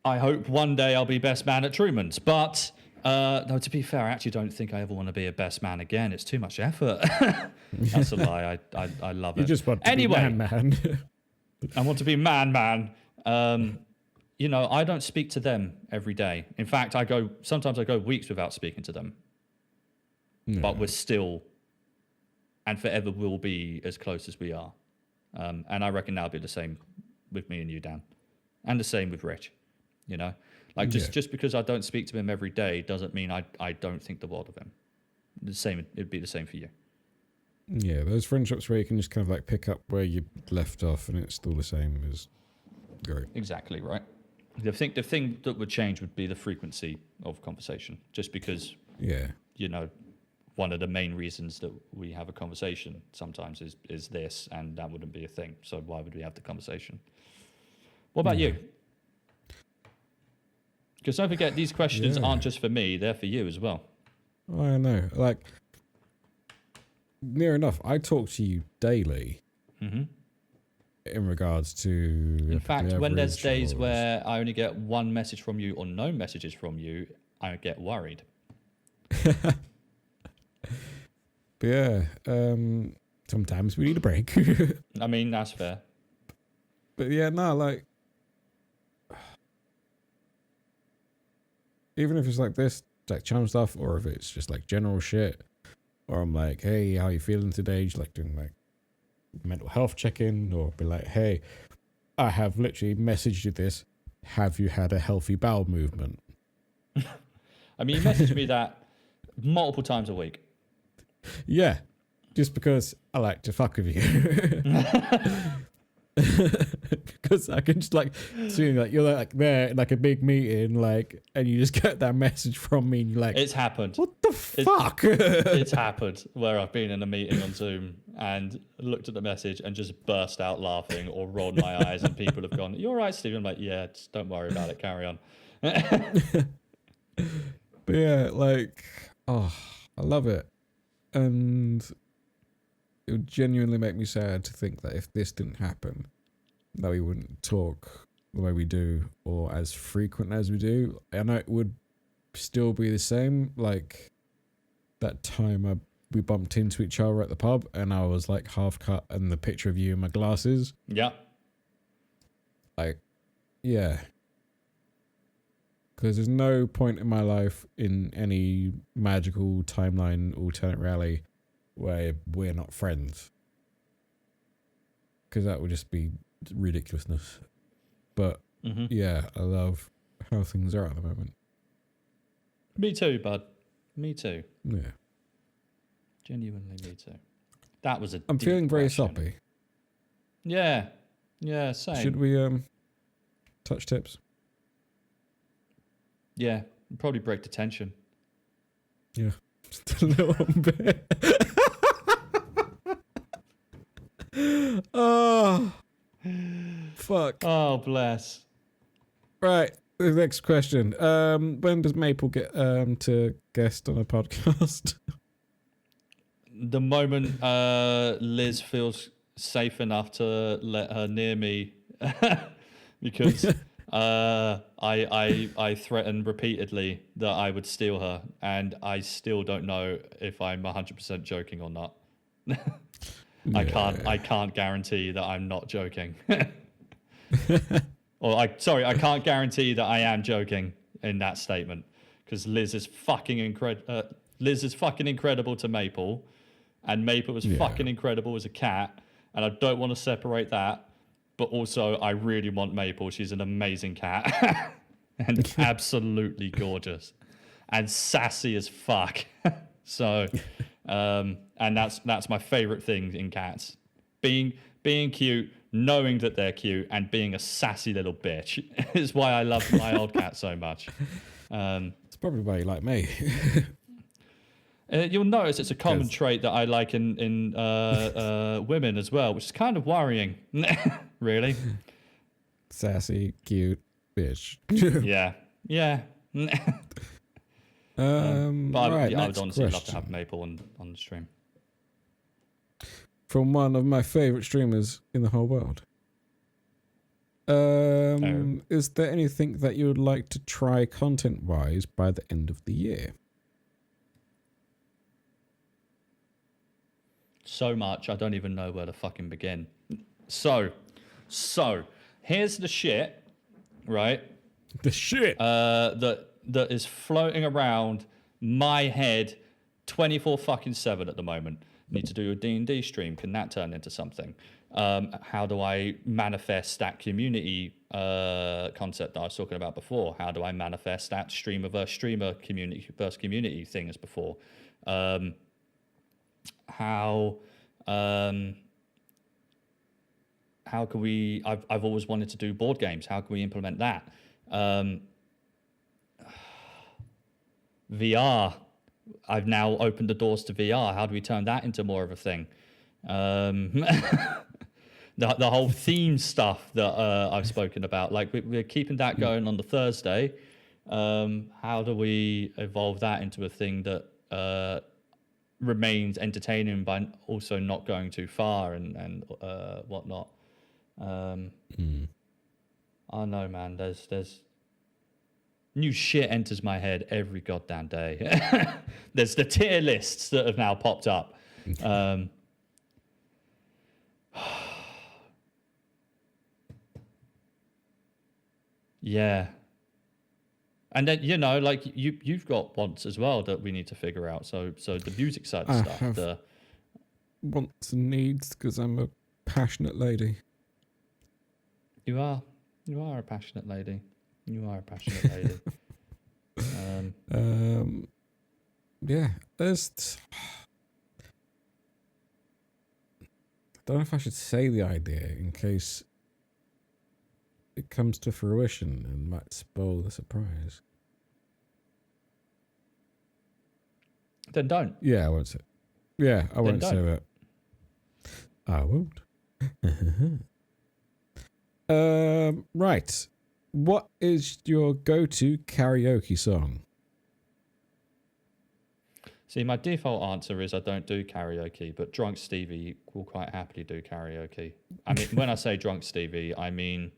hope one day I'll be best man at Truman's. But no, to be fair, I actually don't think I ever want to be a best man again. It's too much effort. That's a lie. I love it. You just want to be man. I want to be man. You know, I don't speak to them every day. In fact, sometimes I go weeks without speaking to them. No. But we're still and forever will be as close as we are. And I reckon that'll be the same with me and you, Dan. And the same with Rich. You know? Like, just because I don't speak to him every day doesn't mean I don't think the world of him. It'd be the same for you. Yeah, those friendships where you can just kind of like pick up where you left off and it's still the same is great. Exactly, right? The thing that would change would be the frequency of conversation. Just because, you know, one of the main reasons that we have a conversation sometimes is this, and that wouldn't be a thing. So why would we have the conversation? What about you? Because don't forget, these questions aren't just for me, they're for you as well. I know. Like, near enough, I talk to you daily in regards to... In fact, when there's days where I only get one message from you or no messages from you, I get worried. But yeah, sometimes we need a break. I mean, that's fair. But yeah, no, like... Even if it's like this, like channel stuff, or if it's just like general shit, or I'm like, hey, how you feeling today? Just like doing like mental health check-in, or be like, hey, I have literally messaged you this. Have you had a healthy bowel movement? I mean, you message me that multiple times a week. Yeah, just because I like to fuck with you. Because I can just like see like you're like there in like a big meeting, like, and you just get that message from me and you're like, it's happened. What the fuck? It's happened where I've been in a meeting on Zoom and looked at the message and just burst out laughing or rolled my eyes, and people have gone, "You all right, Steve?" I'm like, "Yeah, just don't worry about it. Carry on." But yeah, like, oh, I love it, and it would genuinely make me sad to think that if this didn't happen, that we wouldn't talk the way we do or as frequent as we do. I know it would still be the same. Like that time we bumped into each other at the pub and I was like half cut and the picture of you in my glasses. Yeah. Like, yeah. Because there's no point in my life in any magical timeline alternate reality where we're not friends, because that would just be ridiculousness. But yeah, I love how things are at the moment. Me too, bud. Me too. Yeah, Genuinely me too. That was I'm feeling very question. soppy. Yeah, same. Should we touch tips? Yeah, probably break the tension. Yeah, just a little bit. Oh, fuck. Oh, bless. Right, the next question. When does Maple get to guest on a podcast? The moment Liz feels safe enough to let her near me, because I threatened repeatedly that I would steal her, and I still don't know if I'm 100% joking or not. I can't guarantee that I'm not joking. I can't guarantee that I am joking in that statement, because Liz is fucking incredible to Maple, and Maple is fucking incredible as a cat, and I don't want to separate that, but also I really want Maple. She's an amazing cat and absolutely gorgeous. and sassy as fuck. So, and that's my favorite thing in cats. Being cute, knowing that they're cute, and being a sassy little bitch is why I love my old cat so much. It's probably why you like me. You'll notice it's a common trait that I like in women as well, which is kind of worrying, really. Sassy, cute, bitch. Yeah. But right, I would honestly love to question. have Maple on the stream. From one of my favorite streamers in the whole world. Is there anything that you would like to try content-wise by the end of the year? So much, I don't even know where to fucking begin. So, here's the shit, right? The shit. That is floating around my head 24/7 at the moment. Need to do a D&D stream. Can that turn into something? How do I manifest that community concept that I was talking about before? How do I manifest that streamer versus streamer, community versus community thing as before? How can we? I've always wanted to do board games. How can we implement that? VR. I've now opened the doors to VR. How do we turn that into more of a thing? The whole theme stuff that I've spoken about, like we're keeping that going on the Thursday. How do we evolve that into a thing that remains entertaining but also not going too far and whatnot? I know, man. There's new shit enters my head every goddamn day. There's the tier lists that have now popped up. Yeah. And then, like you've got wants as well that we need to figure out. So the music side of stuff. Have wants and needs because I'm a passionate lady. You are a passionate lady. You are a passionate lady. Yeah, there's. I don't know if I should say the idea in case it comes to fruition and might spoil the surprise. Then don't. Yeah, I won't say. Yeah, I won't say don't. it. I won't. Right. What is your go-to karaoke song? See, my default answer is I don't do karaoke, but Drunk Stevie will quite happily do karaoke. I mean, when I say Drunk Stevie, I mean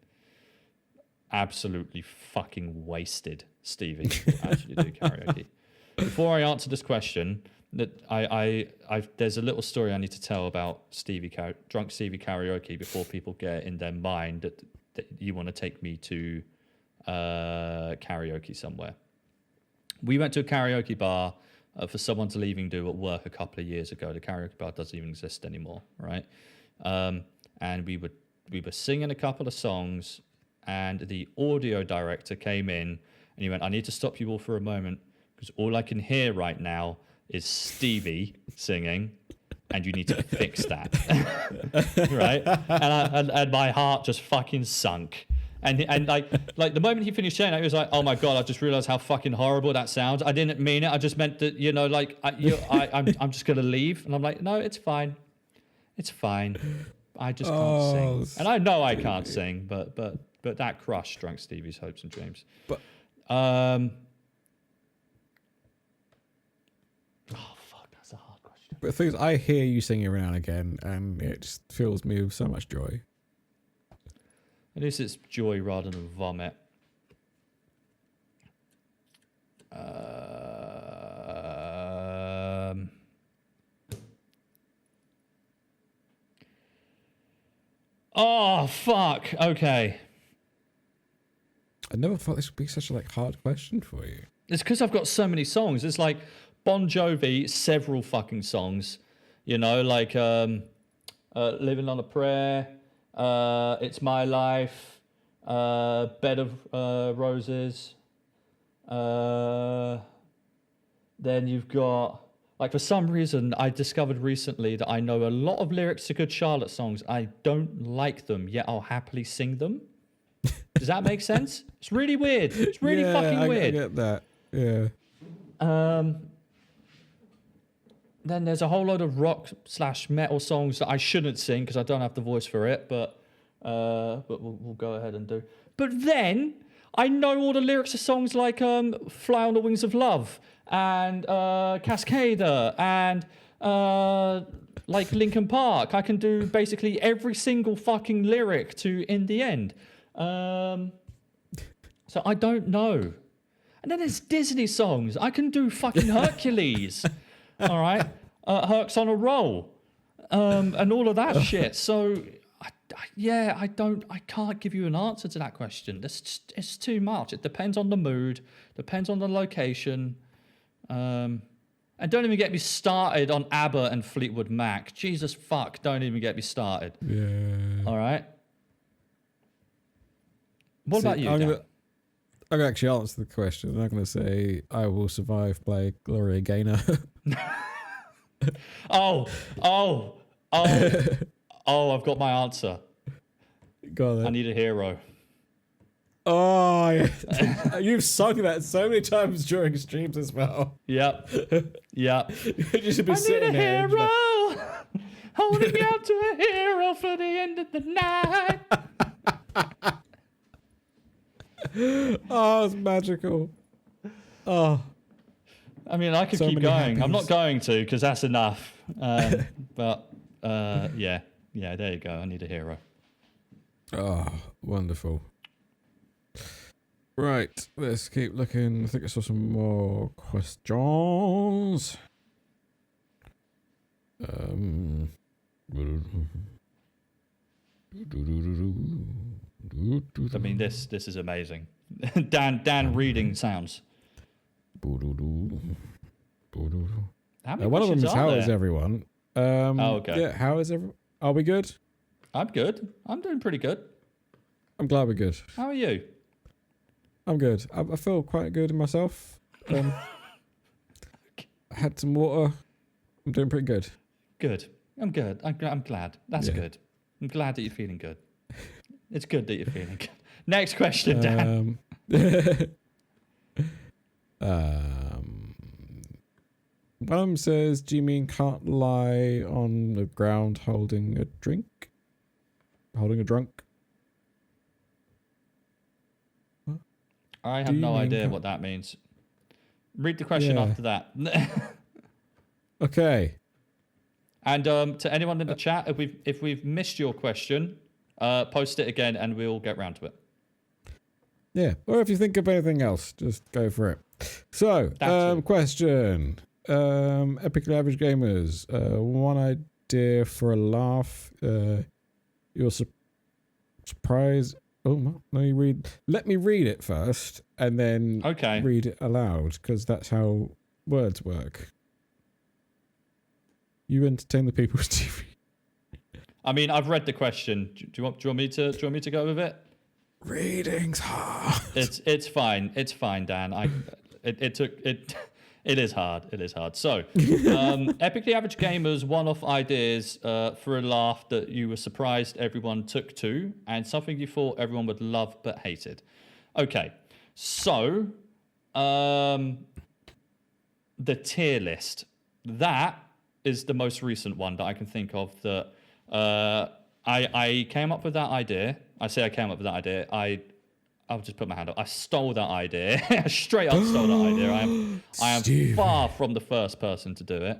absolutely fucking wasted Stevie will actually do karaoke. Before I answer this question, that there's a little story I need to tell about Drunk Stevie karaoke before people get in their mind that you want to take me to karaoke somewhere. We went to a karaoke bar for someone's leaving do at work a couple of years ago. The karaoke bar doesn't even exist anymore, right? And we were singing a couple of songs, and the audio director came in and he went, "I need to stop you all for a moment because all I can hear right now is Stevie singing, and you need to fix that." Right? And my heart just fucking sunk. And like the moment he finished saying it, he was like, "Oh my god, I just realized how fucking horrible that sounds. I didn't mean it. I just meant that, I'm just gonna leave." And I'm like, "No, it's fine. It's fine. I just can't sing." And I know I can't sing, but that crushed Drunk Stevie's hopes and dreams. But oh fuck, that's a hard question. the thing is, I hear you sing every now and again, and it just fills me with so much joy. At least it's joy rather than vomit. Oh fuck. Okay. I never thought this would be such a hard question for you. It's because I've got so many songs. It's like Bon Jovi, several fucking songs. Living on a Prayer, It's My Life, Bed of Roses. Then you've got, like, for some reason, I discovered recently that I know a lot of lyrics to Good Charlotte songs. I don't like them, yet I'll happily sing them. Does that make sense? It's really weird. It's really fucking weird. I get that. Yeah. Then there's a whole load of rock/metal songs that I shouldn't sing because I don't have the voice for it, but we'll go ahead and do. But then I know all the lyrics of songs like "Fly on the Wings of Love" and "Cascader" and like Linkin Park. I can do basically every single fucking lyric to "In the End." So I don't know. And then there's Disney songs. I can do fucking Hercules. All right. Herc's on a roll. And all of that shit. So, I can't give you an answer to that question. It's too much. It depends on the mood, depends on the location. And don't even get me started on ABBA and Fleetwood Mac. Jesus fuck, don't even get me started. Yeah. All right. What about you, I'm Dan? going to actually answer the question. I'm going to say I Will Survive by Gloria Gaynor. Oh, I've got my answer. Go on then. I Need a Hero. Oh, yeah. You've sung that so many times during streams as well. Yep. Yep. You should be I need a sitting there. and hero. just Holding me out to a hero for the end of the night. oh, it's magical. Oh, I mean, I could So keep many going. I'm not happies. going to because that's enough. But yeah, there you go. I need a hero. oh, wonderful. Right, let's keep looking. I think I saw some more questions. I mean, this is amazing. Dan reading sounds. How many One of them questions is are how there? is everyone? Okay. Yeah, how is everyone? Are we good? I'm good. I'm doing pretty good. I'm glad we're good. How are you? I'm good. I feel quite good in myself. I had some water. I'm doing pretty good. Good. I'm good. I'm glad. That's Yeah. good. I'm glad that you're feeling good. It's good that you're feeling good. Next question, Dan. One of them says, do you mean can't lie on the ground holding a drink? Holding a drunk? I do have you no mean idea can't- what that means. Read the question Yeah. after that. Okay. And to anyone in the chat, if we've missed your question, post it again and we'll get round to it. Yeah. Or if you think of anything else, just go for it. So, That too. question. Epically Average Gamers. One idea for a laugh. You're surprised. Oh, no, you read. Let me read it first and then Okay. read it aloud because that's how words work. You entertain the people's TV. I mean, I've read the question. Do you want me to go with it? Reading's hard. It's fine. It's fine, Dan. It is hard. It is hard. So, Epically Average Gamers one-off ideas for a laugh that you were surprised everyone took to, and something you thought everyone would love but hated. Okay, so the tier list. That is the most recent one that I can think of that I came up with that idea. I say I came up with that idea. I'll just put my hand up. I stole that idea. Straight up stole that idea. I am Stupid. far from the first person to do it.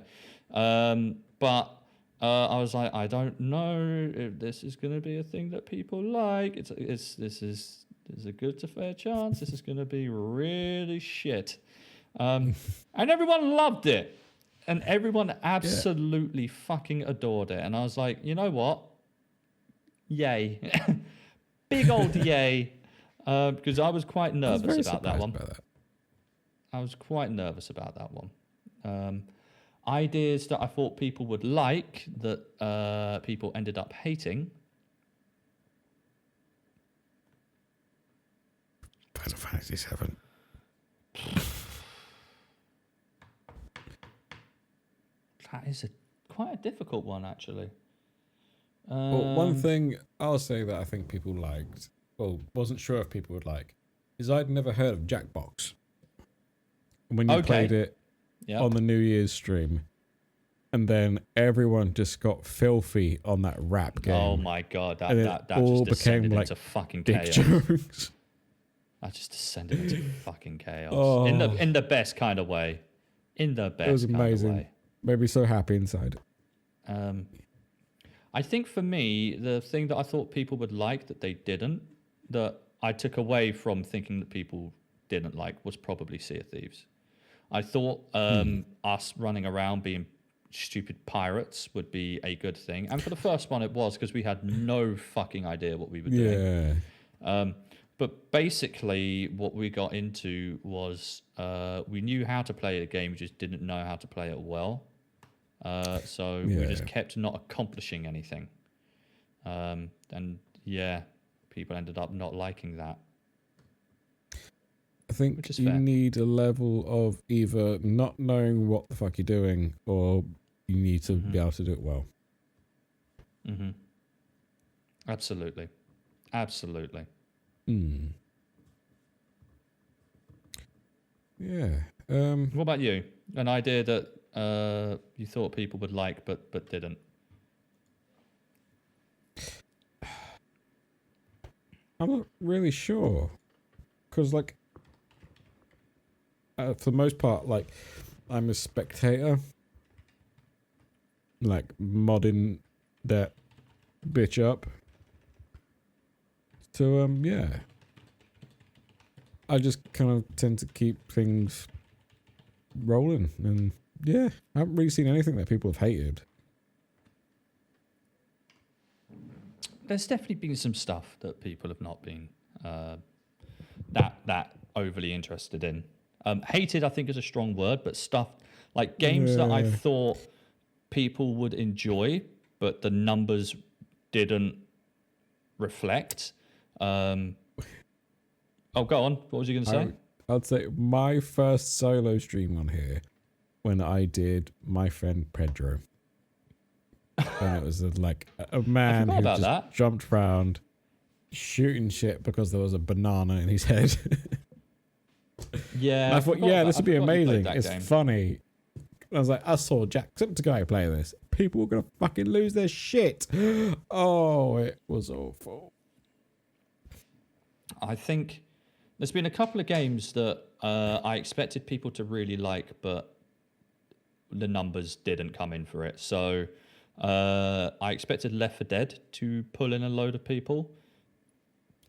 But I was like, I don't know if this is going to be a thing that people like. There's a good to fair chance. This is going to be really shit. And everyone loved it. And everyone absolutely fucking adored it. And I was like, you know what? Yay. Big old yay. Because I was quite nervous about that one. I was quite nervous about that one. Ideas that I thought people would like that people ended up hating. Final Fantasy VII. That is quite a difficult one, actually. Well, one thing I'll say that I think people liked, well, wasn't sure if people would like, is I'd never heard of Jackbox. And when you played it on the New Year's stream, and then everyone just got filthy on that rap game. Oh my god, that all just became descended like into fucking dick chaos. jokes. That just descended into fucking chaos. Oh. In the best kind of way. In the best It was kind amazing. of way. Made me so happy inside. I think for me, the thing that I thought people would like that they didn't, that I took away from thinking that people didn't like, was probably Sea of Thieves. I thought us running around being stupid pirates would be a good thing. And for the first one, it was, because we had no fucking idea what we were doing. Yeah. But basically, what we got into was we knew how to play a game, we just didn't know how to play it well. So we just kept not accomplishing anything. And yeah, people ended up not liking that. I think you need a level of either not knowing what the fuck you're doing, or you need to be able to do it well. Mm-hmm. Absolutely. Absolutely. Yeah. What about you? An idea that you thought people would like but didn't? I'm not really sure, because like for the most part, like I'm a spectator, like modding that bitch up. So yeah, I just kind of tend to keep things rolling, and yeah, I haven't really seen anything that people have hated. There's definitely been some stuff that people have not been that overly interested in. Hated, I think, is a strong word, but stuff like games that I thought people would enjoy, but the numbers didn't reflect. Oh, go on. What was you going to say? I'd say my first solo stream on here, when I did My Friend Pedro. And it was like a man who just jumped around shooting shit because there was a banana in his head. Yeah. And I thought, this would be amazing. It's funny. And I was like, I saw Jacksepticeye play this. People were going to fucking lose their shit. Oh, it was awful. I think there's been a couple of games that I expected people to really like, but the numbers didn't come in for it. So I expected Left 4 Dead to pull in a load of people.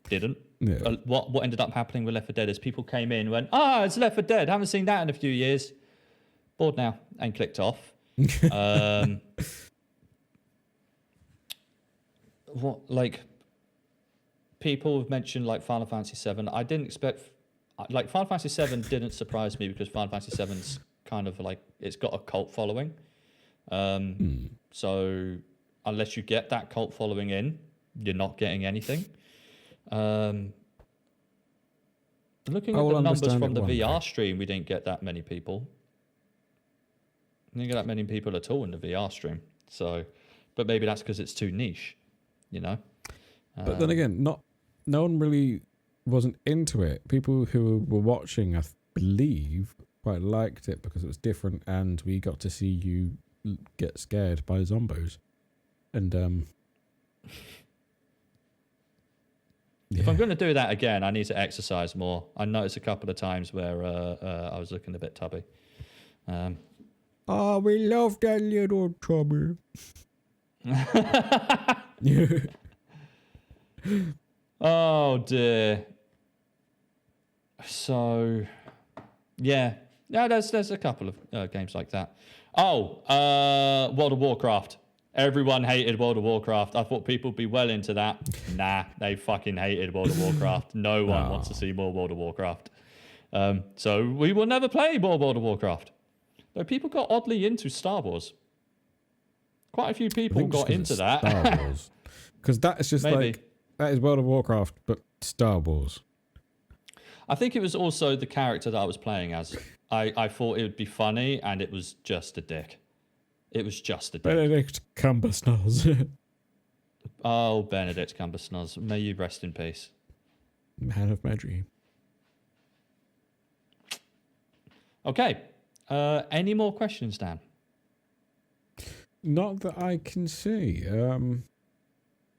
Didn't. Yeah. What ended up happening with Left 4 Dead is people came in, went, it's Left 4 Dead. Haven't seen that in a few years. Bored now, and clicked off. People have mentioned like Final Fantasy 7. I didn't expect, like Final Fantasy 7 didn't surprise me because Final Fantasy 7's kind of like, it's got a cult following. So unless you get that cult following in, you're not getting anything. Looking at the numbers from the VR stream, we didn't get that many people. We didn't get that many people at all in the VR stream. So, but maybe that's because it's too niche, you know? But then again, no one really wasn't into it. People who were watching, I believe, quite liked it because it was different, and we got to see you get scared by zombos. And if I'm going to do that again, I need to exercise more. I noticed a couple of times where I was looking a bit tubby. We love that little chubby. Oh dear. So, yeah, there's a couple of games like that. World of Warcraft. Everyone hated World of Warcraft. I thought people would be well into that. Nah, they fucking hated World of Warcraft. No one wants to see more World of Warcraft. So we will never play more World of Warcraft. Though people got oddly into Star Wars. Quite a few people got into that. Star Wars. Because that is just like, that is World of Warcraft, but Star Wars. I think it was also the character that I was playing as. I thought it would be funny, and it was just a dick. It was just a dig. Benedict Cumbersnulls. Oh, Benedict Cumbersnulls. May you rest in peace. Man of my dream. Okay. Any more questions, Dan? Not that I can see.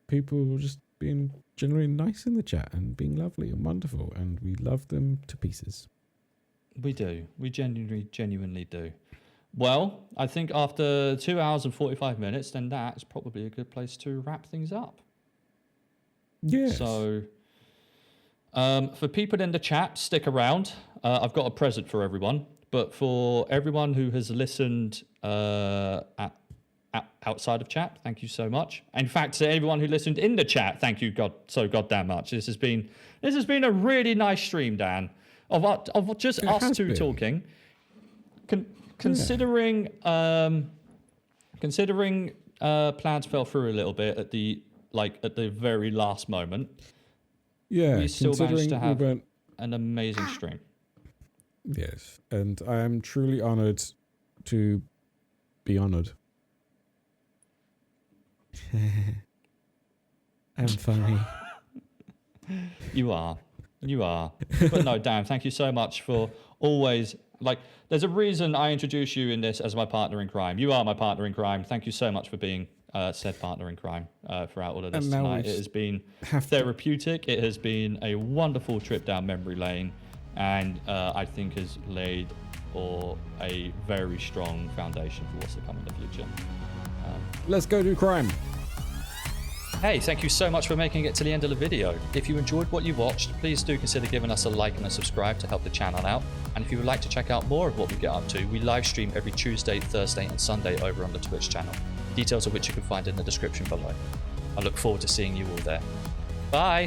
People were just being generally nice in the chat and being lovely and wonderful, and we love them to pieces. We do. We genuinely do. Well, I think after 2 hours and 45 minutes, then that is probably a good place to wrap things up. Yes. So, for people in the chat, stick around. I've got a present for everyone. But for everyone who has listened outside of chat, thank you so much. In fact, to everyone who listened in the chat, thank you so goddamn much. This has been a really nice stream, Dan, of just It us has two been. talking. Considering plans fell through a little bit at the very last moment, Yeah, we still managed to have we weren't. an amazing stream. Yes, and I am truly honoured to be honoured. I'm funny. You are. But no, Dan, thank you so much for always, there's a reason I introduce you in this as my partner in crime. You are my partner in crime. Thank you so much for being said partner in crime throughout all of this And now tonight. we It has been have to- therapeutic. It has been a wonderful trip down memory lane, and I think has laid a very strong foundation for what's to come in the future. Let's go do crime. Hey, thank you so much for making it to the end of the video. If you enjoyed what you watched, please do consider giving us a like and a subscribe to help the channel out. And if you would like to check out more of what we get up to, we live stream every Tuesday, Thursday and Sunday over on the Twitch channel, details of which you can find in the description below. I look forward to seeing you all there. Bye!